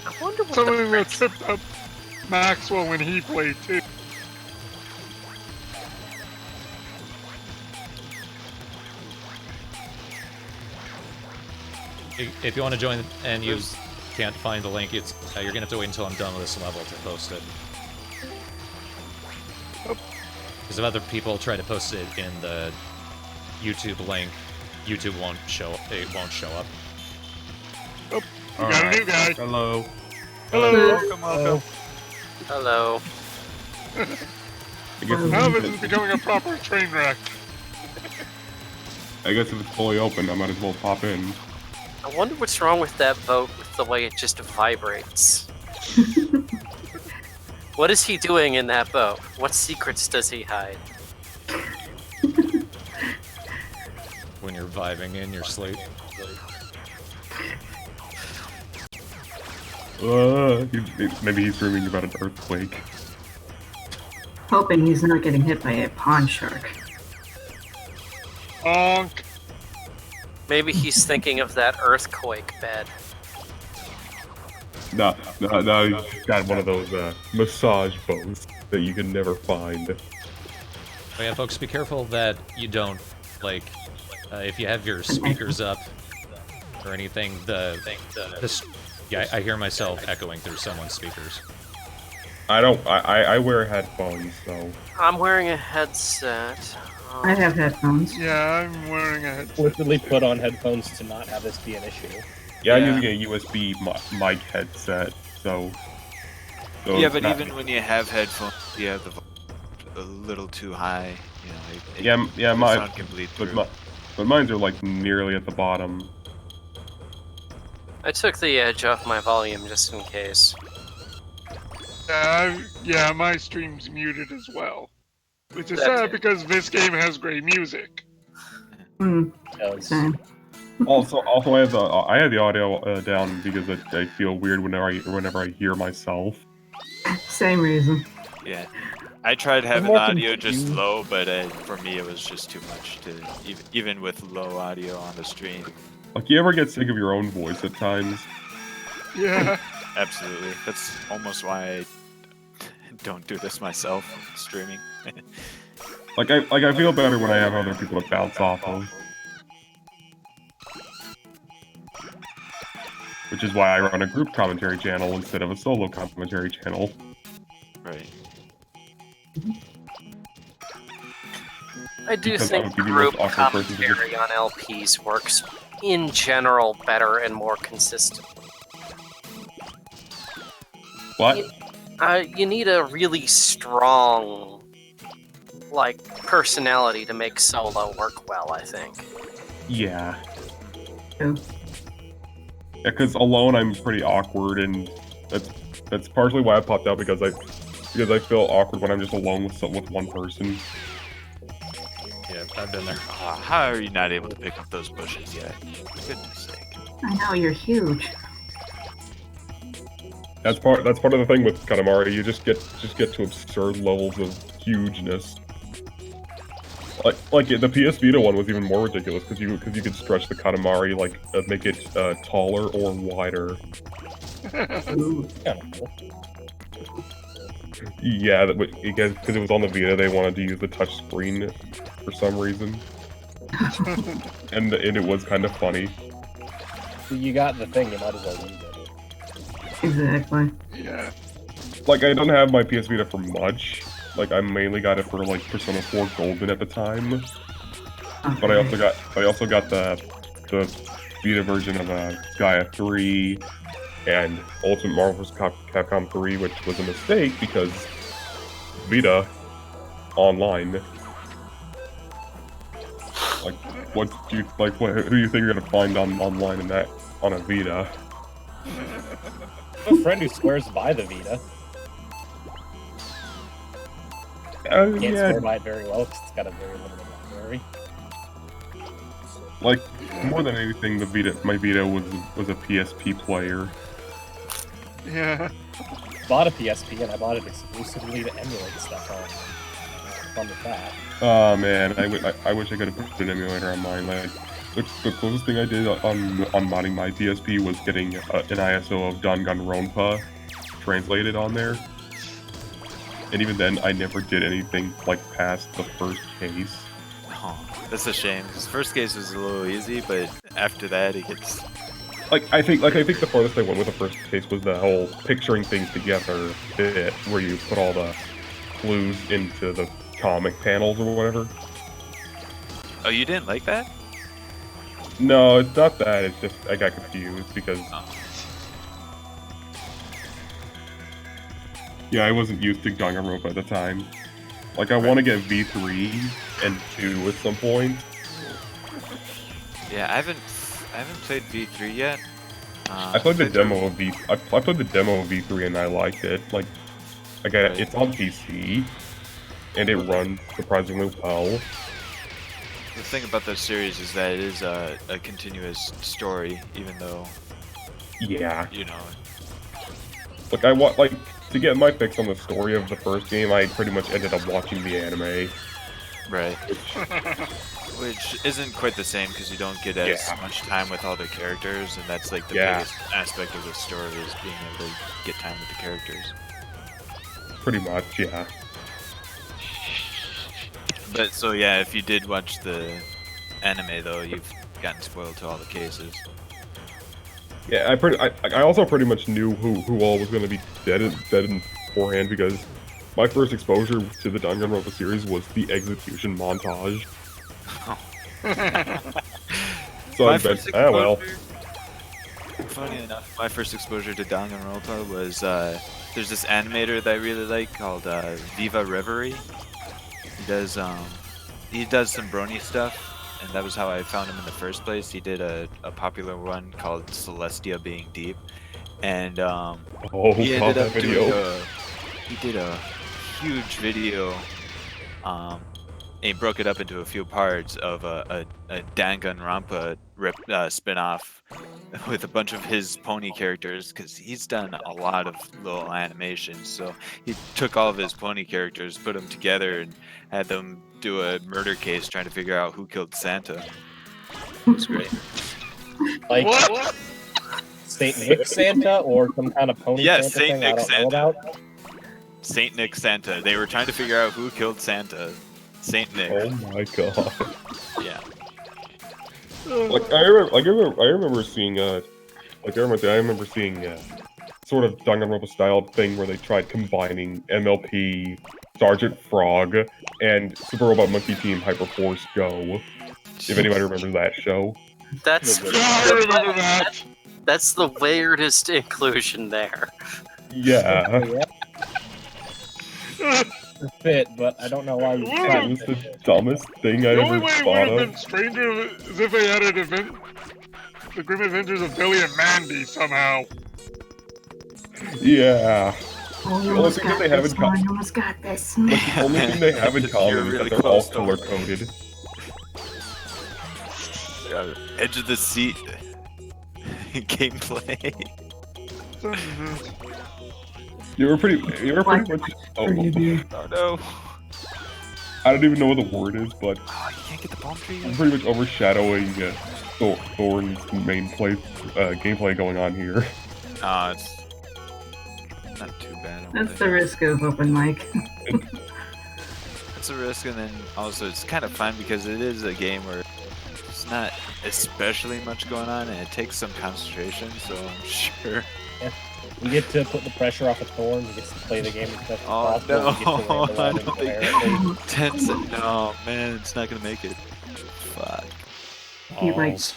I wonder what something that tripped up Maxwell when he played too. If you want to join and you can't find the link, it's you're gonna have to wait until I'm done with this level to post it. Because if other people try to post it in the YouTube link, YouTube won't show. It won't show up. Oh, we got a new guy. Hello. Hello. Welcome, welcome. Hello. I guess Now this is becoming a proper train wreck. I guess if it's fully open, I might as well pop in. I wonder what's wrong with that boat with the way it just vibrates. What is he doing in that boat? What secrets does he hide? When you're vibing in your sleep. Maybe he's dreaming about an earthquake. Hoping he's not getting hit by a pond shark. Honk. Maybe he's thinking of that earthquake bed. No, he's got one of those massage bows that you can never find. But yeah, folks, be careful that you don't, like, if you have your speakers up or anything, yeah, I hear myself echoing through someone's speakers. I wear headphones, so. I'm wearing a headset. I have headphones. Yeah, I'm wearing a headset. Explicitly put on headphones to not have this be an issue. Yeah, I'm using a USB mic headset, so Yeah, it's but not- even when you have headphones, you have the a little too high. You know, yeah, the sound can bleed through. but mine's are like nearly at the bottom. I took the edge off my volume just in case. Yeah, my stream's muted as well. Which is That's sad it. because this game has great music. Same. Also, I have the audio down because I feel weird whenever I hear myself. Same reason. Yeah. I tried having more the audio just confused. low, but for me it was just too much to even with low audio on the stream. Like, you ever get sick of your own voice at times? Yeah. Absolutely. That's almost why I don't do this myself, streaming. Like I feel better when I have other people to bounce off of. Which is why I run a group commentary channel instead of a solo commentary channel. Right. I do Because I think would be the most group awkward person to commentary on LPs works in general better and more consistent. What? You need a really strong, like, personality to make solo work well, I think. Yeah. Yeah. Yeah, because alone I'm pretty awkward, and that's partially why I popped out, because I feel awkward when I'm just alone with one person. Yeah, I've been there. How are you not able to pick up those bushes yet? For goodness sake. I know, you're huge. That's part of the thing with Katamari. You just get to absurd levels of hugeness. Like the PS Vita one was even more ridiculous because you could stretch the Katamari, like make it taller or wider. Yeah, because it was on the Vita, they wanted to use the touch screen for some reason, and it was kind of funny. You got the thing, you might as well use it. Exactly. Yeah. Like, I don't have my PS Vita for much. Like, I mainly got it for like Persona 4 Golden at the time. But I also got the Vita version of Gaia 3 and Ultimate Marvel vs. Capcom 3, which was a mistake because Vita online. Like, who do you think you're gonna find online in that on a Vita? I have a friend who swears by the Vita. Can't swear by it very well because it's got a very limited library. Like, more than anything, my Vita was a PSP player. Yeah. Bought a PSP and I bought it exclusively to emulate stuff on. Fun with that. Oh man, I wish I could have put an emulator on mine. Like, the closest thing I did on modding my PSP was getting an ISO of Danganronpa translated on there. And even then, I never did anything like past the first case. Oh, that's a shame. His first case was a little easy, but after that, it gets. I think the farthest I went with the first case was the whole picturing things together bit, where you put all the clues into the comic panels or whatever. Oh, you didn't like that? No, it's not that. It's just I got confused because. Yeah, I wasn't used to Danganronpa at the time. Like, I want to get V3 and 2 at some point. Yeah, I haven't played V3 yet. I played the demo of I played the demo of V3 and I liked it. Like, it's on PC, and it runs surprisingly well. The thing about this series is that it is a continuous story, even though. Yeah. You know. Like, to get my fix on the story of the first game, I pretty much ended up watching the anime. Right. Which isn't quite the same because you don't get as much time with all the characters, and that's like the biggest aspect of the story is being able to get time with the characters. Pretty much, yeah. But so yeah, if you did watch the anime though, you've gotten spoiled to all the cases. Yeah, I also pretty much knew who all was going to be dead in beforehand because my first exposure to the Danganronpa series was the execution montage. So I bet, well. Funny enough, my first exposure to Danganronpa was there's this animator that I really like called Viva Reverie. He does some brony stuff. And that was how I found him in the first place. He did a popular one called Celestia Being Deep. And he ended up doing he did a huge video he broke it up into a few parts of a Danganronpa spin-off with a bunch of his pony characters, because he's done a lot of little animations. So he took all of his pony characters, put them together, and had them do a murder case trying to figure out who killed Santa. It was great. Like What? Saint Nick Santa or some kind of pony Yes, Santa Saint thing Nick I don't Santa. know about? Saint Nick Santa. They were trying to figure out who killed Santa. Saint Nick. Oh my god. Yeah. Like I remember seeing sort of Danganronpa style thing where they tried combining MLP, Sergeant Frog, and Super Robot Monkey Team Hyperforce Go. If anybody remembers that show. That's Yeah, I remember that. that's the weirdest inclusion there. Yeah. Fit, but I don't know why you That was the dumbest thing I The ever only way it would thought have of. been stranger is if they had an event, the Grim Adventures of Billy and Mandy somehow. Yeah. Oh, you The only almost thing that got they have this in common, one. You almost got this. the only thing they have in You're common is really that they're all close to color it. coded. Edge of the seat gameplay. You were pretty much. Oh, Oh no. I don't even know what the word is, but Oh, you can't get the palm tree. I'm pretty much overshadowing Thorn's main gameplay going on here. It's not too bad. I don't That's think. the risk of open mic. It's a risk, and then also it's kind of fun because it is a game where there's not especially much going on, and it takes some concentration. So I'm sure. You get to put the pressure off of Thorn. You get to play the game as best as Oh possible. no! You get to land I around don't incoherently. think 10 seconds. No, man, it's not gonna make it. Fuck. You like Balls.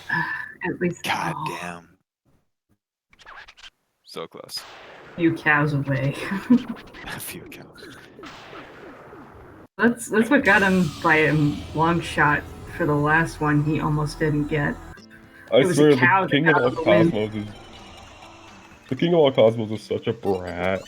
at least God damn. So close. few cows away. A few counts. That's what got him by a long shot for the last one. He almost didn't get. I It was swear, a cow the that King of got all out of the wind. Cosmos is. The King of all Cosmos is such a brat.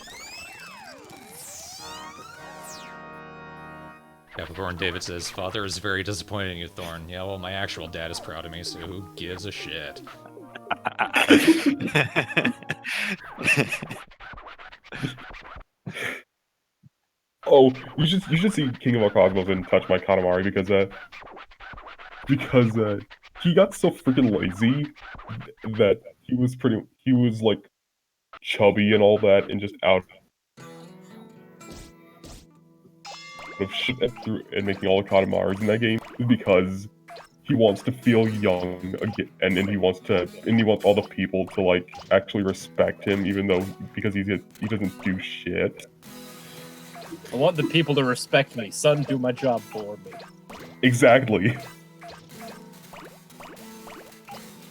Capricorn David says, "Father is very disappointed in you, Thorn." Yeah, well, my actual dad is proud of me, so who gives a shit? Oh, you should see King of all Cosmos and Touch My Katamari because he got so freaking lazy that he was like chubby and all that and just out of shit and making all the Katamaris in that game because he wants to feel young again, and he wants all the people to like actually respect him, even though because he doesn't do shit. I want the people to respect me. Son, do my job for me. Exactly.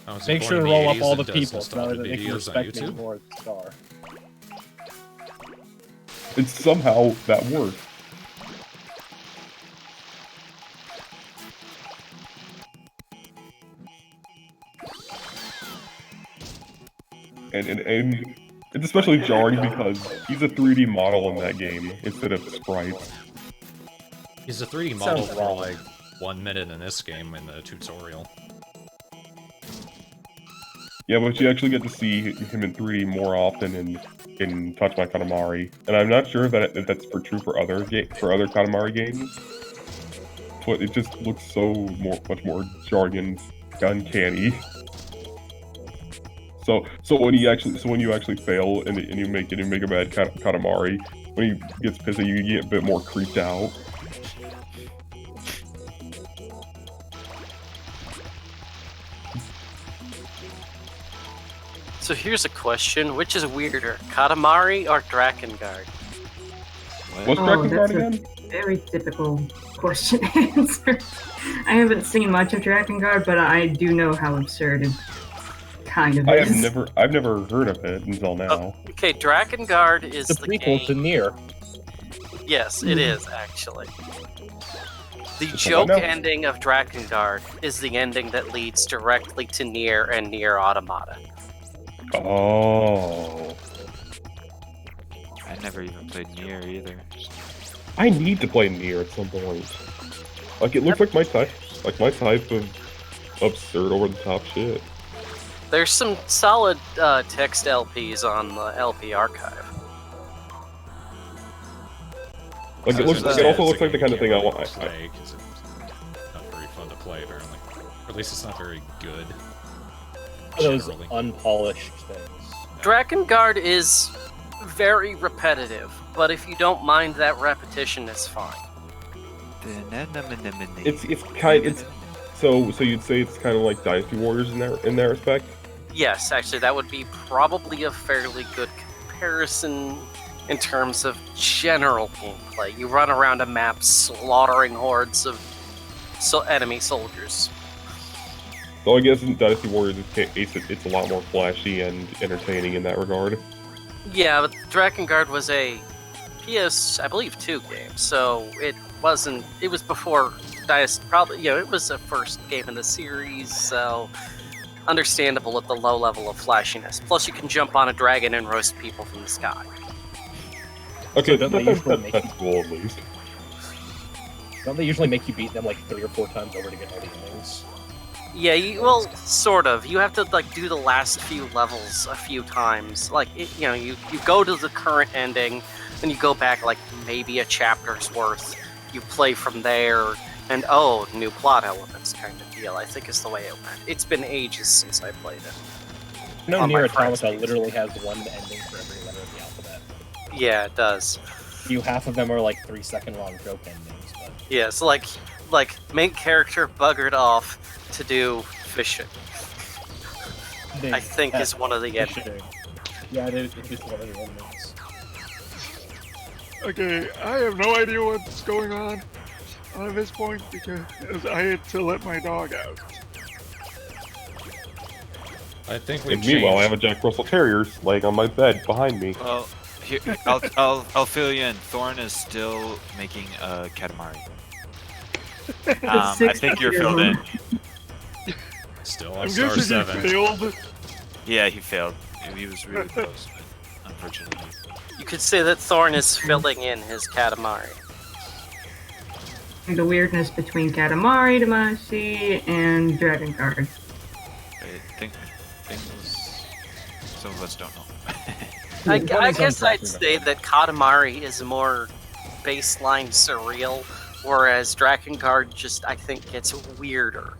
I was Make born sure in to roll up 80s all and the does people so nostalgia that they can videos on respect me YouTube. more as a star. And somehow that worked. And it's especially jarring because he's a 3D model in that game instead of sprites. He's a 3D model Sounds for wrong. like 1 minute in this game in the tutorial. Yeah, but you actually get to see him in 3D more often in Touch My Katamari, and I'm not sure if that's true for other Katamari games. But it just looks much more jargon, uncanny. So when you actually fail and you make a bad Katamari, when he gets pissed at you, you get a bit more creeped out. So here's a question: which is weirder, Katamari or Drakengard? What's Drakengard again? Very typical question answer. I haven't seen much of Drakengard, but I do know how absurd it kind of is. I've never heard of it until now. Okay, Drakengard is The the prequel game. to Nier. Yes, it is actually. The So joke what now? ending of Drakengard is the ending that leads directly to Nier and Nier Automata. Oh. I never even played Nier either. I need to play Nier at some point. Like, it looks like my type of absurd, over-the-top shit. There's some solid text LPs on the LP archive. Like, it also looks like the kind of thing I want. Play, 'cause it's not very fun to play, apparently. Or at least it's not very good. Those unpolished things. Drakengard is very repetitive, but if you don't mind that repetition, it's fine. So you'd say it's kind of like Dynasty Warriors in that respect? Yes, actually, that would be probably a fairly good comparison in terms of general gameplay. You run around a map slaughtering hordes of enemy soldiers. So I guess in Dynasty Warriors, it's a lot more flashy and entertaining in that regard. Yeah, but Drakengard was a I believe, 2 game, so it wasn't. It was before Dynasty. Probably, it was the first game in the series, so understandable at the low level of flashiness. Plus, you can jump on a dragon and roast people from the sky. Okay, so that's cool at least. Don't they usually make you beat them like 3 or 4 times over to get all the enemies? Yeah, well, sort of. You have to do the last few levels a few times. You go to the current ending, then you go back maybe a chapter's worth. You play from there, and new plot elements kind of deal. I think is the way it went. It's been ages since I played it. No, Nier Automata literally has one ending for every letter of the alphabet. Yeah, it does. Half of them are 3-second long joke endings. But... Yeah, so main character buggered off to do fishing. I think is one of the endings. Yeah, it is one of the endings. Okay, I have no idea what's going on at this point because I had to let my dog out. I think we've Meanwhile, I have a Jack Russell Terrier laying on my bed behind me. Well, here, I'll fill you in. Thorn is still making a Katamari. I think you're filled in. Still I'm on star guessing 7. he failed. Yeah, he failed. He was really close, but unfortunately. You could say that Thorn is filling in his Katamari. The weirdness between Katamari Damacy and Drakengard. I think some of us don't know. I guess I'd say that Katamari is more baseline surreal, whereas Drakengard just, I think, gets weirder.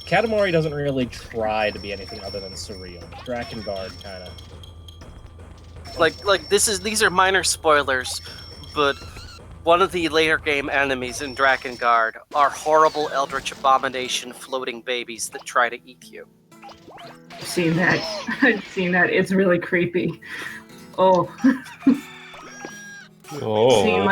Katamari doesn't really try to be anything other than surreal. Drakengard kind of... These are minor spoilers, but one of the later game enemies in Drakengard are horrible eldritch abomination floating babies that try to eat you. I've seen that. I've seen that. It's really creepy. Oh. Oh. I've seen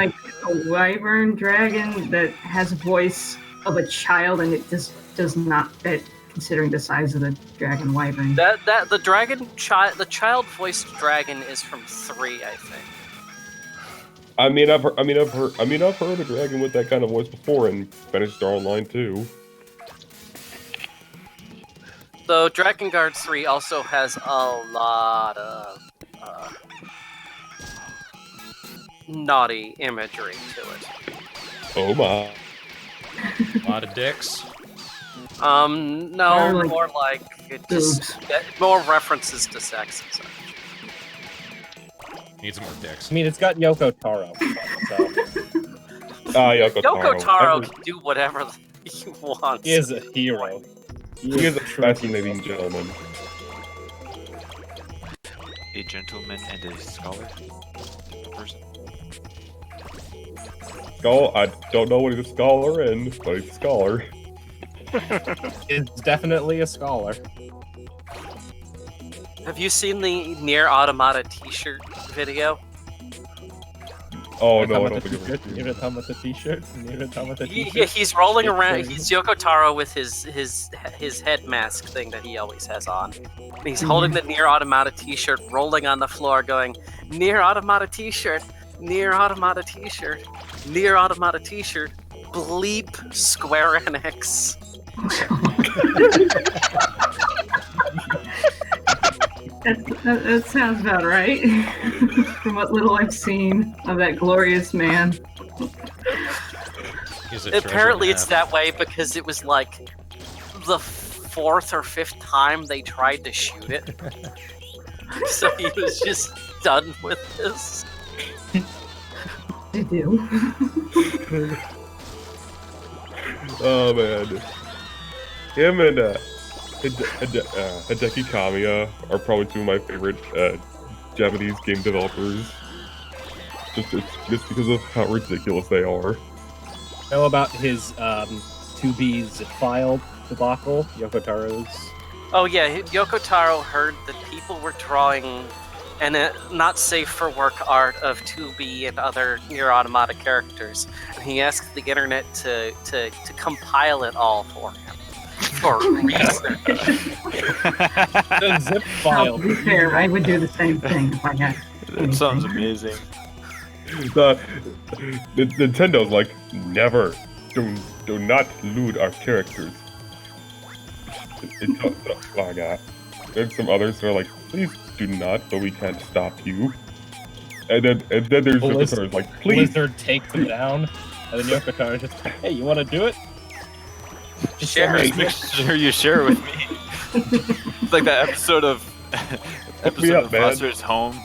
a wyvern dragon that has a voice of a child, and it just does not fit considering the size of the dragon wyvern. The child voiced dragon is from 3, I think. I've heard a dragon with that kind of voice before in Fantasy Star Online 2. Though Drakengard 3 also has a lot of naughty imagery to it. Oh my. A lot of dicks. No, more more references to sex and such. Needs more dicks. I mean, it's got Yoko Taro. So. Yoko Taro can do whatever he wants. He is a hero. He is a fascinating gentleman. A gentleman and a scholar person. I don't know what he's a scholar in, but he's a scholar. It's definitely a scholar. Have you seen the Nier Automata t-shirt video? Oh no, I don't think it's Nier Automata t-shirt. He's rolling around. He's Yoko Taro with his head mask thing that he always has on. He's holding the Nier Automata t-shirt, rolling on the floor, going Nier Automata t-shirt, Nier Automata t-shirt, Nier Automata t-shirt, bleep Square Enix. That sounds about right. From what little I've seen of that glorious man. He's was it? Treasure Apparently, Map? it's that way because it was like the 4th or 5th time they tried to shoot it. So he was just done with this. I do. Oh man, him and Hideki Kamiya are probably two of my favorite Japanese game developers. Just because of how ridiculous they are. Know about his 2B's file debacle, Yoko Taro's? Oh yeah, Yoko Taro heard that people were drawing and not safe for work art of 2B and other Nier Automata characters. And he asked the internet to compile it all for him. For research. The zip file. To be fair, I would do the same thing if I had. That sounds amazing. Nintendo's like, never. Do not loot our characters. Oh, God. There's some others that are like, please do not, but we can't stop you. And then there's Yoko like, please. Blizzard take them down, and then Yoko Taro just, hey, you want to do it? Just Share Just make sure you share it with me. It's like that episode of Foster's Home,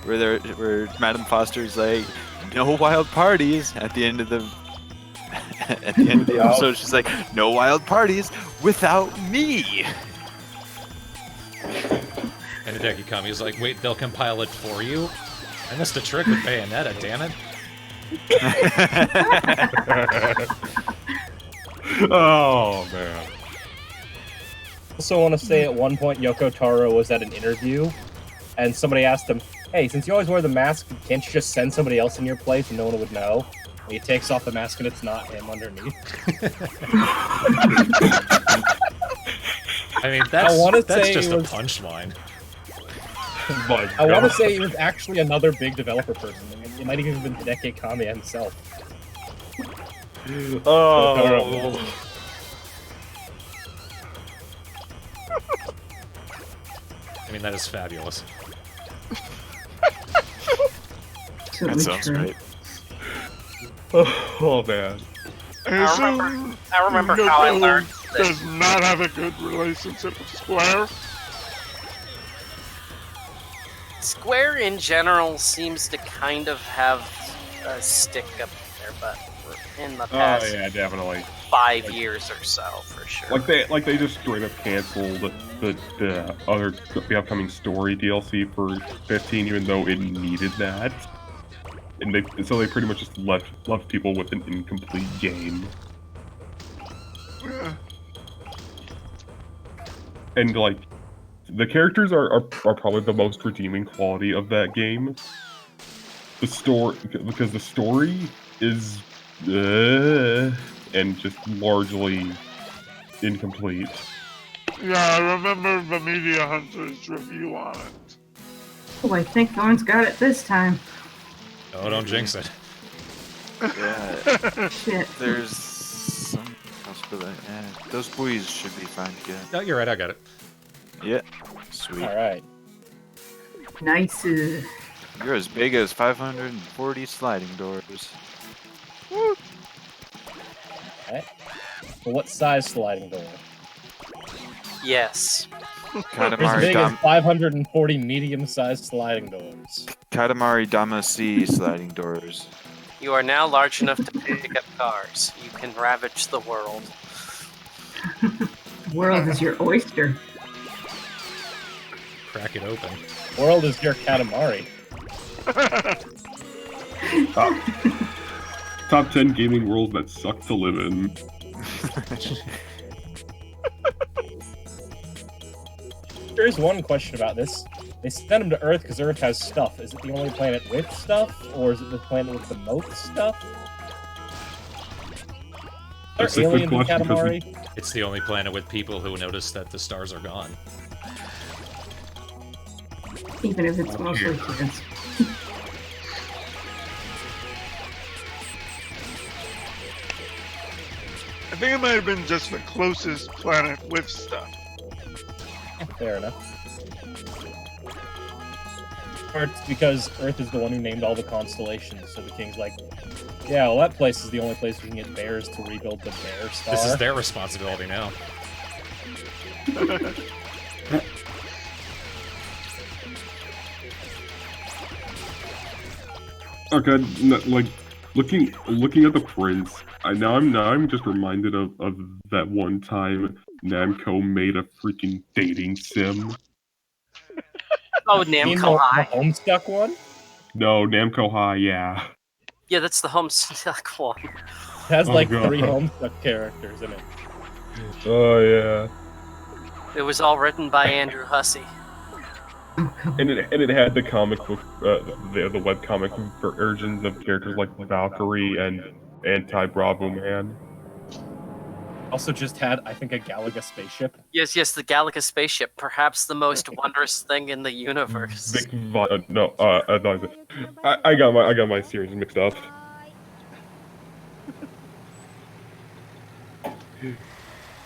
where Madam Foster's like, no wild parties at the end of the episode. She's like, no wild parties without me. And Hideki Kamiya's like, wait, they'll compile it for you? I missed a trick with Bayonetta, damn it. Oh, man. Also want to say at one point Yoko Taro was at an interview, and somebody asked him, hey, since you always wear the mask, can't you just send somebody else in your place and no one would know? And he takes off the mask and it's not him underneath. I mean, that's just a punchline. I want to say it was actually another big developer person. It might have even been Hideki Kamiya himself. Oh. I mean, that is fabulous. That sounds great. Oh man. I remember how I learned that. Does not have a good relationship with Square. Square in general seems to kind of have a stick up their butt in the past. Oh yeah, definitely. 5 years or so, for sure. Like they just straight up canceled the upcoming story DLC for 15, even though it needed that. And they pretty much just left people with an incomplete game. And like, the characters are probably the most redeeming quality of that game. The story, because the story is and just largely incomplete. Yeah, I remember the Media Hunter's review on it. Oh, I think Thorn's got it this time. Oh, don't jinx it. Yeah. Shit. There's some possibility. Those buoys should be fine to get. No, you're right, I got it. Yeah. Sweet. Alright. Nice. You're as big as 540 sliding doors. Woo. Okay. Well, what size sliding door? Yes. As big as 540 medium-sized sliding doors. Katamari Damacy sliding doors. You are now large enough to pick up cars. You can ravage the world. World is your oyster. Crack it open. World is your Katamari. Top 10 gaming worlds that suck to live in. There's one question about this. They sent him to Earth because Earth has stuff. Is it the only planet with stuff, or is it the planet with the most stuff? Are there aliens in Katamari? It's the only planet with people who notice that the stars are gone. Even if it's mostly kids. I think it might have been just the closest planet with stuff. Fair enough. Or it's because Earth is the one who named all the constellations, so the king's like, Yeah, well, that place is the only place we can get bears to rebuild the bear star. This is their responsibility now. Okay, like looking at the prints, I'm just reminded of that one time Namco made a freaking dating sim. Oh, You mean Namco the High. Homestuck one? No, Namco High, yeah. Yeah, that's the Homestuck one. It has Oh, like God. 3 Homestuck characters in it. Oh yeah. It was all written by Andrew Hussey. And it had the comic book, the web comic versions of characters like Valkyrie and Anti-Bravo Man. Also just had, I think, a Galaga spaceship. Yes, the Galaga spaceship, perhaps the most wondrous thing in the universe. No, I got my series mixed up.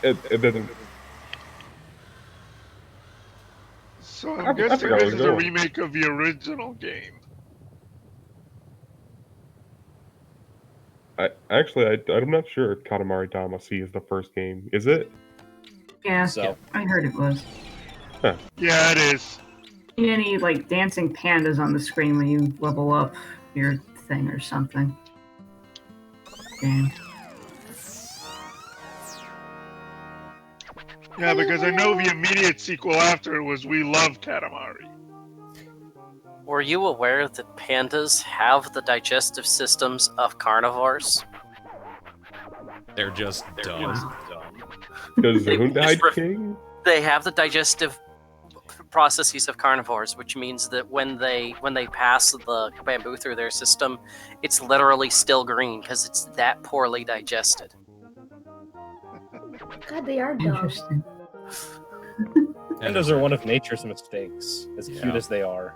It doesn't. So I I'm guessing forgot this where is to a go. remake of the original game. I'm not sure if Katamari Damacy is the first game. Is it? Yeah, So. I heard it was. Huh. Yeah, it is. Any like dancing pandas on the screen when you level up your thing or something. Game. Yeah, because I know the immediate sequel after it was We Love Katamari. Were you aware that pandas have the digestive systems of carnivores? They're just dumb. Does They Hyundai just King? They have the digestive processes of carnivores, which means that when they pass the bamboo through their system, it's literally still green because it's that poorly digested. God, they are dumb. Interesting. Pandas are one of nature's mistakes, as cute as they are.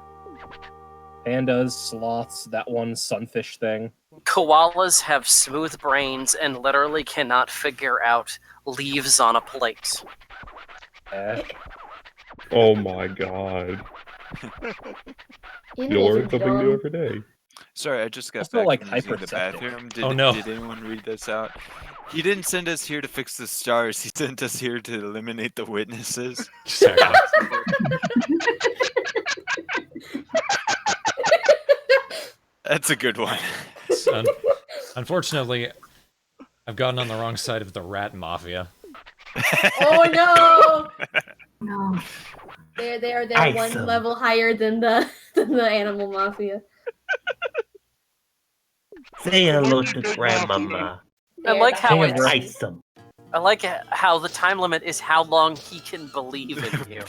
Pandas, sloths, that one sunfish thing. Koalas have smooth brains and literally cannot figure out leaves on a plate. Oh my god. You'll learn something new every day. Sorry, I just got Also, back like, from using the hyperseptic. bathroom. Oh, no. Did anyone read this out? He didn't send us here to fix the stars. He sent us here to eliminate the witnesses. That's a good one. Unfortunately, I've gotten on the wrong side of the rat mafia. Oh no! No. They're Awesome. one level higher than the animal mafia. Say hello to Grandmama. I like how They're it's, Awesome. I like how the time limit is how long he can believe in you.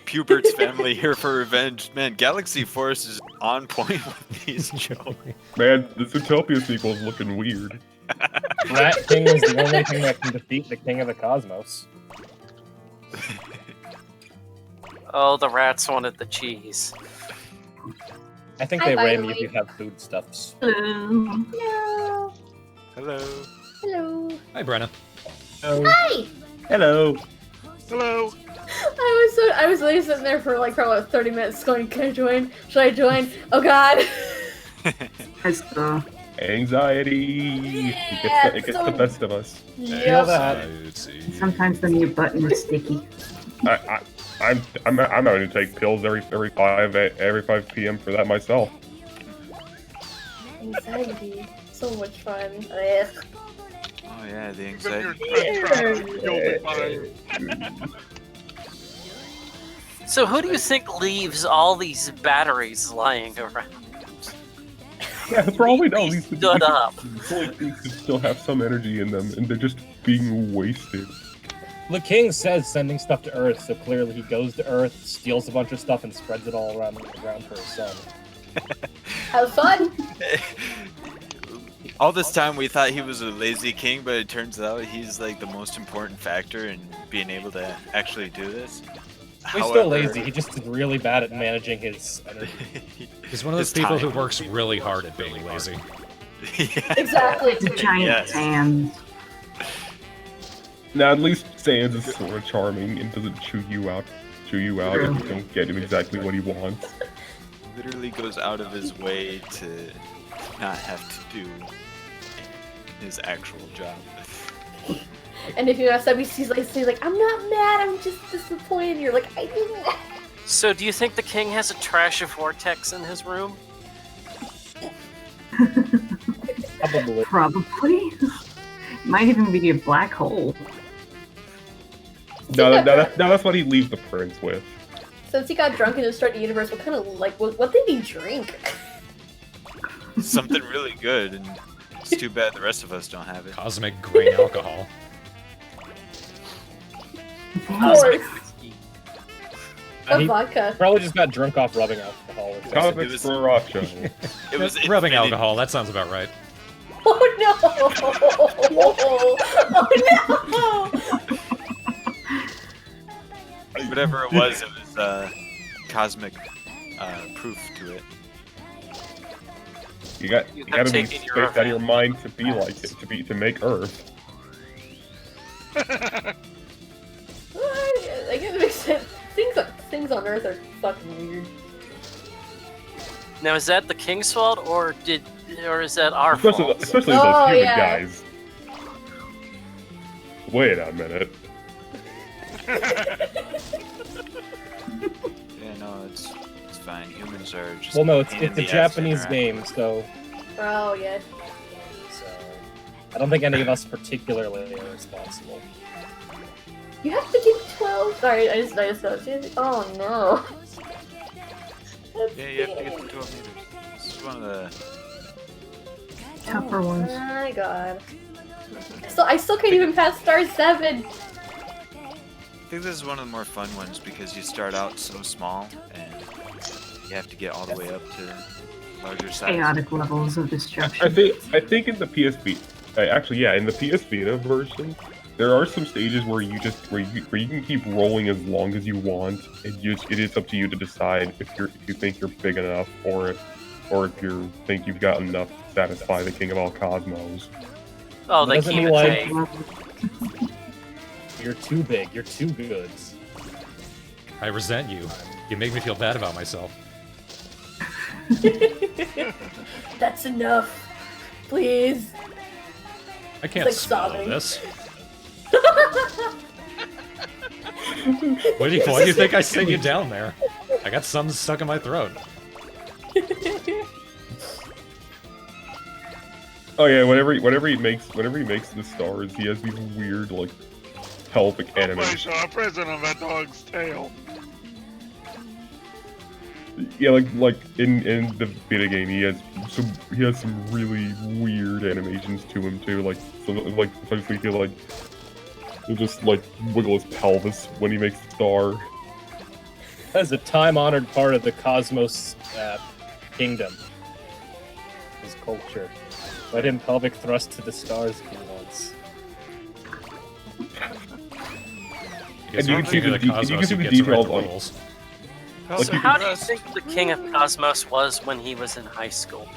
Pubert's family here for revenge. Man, Galaxy Force is on point with these jokes. Man, the Zootopia sequel is looking weird. Rat King is the only thing that can defeat the King of the Cosmos. Oh, the rats wanted the cheese. I think Hi, they by ran the me if way. you have foodstuffs. Hello. Hello. Hello. Hi, Brenna. Hi. Hello. Hello. I was literally sitting there for like probably 30 minutes going, can I join? Should I join? Oh god. It's Anxiety. It gets the best of us. Feel that. sometimes the mute button is sticky. I'm having to take pills every 5 p.m. for that myself. Anxiety. So much fun. Ugh. Oh yeah, the Even your anxiety. you'll be fine. So who do you think leaves all these batteries lying around? Yeah, for all we know, these stood up. things still have some energy in them, and they're just being wasted. The king says sending stuff to Earth, so clearly he goes to Earth, steals a bunch of stuff, and spreads it all around the ground for his son. Have fun. All this time we thought he was a lazy king, but it turns out he's like the most important factor in being able to actually do this. He's still lazy, he just is really bad at managing his energy. He's one of those people who works really hard at being lazy. Exactly. It's a giant fan. Now, at least Sans is sort of charming and doesn't chew you out if you don't get him exactly what he wants. Literally goes out of his way to not have to do his actual job. And if you ask him, he's like, I'm not mad, I'm just disappointed. You're like, I didn't. So, do you think the king has a trash vortex in his room? Probably. Probably. Might even be a black hole. No, that's what he leaves the prince with. Since he got drunk and destroyed the universe, what kind of what did he drink? Something really good, and it's too bad the rest of us don't have it. Cosmic grain alcohol. Of course. He Vodka. probably just got drunk off rubbing alcohol. Or Cosmic Sriracha. It was rubbing infinity. alcohol. That sounds about right. Oh no! Oh no! Whatever it was cosmic proof to it. You gotta be taken spaced your out of your mind to be like it, to make Earth. I guess it makes sense. Things on Earth are fucking weird. Now, is that the king's fault, or is that our fault? Especially those Oh, human yeah. guys. Wait a minute. Yeah, no, it's fine. Humans are just. Well, no, it's pain in a the ass to Japanese interact game, with. so Oh yeah. I don't think any of us particularly are responsible. You have to get 12. Sorry, I just noticed. Oh no. Yeah, you have to get the 12 meters. This is one of the. Tougher ones. Oh my god. I still can't even pass star 7. I think this is one of the more fun ones because you start out so small and you have to get all the way up to larger size. Chaotic levels of destruction. I think in the PSP, actually, yeah, in the PS Vita version, there are some stages where you can keep rolling as long as you want, and it is up to you to decide if you think you're big enough, or if you think you've got enough to satisfy the King of all Cosmos. Oh, they Doesn't keep he it like- vague. You're too big. You're too good. I resent you. You make me feel bad about myself. That's enough. Please. I can't It's like swallow sobbing. this. Why do you think I sent you down there? I got some stuck in my throat. Oh yeah, whenever he makes the stars, he has these weird like pelvic I animations. saw a present on that dog's tail. Yeah, like in the Vita game, he has some really weird animations to him too. Like especially he'll just like wiggle his pelvis when he makes the star. That is a time-honored part of the Cosmos kingdom. His culture. Let him pelvic thrust to the stars if he wants. And you can see the Cosmos, details gets rid of on. the rules. Like, So you how can- do you think the King of Cosmos was when he was in high school?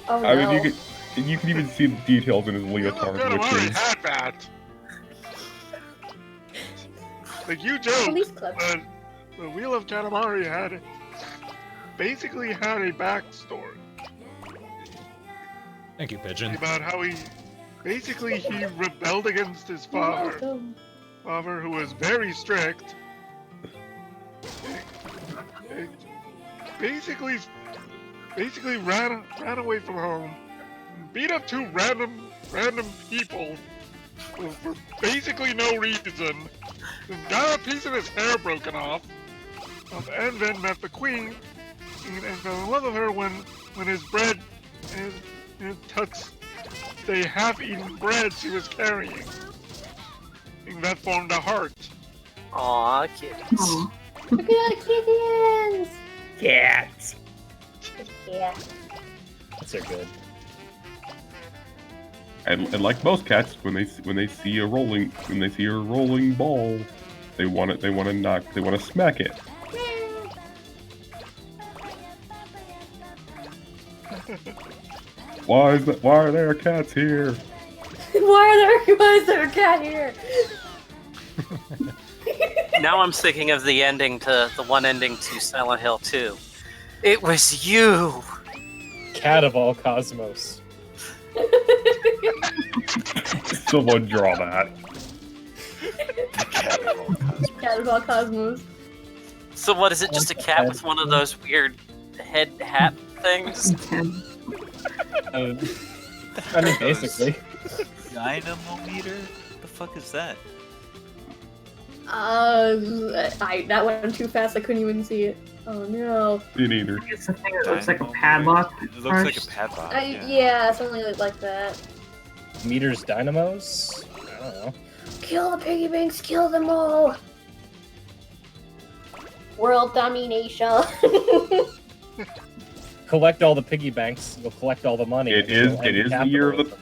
Oh I no. mean, you can even see the details in his leotard, which Katamari is had that. Like you joke, Police club. but the Wheel of Katamari basically had a backstory Thank you, Pigeon. about how he rebelled against his father, who was very strict. Basically ran away from home, beat up two random people for basically no reason, got a piece of his hair broken off, and then met the queen, and fell in love with her when his bread touched the half-eaten bread she was carrying, and that formed a heart. Aw, kids. Oh. Look at the kittens. cats. Yeah. That's a good. And like most cats, when they see a rolling ball, they want to smack it. Why are there cats here? Why is there a cat here? Now I'm thinking of the ending to the one ending to Silent Hill 2. It was you. Cat of all Cosmos. Someone draw that. Cat of all cosmos. So what is it? Just a cat with one of those weird head hat things? I mean, basically. Dynamometer? The fuck is that? That went too fast. I couldn't even see it. Oh no. Me neither. It's the thing that looks like a padlock. It looks like a padlock. Yeah, something like that. Meters, dynamos? I don't know. Kill the piggy banks. Kill them all. World domination. Collect all the piggy banks. You'll collect all the money. It is the year of the.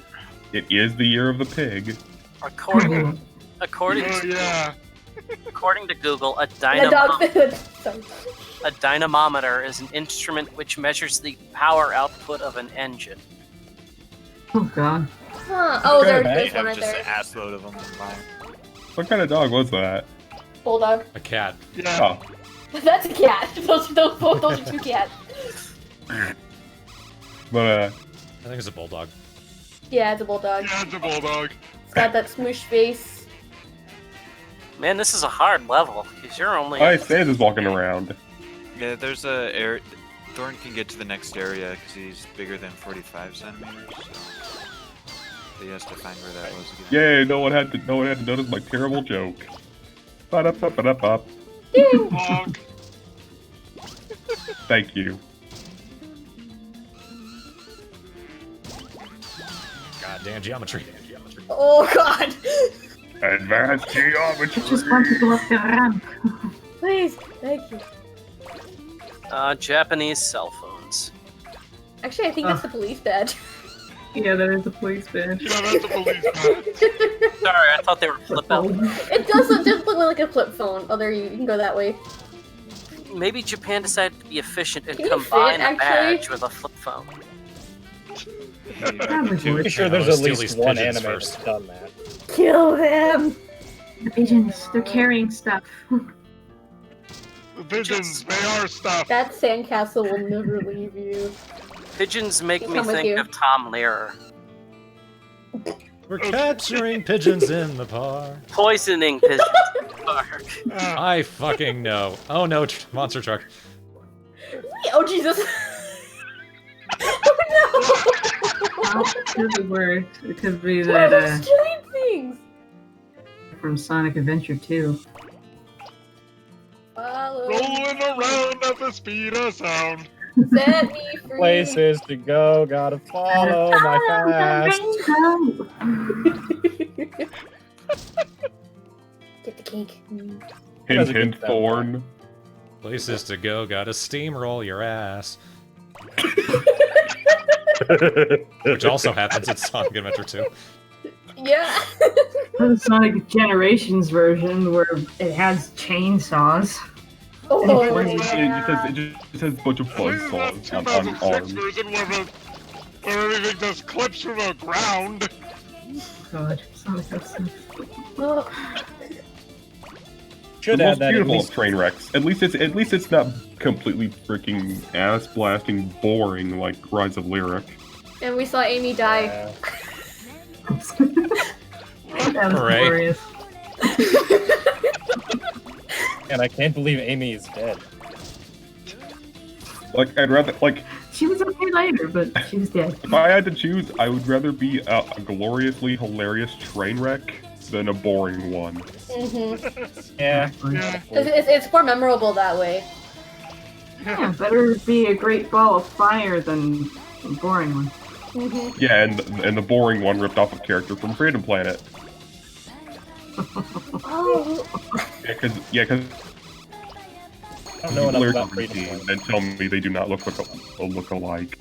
It is the year of the pig. According Oh, yeah. according to Google, a The dog. Sorry. a dynamometer is an instrument which measures the power output of an engine. Oh god. Huh. Oh, Okay, there's man. this one right Just there. an ass load of them in mine. What kind of dog was that? Bulldog. A cat. Yeah. Oh, That's a cat. Those are two cats. but I think it's a bulldog. Yeah, it's a bulldog. Yeah, it's a bulldog. It's got that smoosh face. Man, this is a hard level because you're only. I say is walking around. Yeah, there's a area. Thorn can get to the next area because he's bigger than 45 centimeters. So he has to find where that was again. Yay! No one had to notice my terrible joke. Ba-da-ba-ba-da-ba. Honk. Thank you. Goddamn geometry. Oh god. Advanced geometry. Just want to go up the ramp. Please, thank you. Japanese cell phones. Actually, I think that's the police badge. Yeah, that is a police badge. Yeah, that's a police badge. Sorry, I thought they were flip out. It does look like a flip phone. Oh, there you can go that way. Maybe Japan decided to be efficient and Can you combine fit, a badge actually? with a flip phone. Probably Pretty would. sure there's let's at steal least these one pigeons anime first. that's done that. Kill them. The pigeons, they're carrying stuff. The pigeons, they are stuff. That sandcastle will never leave you. Pigeons make They me come with think you. of Tom Lehrer. We're capturing pigeons in the park. Poisoning pigeons in the park. I fucking know. Oh no, monster truck. Oh Jesus. Oh It could be worse. It could be no. What are that those giant things? from Sonic Adventure 2. Follow. Rolling around at the speed of sound. Set me free. Places to go, gotta follow my fast. Get the cake. Hint, Doesn't hint, get that Thorn. Places to go, gotta steamroll your ass. Which also happens in Sonic Adventure 2. Yeah. The Sonic Generations version where it has chainsaws. Oh, It yeah. just has a bunch of At fun least it's not songs on 2006 arms. version where everything just clips from the ground. God, Sonic episode. Oh. Should The add most that at beautiful least. of train wrecks. At least it's not completely freaking ass blasting boring like Rise of Lyric. And we saw Amy die. Yeah. That was Hooray. glorious. And I can't believe Amy is dead. Like I'd rather like She was okay later, but she was dead. if I had to choose, I would rather be a gloriously hilarious train wreck than a boring one. Mm-hmm. Yeah. Yeah. It's more memorable that way. Yeah, better be a great ball of fire than a boring one. Mm-hmm. Yeah, and the boring one ripped off a character from Freedom Planet. Oh. Yeah, cause I don't know enough lyrics about are Freedom routine, Planet. and tell me they do not look alike.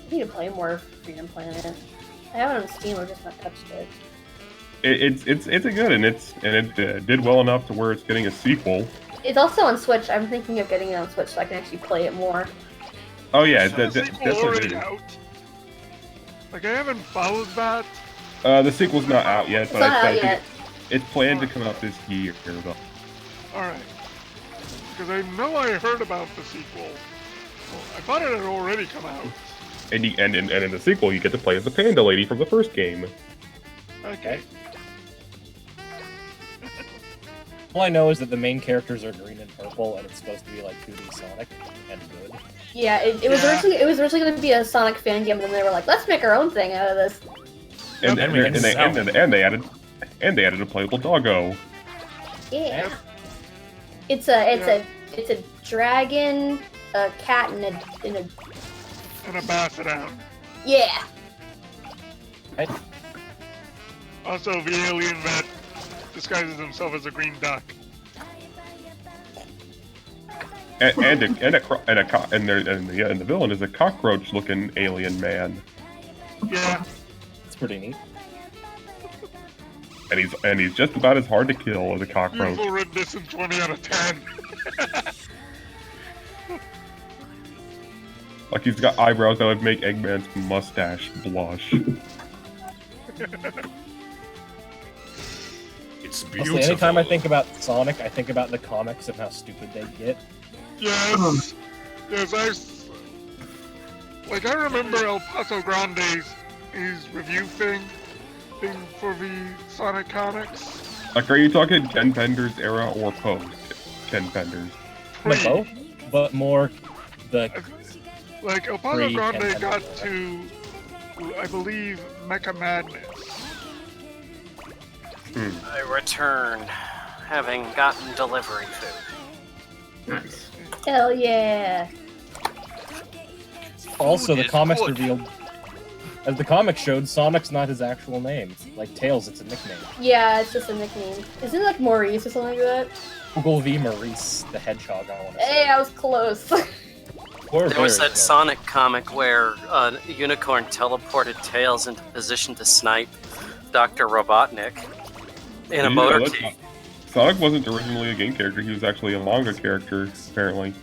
I need to play more Freedom Planet. I have it on Steam, I've just not touched it. It's a good and it did well enough to where it's getting a sequel. It's also on Switch. I'm thinking of getting it on Switch so I can actually play it more. Oh yeah, Is the sequel that's already it. out? Like, I haven't followed that. The sequel's not out yet, It's but not I out think yet. it's planned to come out this year. Though. Alright. Because I know I heard about the sequel. Well, I thought it had already come out. And in the sequel, you get to play as the panda lady from the first game. Okay. All I know is that the main characters are green and purple, and it's supposed to be like 2D Sonic and good. Yeah, it was originally going to be a Sonic fan game, and then they were like, let's make our own thing out of this. And they added a playable doggo. Yeah. It's a dragon, a cat, and a basset. Yeah. Right. Also, the alien that disguises himself as a green duck. And the villain is a cockroach-looking alien man. Yeah. It's pretty neat. And he's just about as hard to kill as a cockroach. Beautiful rendition, 20 out of 10. Like he's got eyebrows that would make Eggman's mustache blush. It's Honestly, beautiful. anytime I think about Sonic, I think about the comics and how stupid they get. Yes. Yes, I remember El Paso Grande's his review thing for the Sonic comics. Like, are you talking Ken Pender's era or post Ken Pender's? Both, but more the. Like, El Paso Grande got to, I believe, Mecha Madness. I return, having gotten delivery food. Nice. Hell yeah. Also, the comics revealed. As the comic showed, Sonic's not his actual name. Like Tails, it's a nickname. Yeah, it's just a nickname. Isn't it like Maurice or something like that? Google V. Maurice, the Hedgehog, I want to say. Hey, I was close. There was that Sonic comic where a unicorn teleported Tails into position to snipe Dr. Robotnik in a motorcade. Sonic wasn't originally a game character, he was actually a manga character, apparently.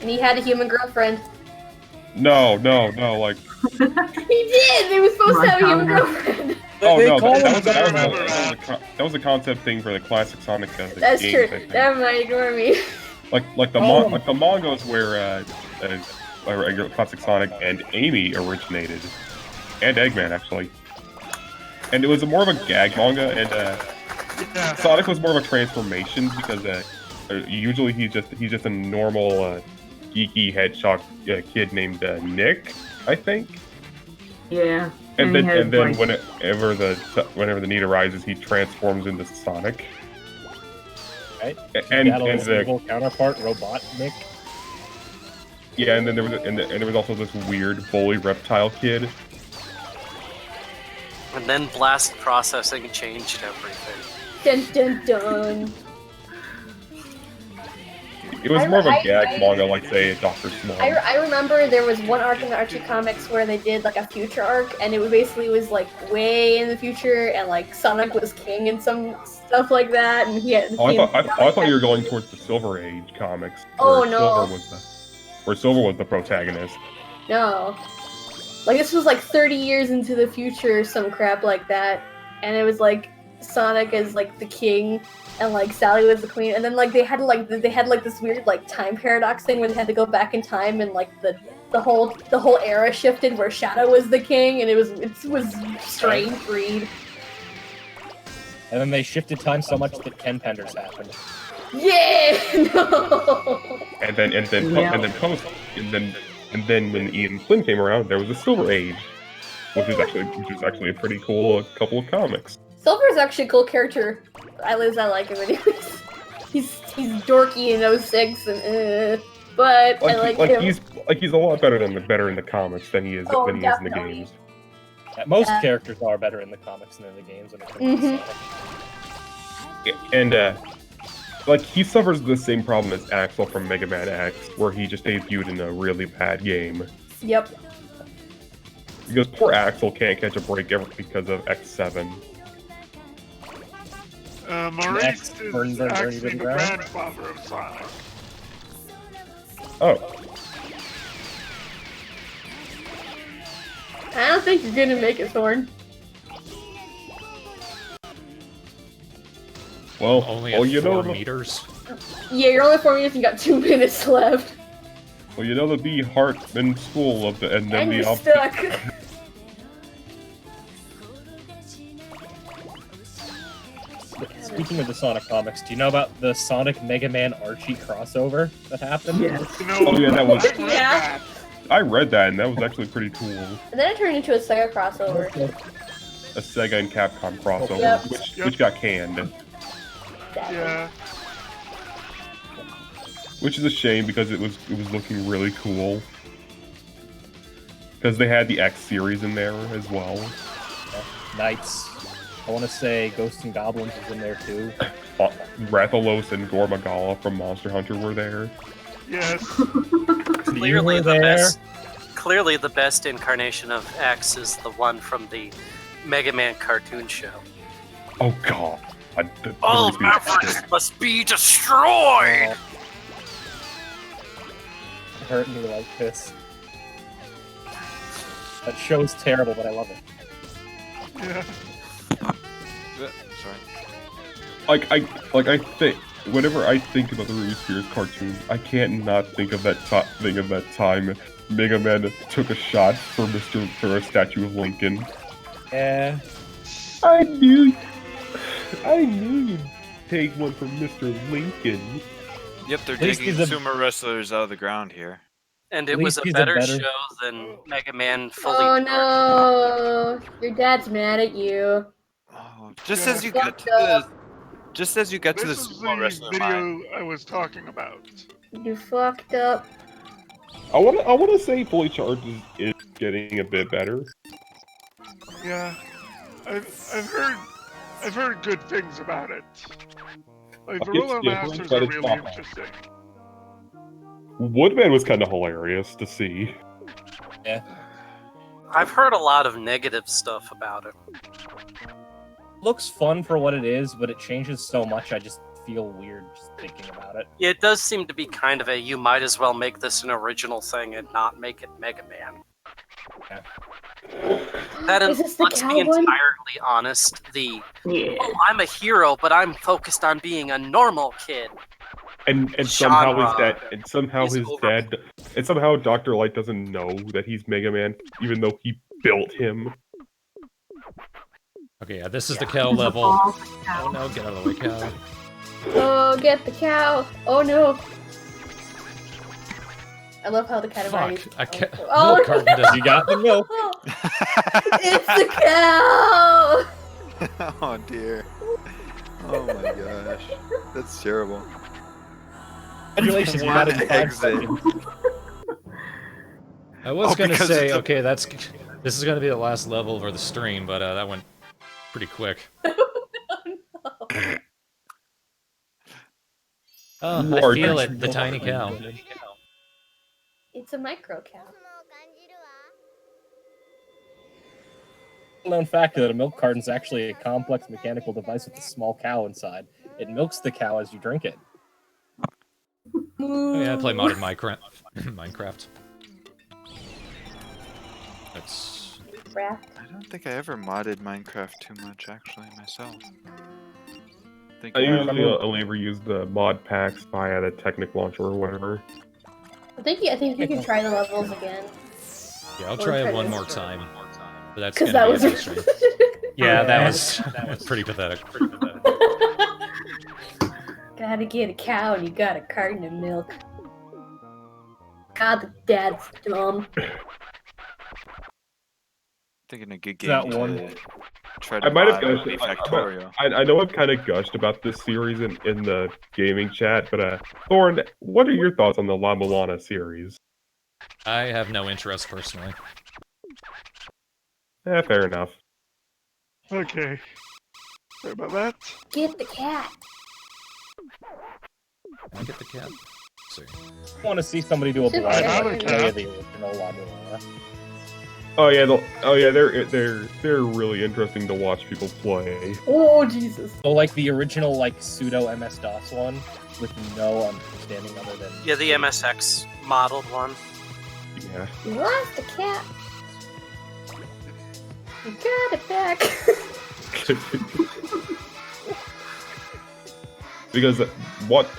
And he had a human girlfriend. No, like... He did! They were supposed to have a human girlfriend! Oh no, that was a concept thing for the classic Sonic games. That's true. Never mind, ignore me. Like the mangas where classic Sonic and Amy originated, and Eggman actually, and it was more of a gag manga, and Sonic was more of a transformation because usually he's just a normal geeky hedgehog kid named Nick, I think. Yeah. And then whenever the need arises, he transforms into Sonic. Right. And his evil counterpart, Robotnik. Yeah, and then there was also this weird bully reptile kid. And then blast processing changed everything. Dun dun dun. It was more of a gag manga, like say Dr. Small. I remember there was one arc in the Archie comics where they did like a future arc, and it basically was like way in the future, and like Sonic was king and some stuff like that, and he had. I thought you were going towards the Silver Age comics. Oh no! Where Silver was the protagonist. No, like this was like 30 years into the future, or some crap like that, and it was like Sonic as like the king. And like Sally was the queen, and then like they had this weird like time paradox thing where they had to go back in time, and like the whole era shifted where Shadow was the king, and it was strange read. And then they shifted time so much that Ken Penders happened. Yeah. No. And then when Ian Flynn came around, there was a Silver Age, which is actually a pretty cool couple of comics. Silver is actually a cool character. I like him anyways. He's dorky in 06 and but I like him. He's a lot better in the comics than he is in the games. Yeah, most characters are better in the comics than in the games when it comes to Sonic. And like he suffers the same problem as Axel from Mega Man X, where he just debuted in a really bad game. Yep. Because poor Axel can't catch a break ever because of X7. Maurice is actually the grandfather of Sonic. Oh. I don't think you're gonna make it, Thorn. Only at 4 meters. Yeah, you're only 4 meters and you got 2 minutes left. Well, you know the B heart and school of the and then And the you're opposite. stuck. Speaking of the Sonic comics, do you know about the Sonic Mega Man Archie crossover that happened? Yes. Oh yeah, that was. Yeah. I read that, and that was actually pretty cool. And then it turned into a Sega crossover. A Sega and Capcom crossover, Yep. which got canned. Yeah. Which is a shame because it was looking really cool. Because they had the X series in there as well. Knights. I want to say Ghosts and Goblins was in there too. Rathalos and Gormagala from Monster Hunter were there. Yes. Clearly were the there. best. Clearly the best incarnation of X is the one from the Mega Man cartoon show. Oh god. All efforts must be destroyed! Hurt me like this. That show's terrible, but I love it. Yeah. Sorry. I think whenever I think about the Ruby Spears cartoon, I can't not think of that time Mega Man took a shot for a statue of Lincoln. Yeah. I knew you'd take one from Mr. Lincoln. Yep, they're At least digging he's a- sumo wrestlers out of the ground here. And At it was least a he's a better better- show than Mega Man Fully Oh Charged. no! Your dad's mad at you. Oh, just Yeah. as you get Fucked to the, up. just as you get to the This is sumo the wrestler video mind. I was talking about. You fucked up. I wanna say Fully Charged is getting a bit better. Yeah. I've heard good things about it. Like the It's Roller different, Masters but are it's really not bad. interesting. Woodman was kind of hilarious to see. Yeah. I've heard a lot of negative stuff about it. Looks fun for what it is, but it changes so much I just feel weird just thinking about it. Yeah, it does seem to be kind of a you might as well make this an original thing and not make it Mega Man. Yeah. That Is this the let's cow be one? entirely honest, Yeah. oh, I'm a hero, but I'm focused on being a normal kid. And somehow Genre his dad and somehow is his over- dad and somehow Dr. Light doesn't know that he's Mega Man, even though he built him. Okay, yeah, this is the cow level. Oh no, get out of the way, cow. Oh, get the cow! Oh no! I love how the Katamari. Fuck, I can't. Oh, Milk carton does. You got the milk. It's the cow! Oh dear. Oh my gosh. That's terrible. Congratulations, you got it in 5 Exit. seconds. I was gonna because say, it's a- okay, this is gonna be the last level for the stream, but that went pretty quick. Oh, I Lord. feel it, the tiny cow. It's a micro cow. も感じるわ Known fact that a milk carton is actually a complex mechanical device with a small cow inside. It milks the cow as you drink it. Oh, yeah, I play modded Minecraft. That's Crap. I don't think I ever modded Minecraft too much actually myself. I usually only ever use the mod packs via the Technic launcher or whatever. I think you can try the levels again. yeah. I'll Or try try it one this more one. time. But that's Because gonna that be was. it for the stream. Yeah, that was pretty pathetic. Gotta get a cow and you got a carton of milk. God, the dad's dumb. Thinking a good That game to one. try to I might have mod would gushed. be Factorio. I know I've kind of gushed about this series in the gaming chat, but Thorn, what are your thoughts on the La Mulana series? I have no interest personally. Fair enough. Okay. Sorry about that. Get the cat. Can I get the cat? Let's see. I want to see somebody do a Should blind I? play of the original La Mulana. Oh yeah, they're really interesting to watch people play. Oh, Jesus. So like the original like pseudo MS-DOS one with no understanding other than Yeah, the MSX modeled one. Yeah. You lost the cat. You got it back. Because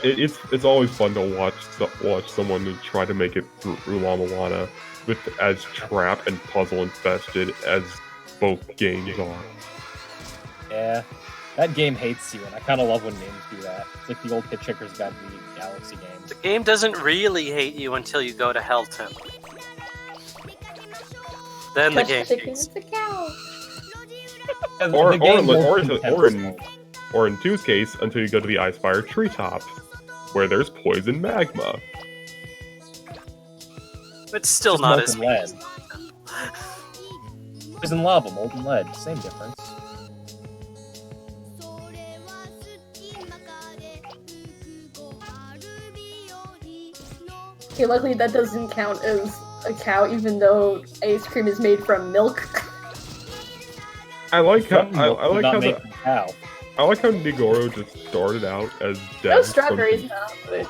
it's always fun to watch someone try to make it through La Milana with as trap and puzzle infested as both games are. Yeah, that game hates you, and I kind of love when games do that. It's like the old Hitchhiker's Guide to the Galaxy games. The game doesn't really hate you until you go to Hellton. Then the game hates. It's a cow. Or in 2's case, until you go to the Icefire Treetop, where there's poison magma. It's still Just not as molten lead. Poison lava, molten lead, same difference. Okay, luckily that doesn't count as a cow, even though ice cream is made from milk. I like how Nigoro just started out as No strawberries now, but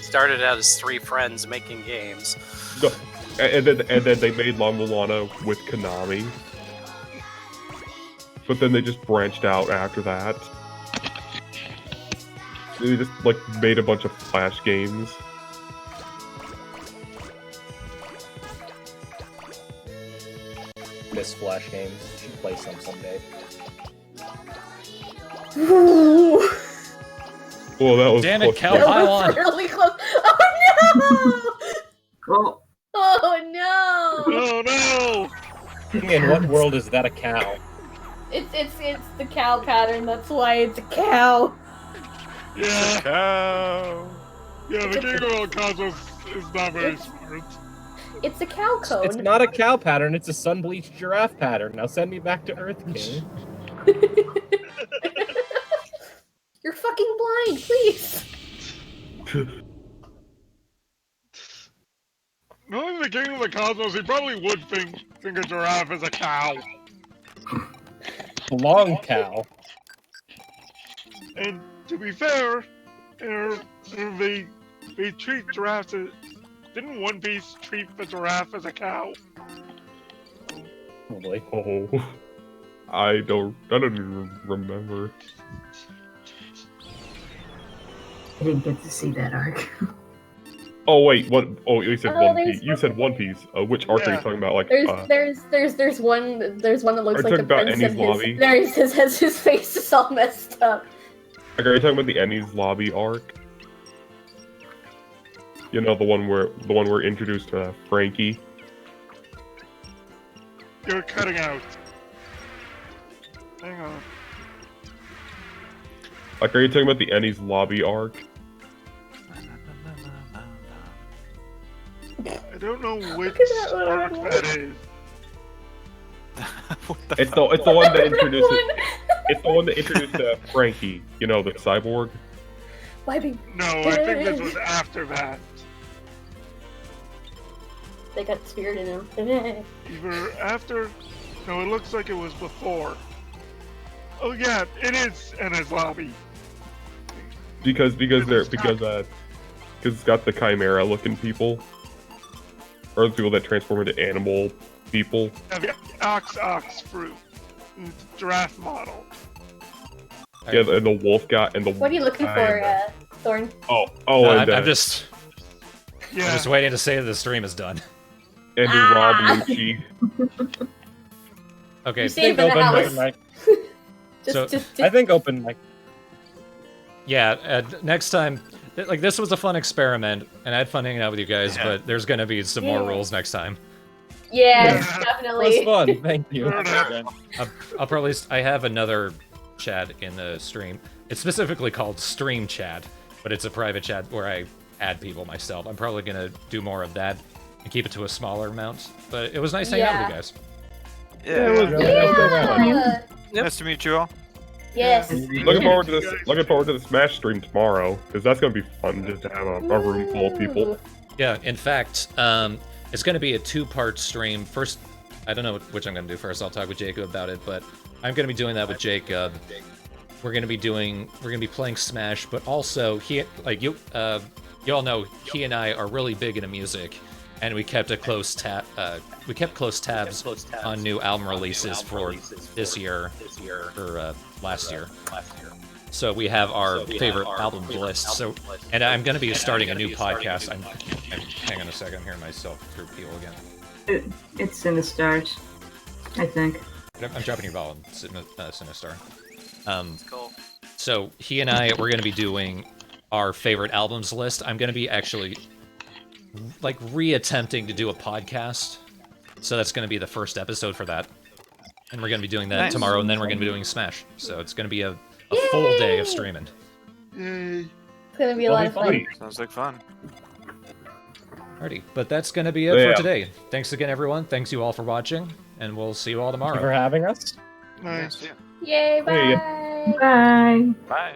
started out as 3 friends making games. And then they made La Milana with Konami. But then they just branched out after that. They just made a bunch of Flash games. Miss Flash games. Should play some someday. Well, that was Damn it, Cal, That pile was on. really close. Oh Oh, no! Oh no! In what world is that a cow? It's the cow pattern. That's why it's a cow. Yeah. Cow. Yeah, the Game of Cosmos is not very smart. It's a cow cone. It's not a cow pattern, it's a sun-bleached giraffe pattern. Now send me back to Earth, King. You're fucking blind, please. Knowing the King of the Cosmos, he probably would think a giraffe is a cow. Long cow. And to be fair, they treat giraffes as... Didn't One Piece treat the giraffe as a cow? Probably. Oh, I don't even remember. I didn't get to see that arc. Oh wait, what? Oh, you said Oh, One there's Piece. You said One Piece. Which arc are you talking about? There's one that looks Are you like talking a about prince Enies and Lobby? his face is all messed up. Are you talking about the Enies Lobby arc? You know, the one where introduced to Frankie. You're cutting out. Hang on. Like, are you talking about the Enies Lobby arc? I don't know which at that arc one. that is. It's the one that introduces. It's the one that introduced Frankie. You know, the cyborg. Wiping. No, I think this was after that. They got the spirit in him. Either after... No, it looks like it was before. Oh yeah, it is Enies Lobby. Because it's got the chimera looking people, or the people that transform into animal people. Yeah, the ox fruit. Giraffe model. Yeah, and the wolf guy and the. What are you looking for, Thorn? Oh, No, and I'm just Yeah. waiting to say that the stream is done. and Rob Lucci. Okay. You saved the house. mic. Just I think open mic. Yeah, next time, this was a fun experiment, and I had fun hanging out with you guys, but there's gonna be some more rules next time. Yes, It definitely. was fun, thank you. I'll probably, I have another chat in the stream. It's specifically called Stream Chat, but it's a private chat where I add people myself. I'm probably gonna do more of that and keep it to a smaller amount, but it was nice hanging out with you guys. Yeah. Nice to meet you all. Yes. Looking forward to the Smash stream tomorrow, because that's gonna be fun just to have a room full of people. Yeah, in fact, it's going to be a 2-part stream. First, I don't know which I'm going to do first. I'll talk with Jacob about it, but I'm going to be doing that with Jacob. We're going to be playing Smash, but also you all know he and I are really big into music, and we kept close tabs on new album releases for this year or last year. So we have our favorite album list. So, and I'm going to be starting a new podcast. I'm hang on a second, here myself through Peel again. It's in the stars, I think. I'm dropping your volume, Sinistar. Cool. So he and I, we're going to be doing our favorite albums list. I'm going to be actually like re-attempting to do a podcast. So that's going to be the first episode for that. And we're going to be doing that Nice. tomorrow, and then we're going to be doing Smash. So it's going to be a full day of streaming. Yay. It's gonna be a lot of fun. Sounds like fun. Alrighty, but that's going to be it for today. Thanks again, everyone. Thanks you all for watching, and we'll see you all tomorrow. Thank you for having us. Nice. Yeah. Yay, Hey, bye! Bye. Bye.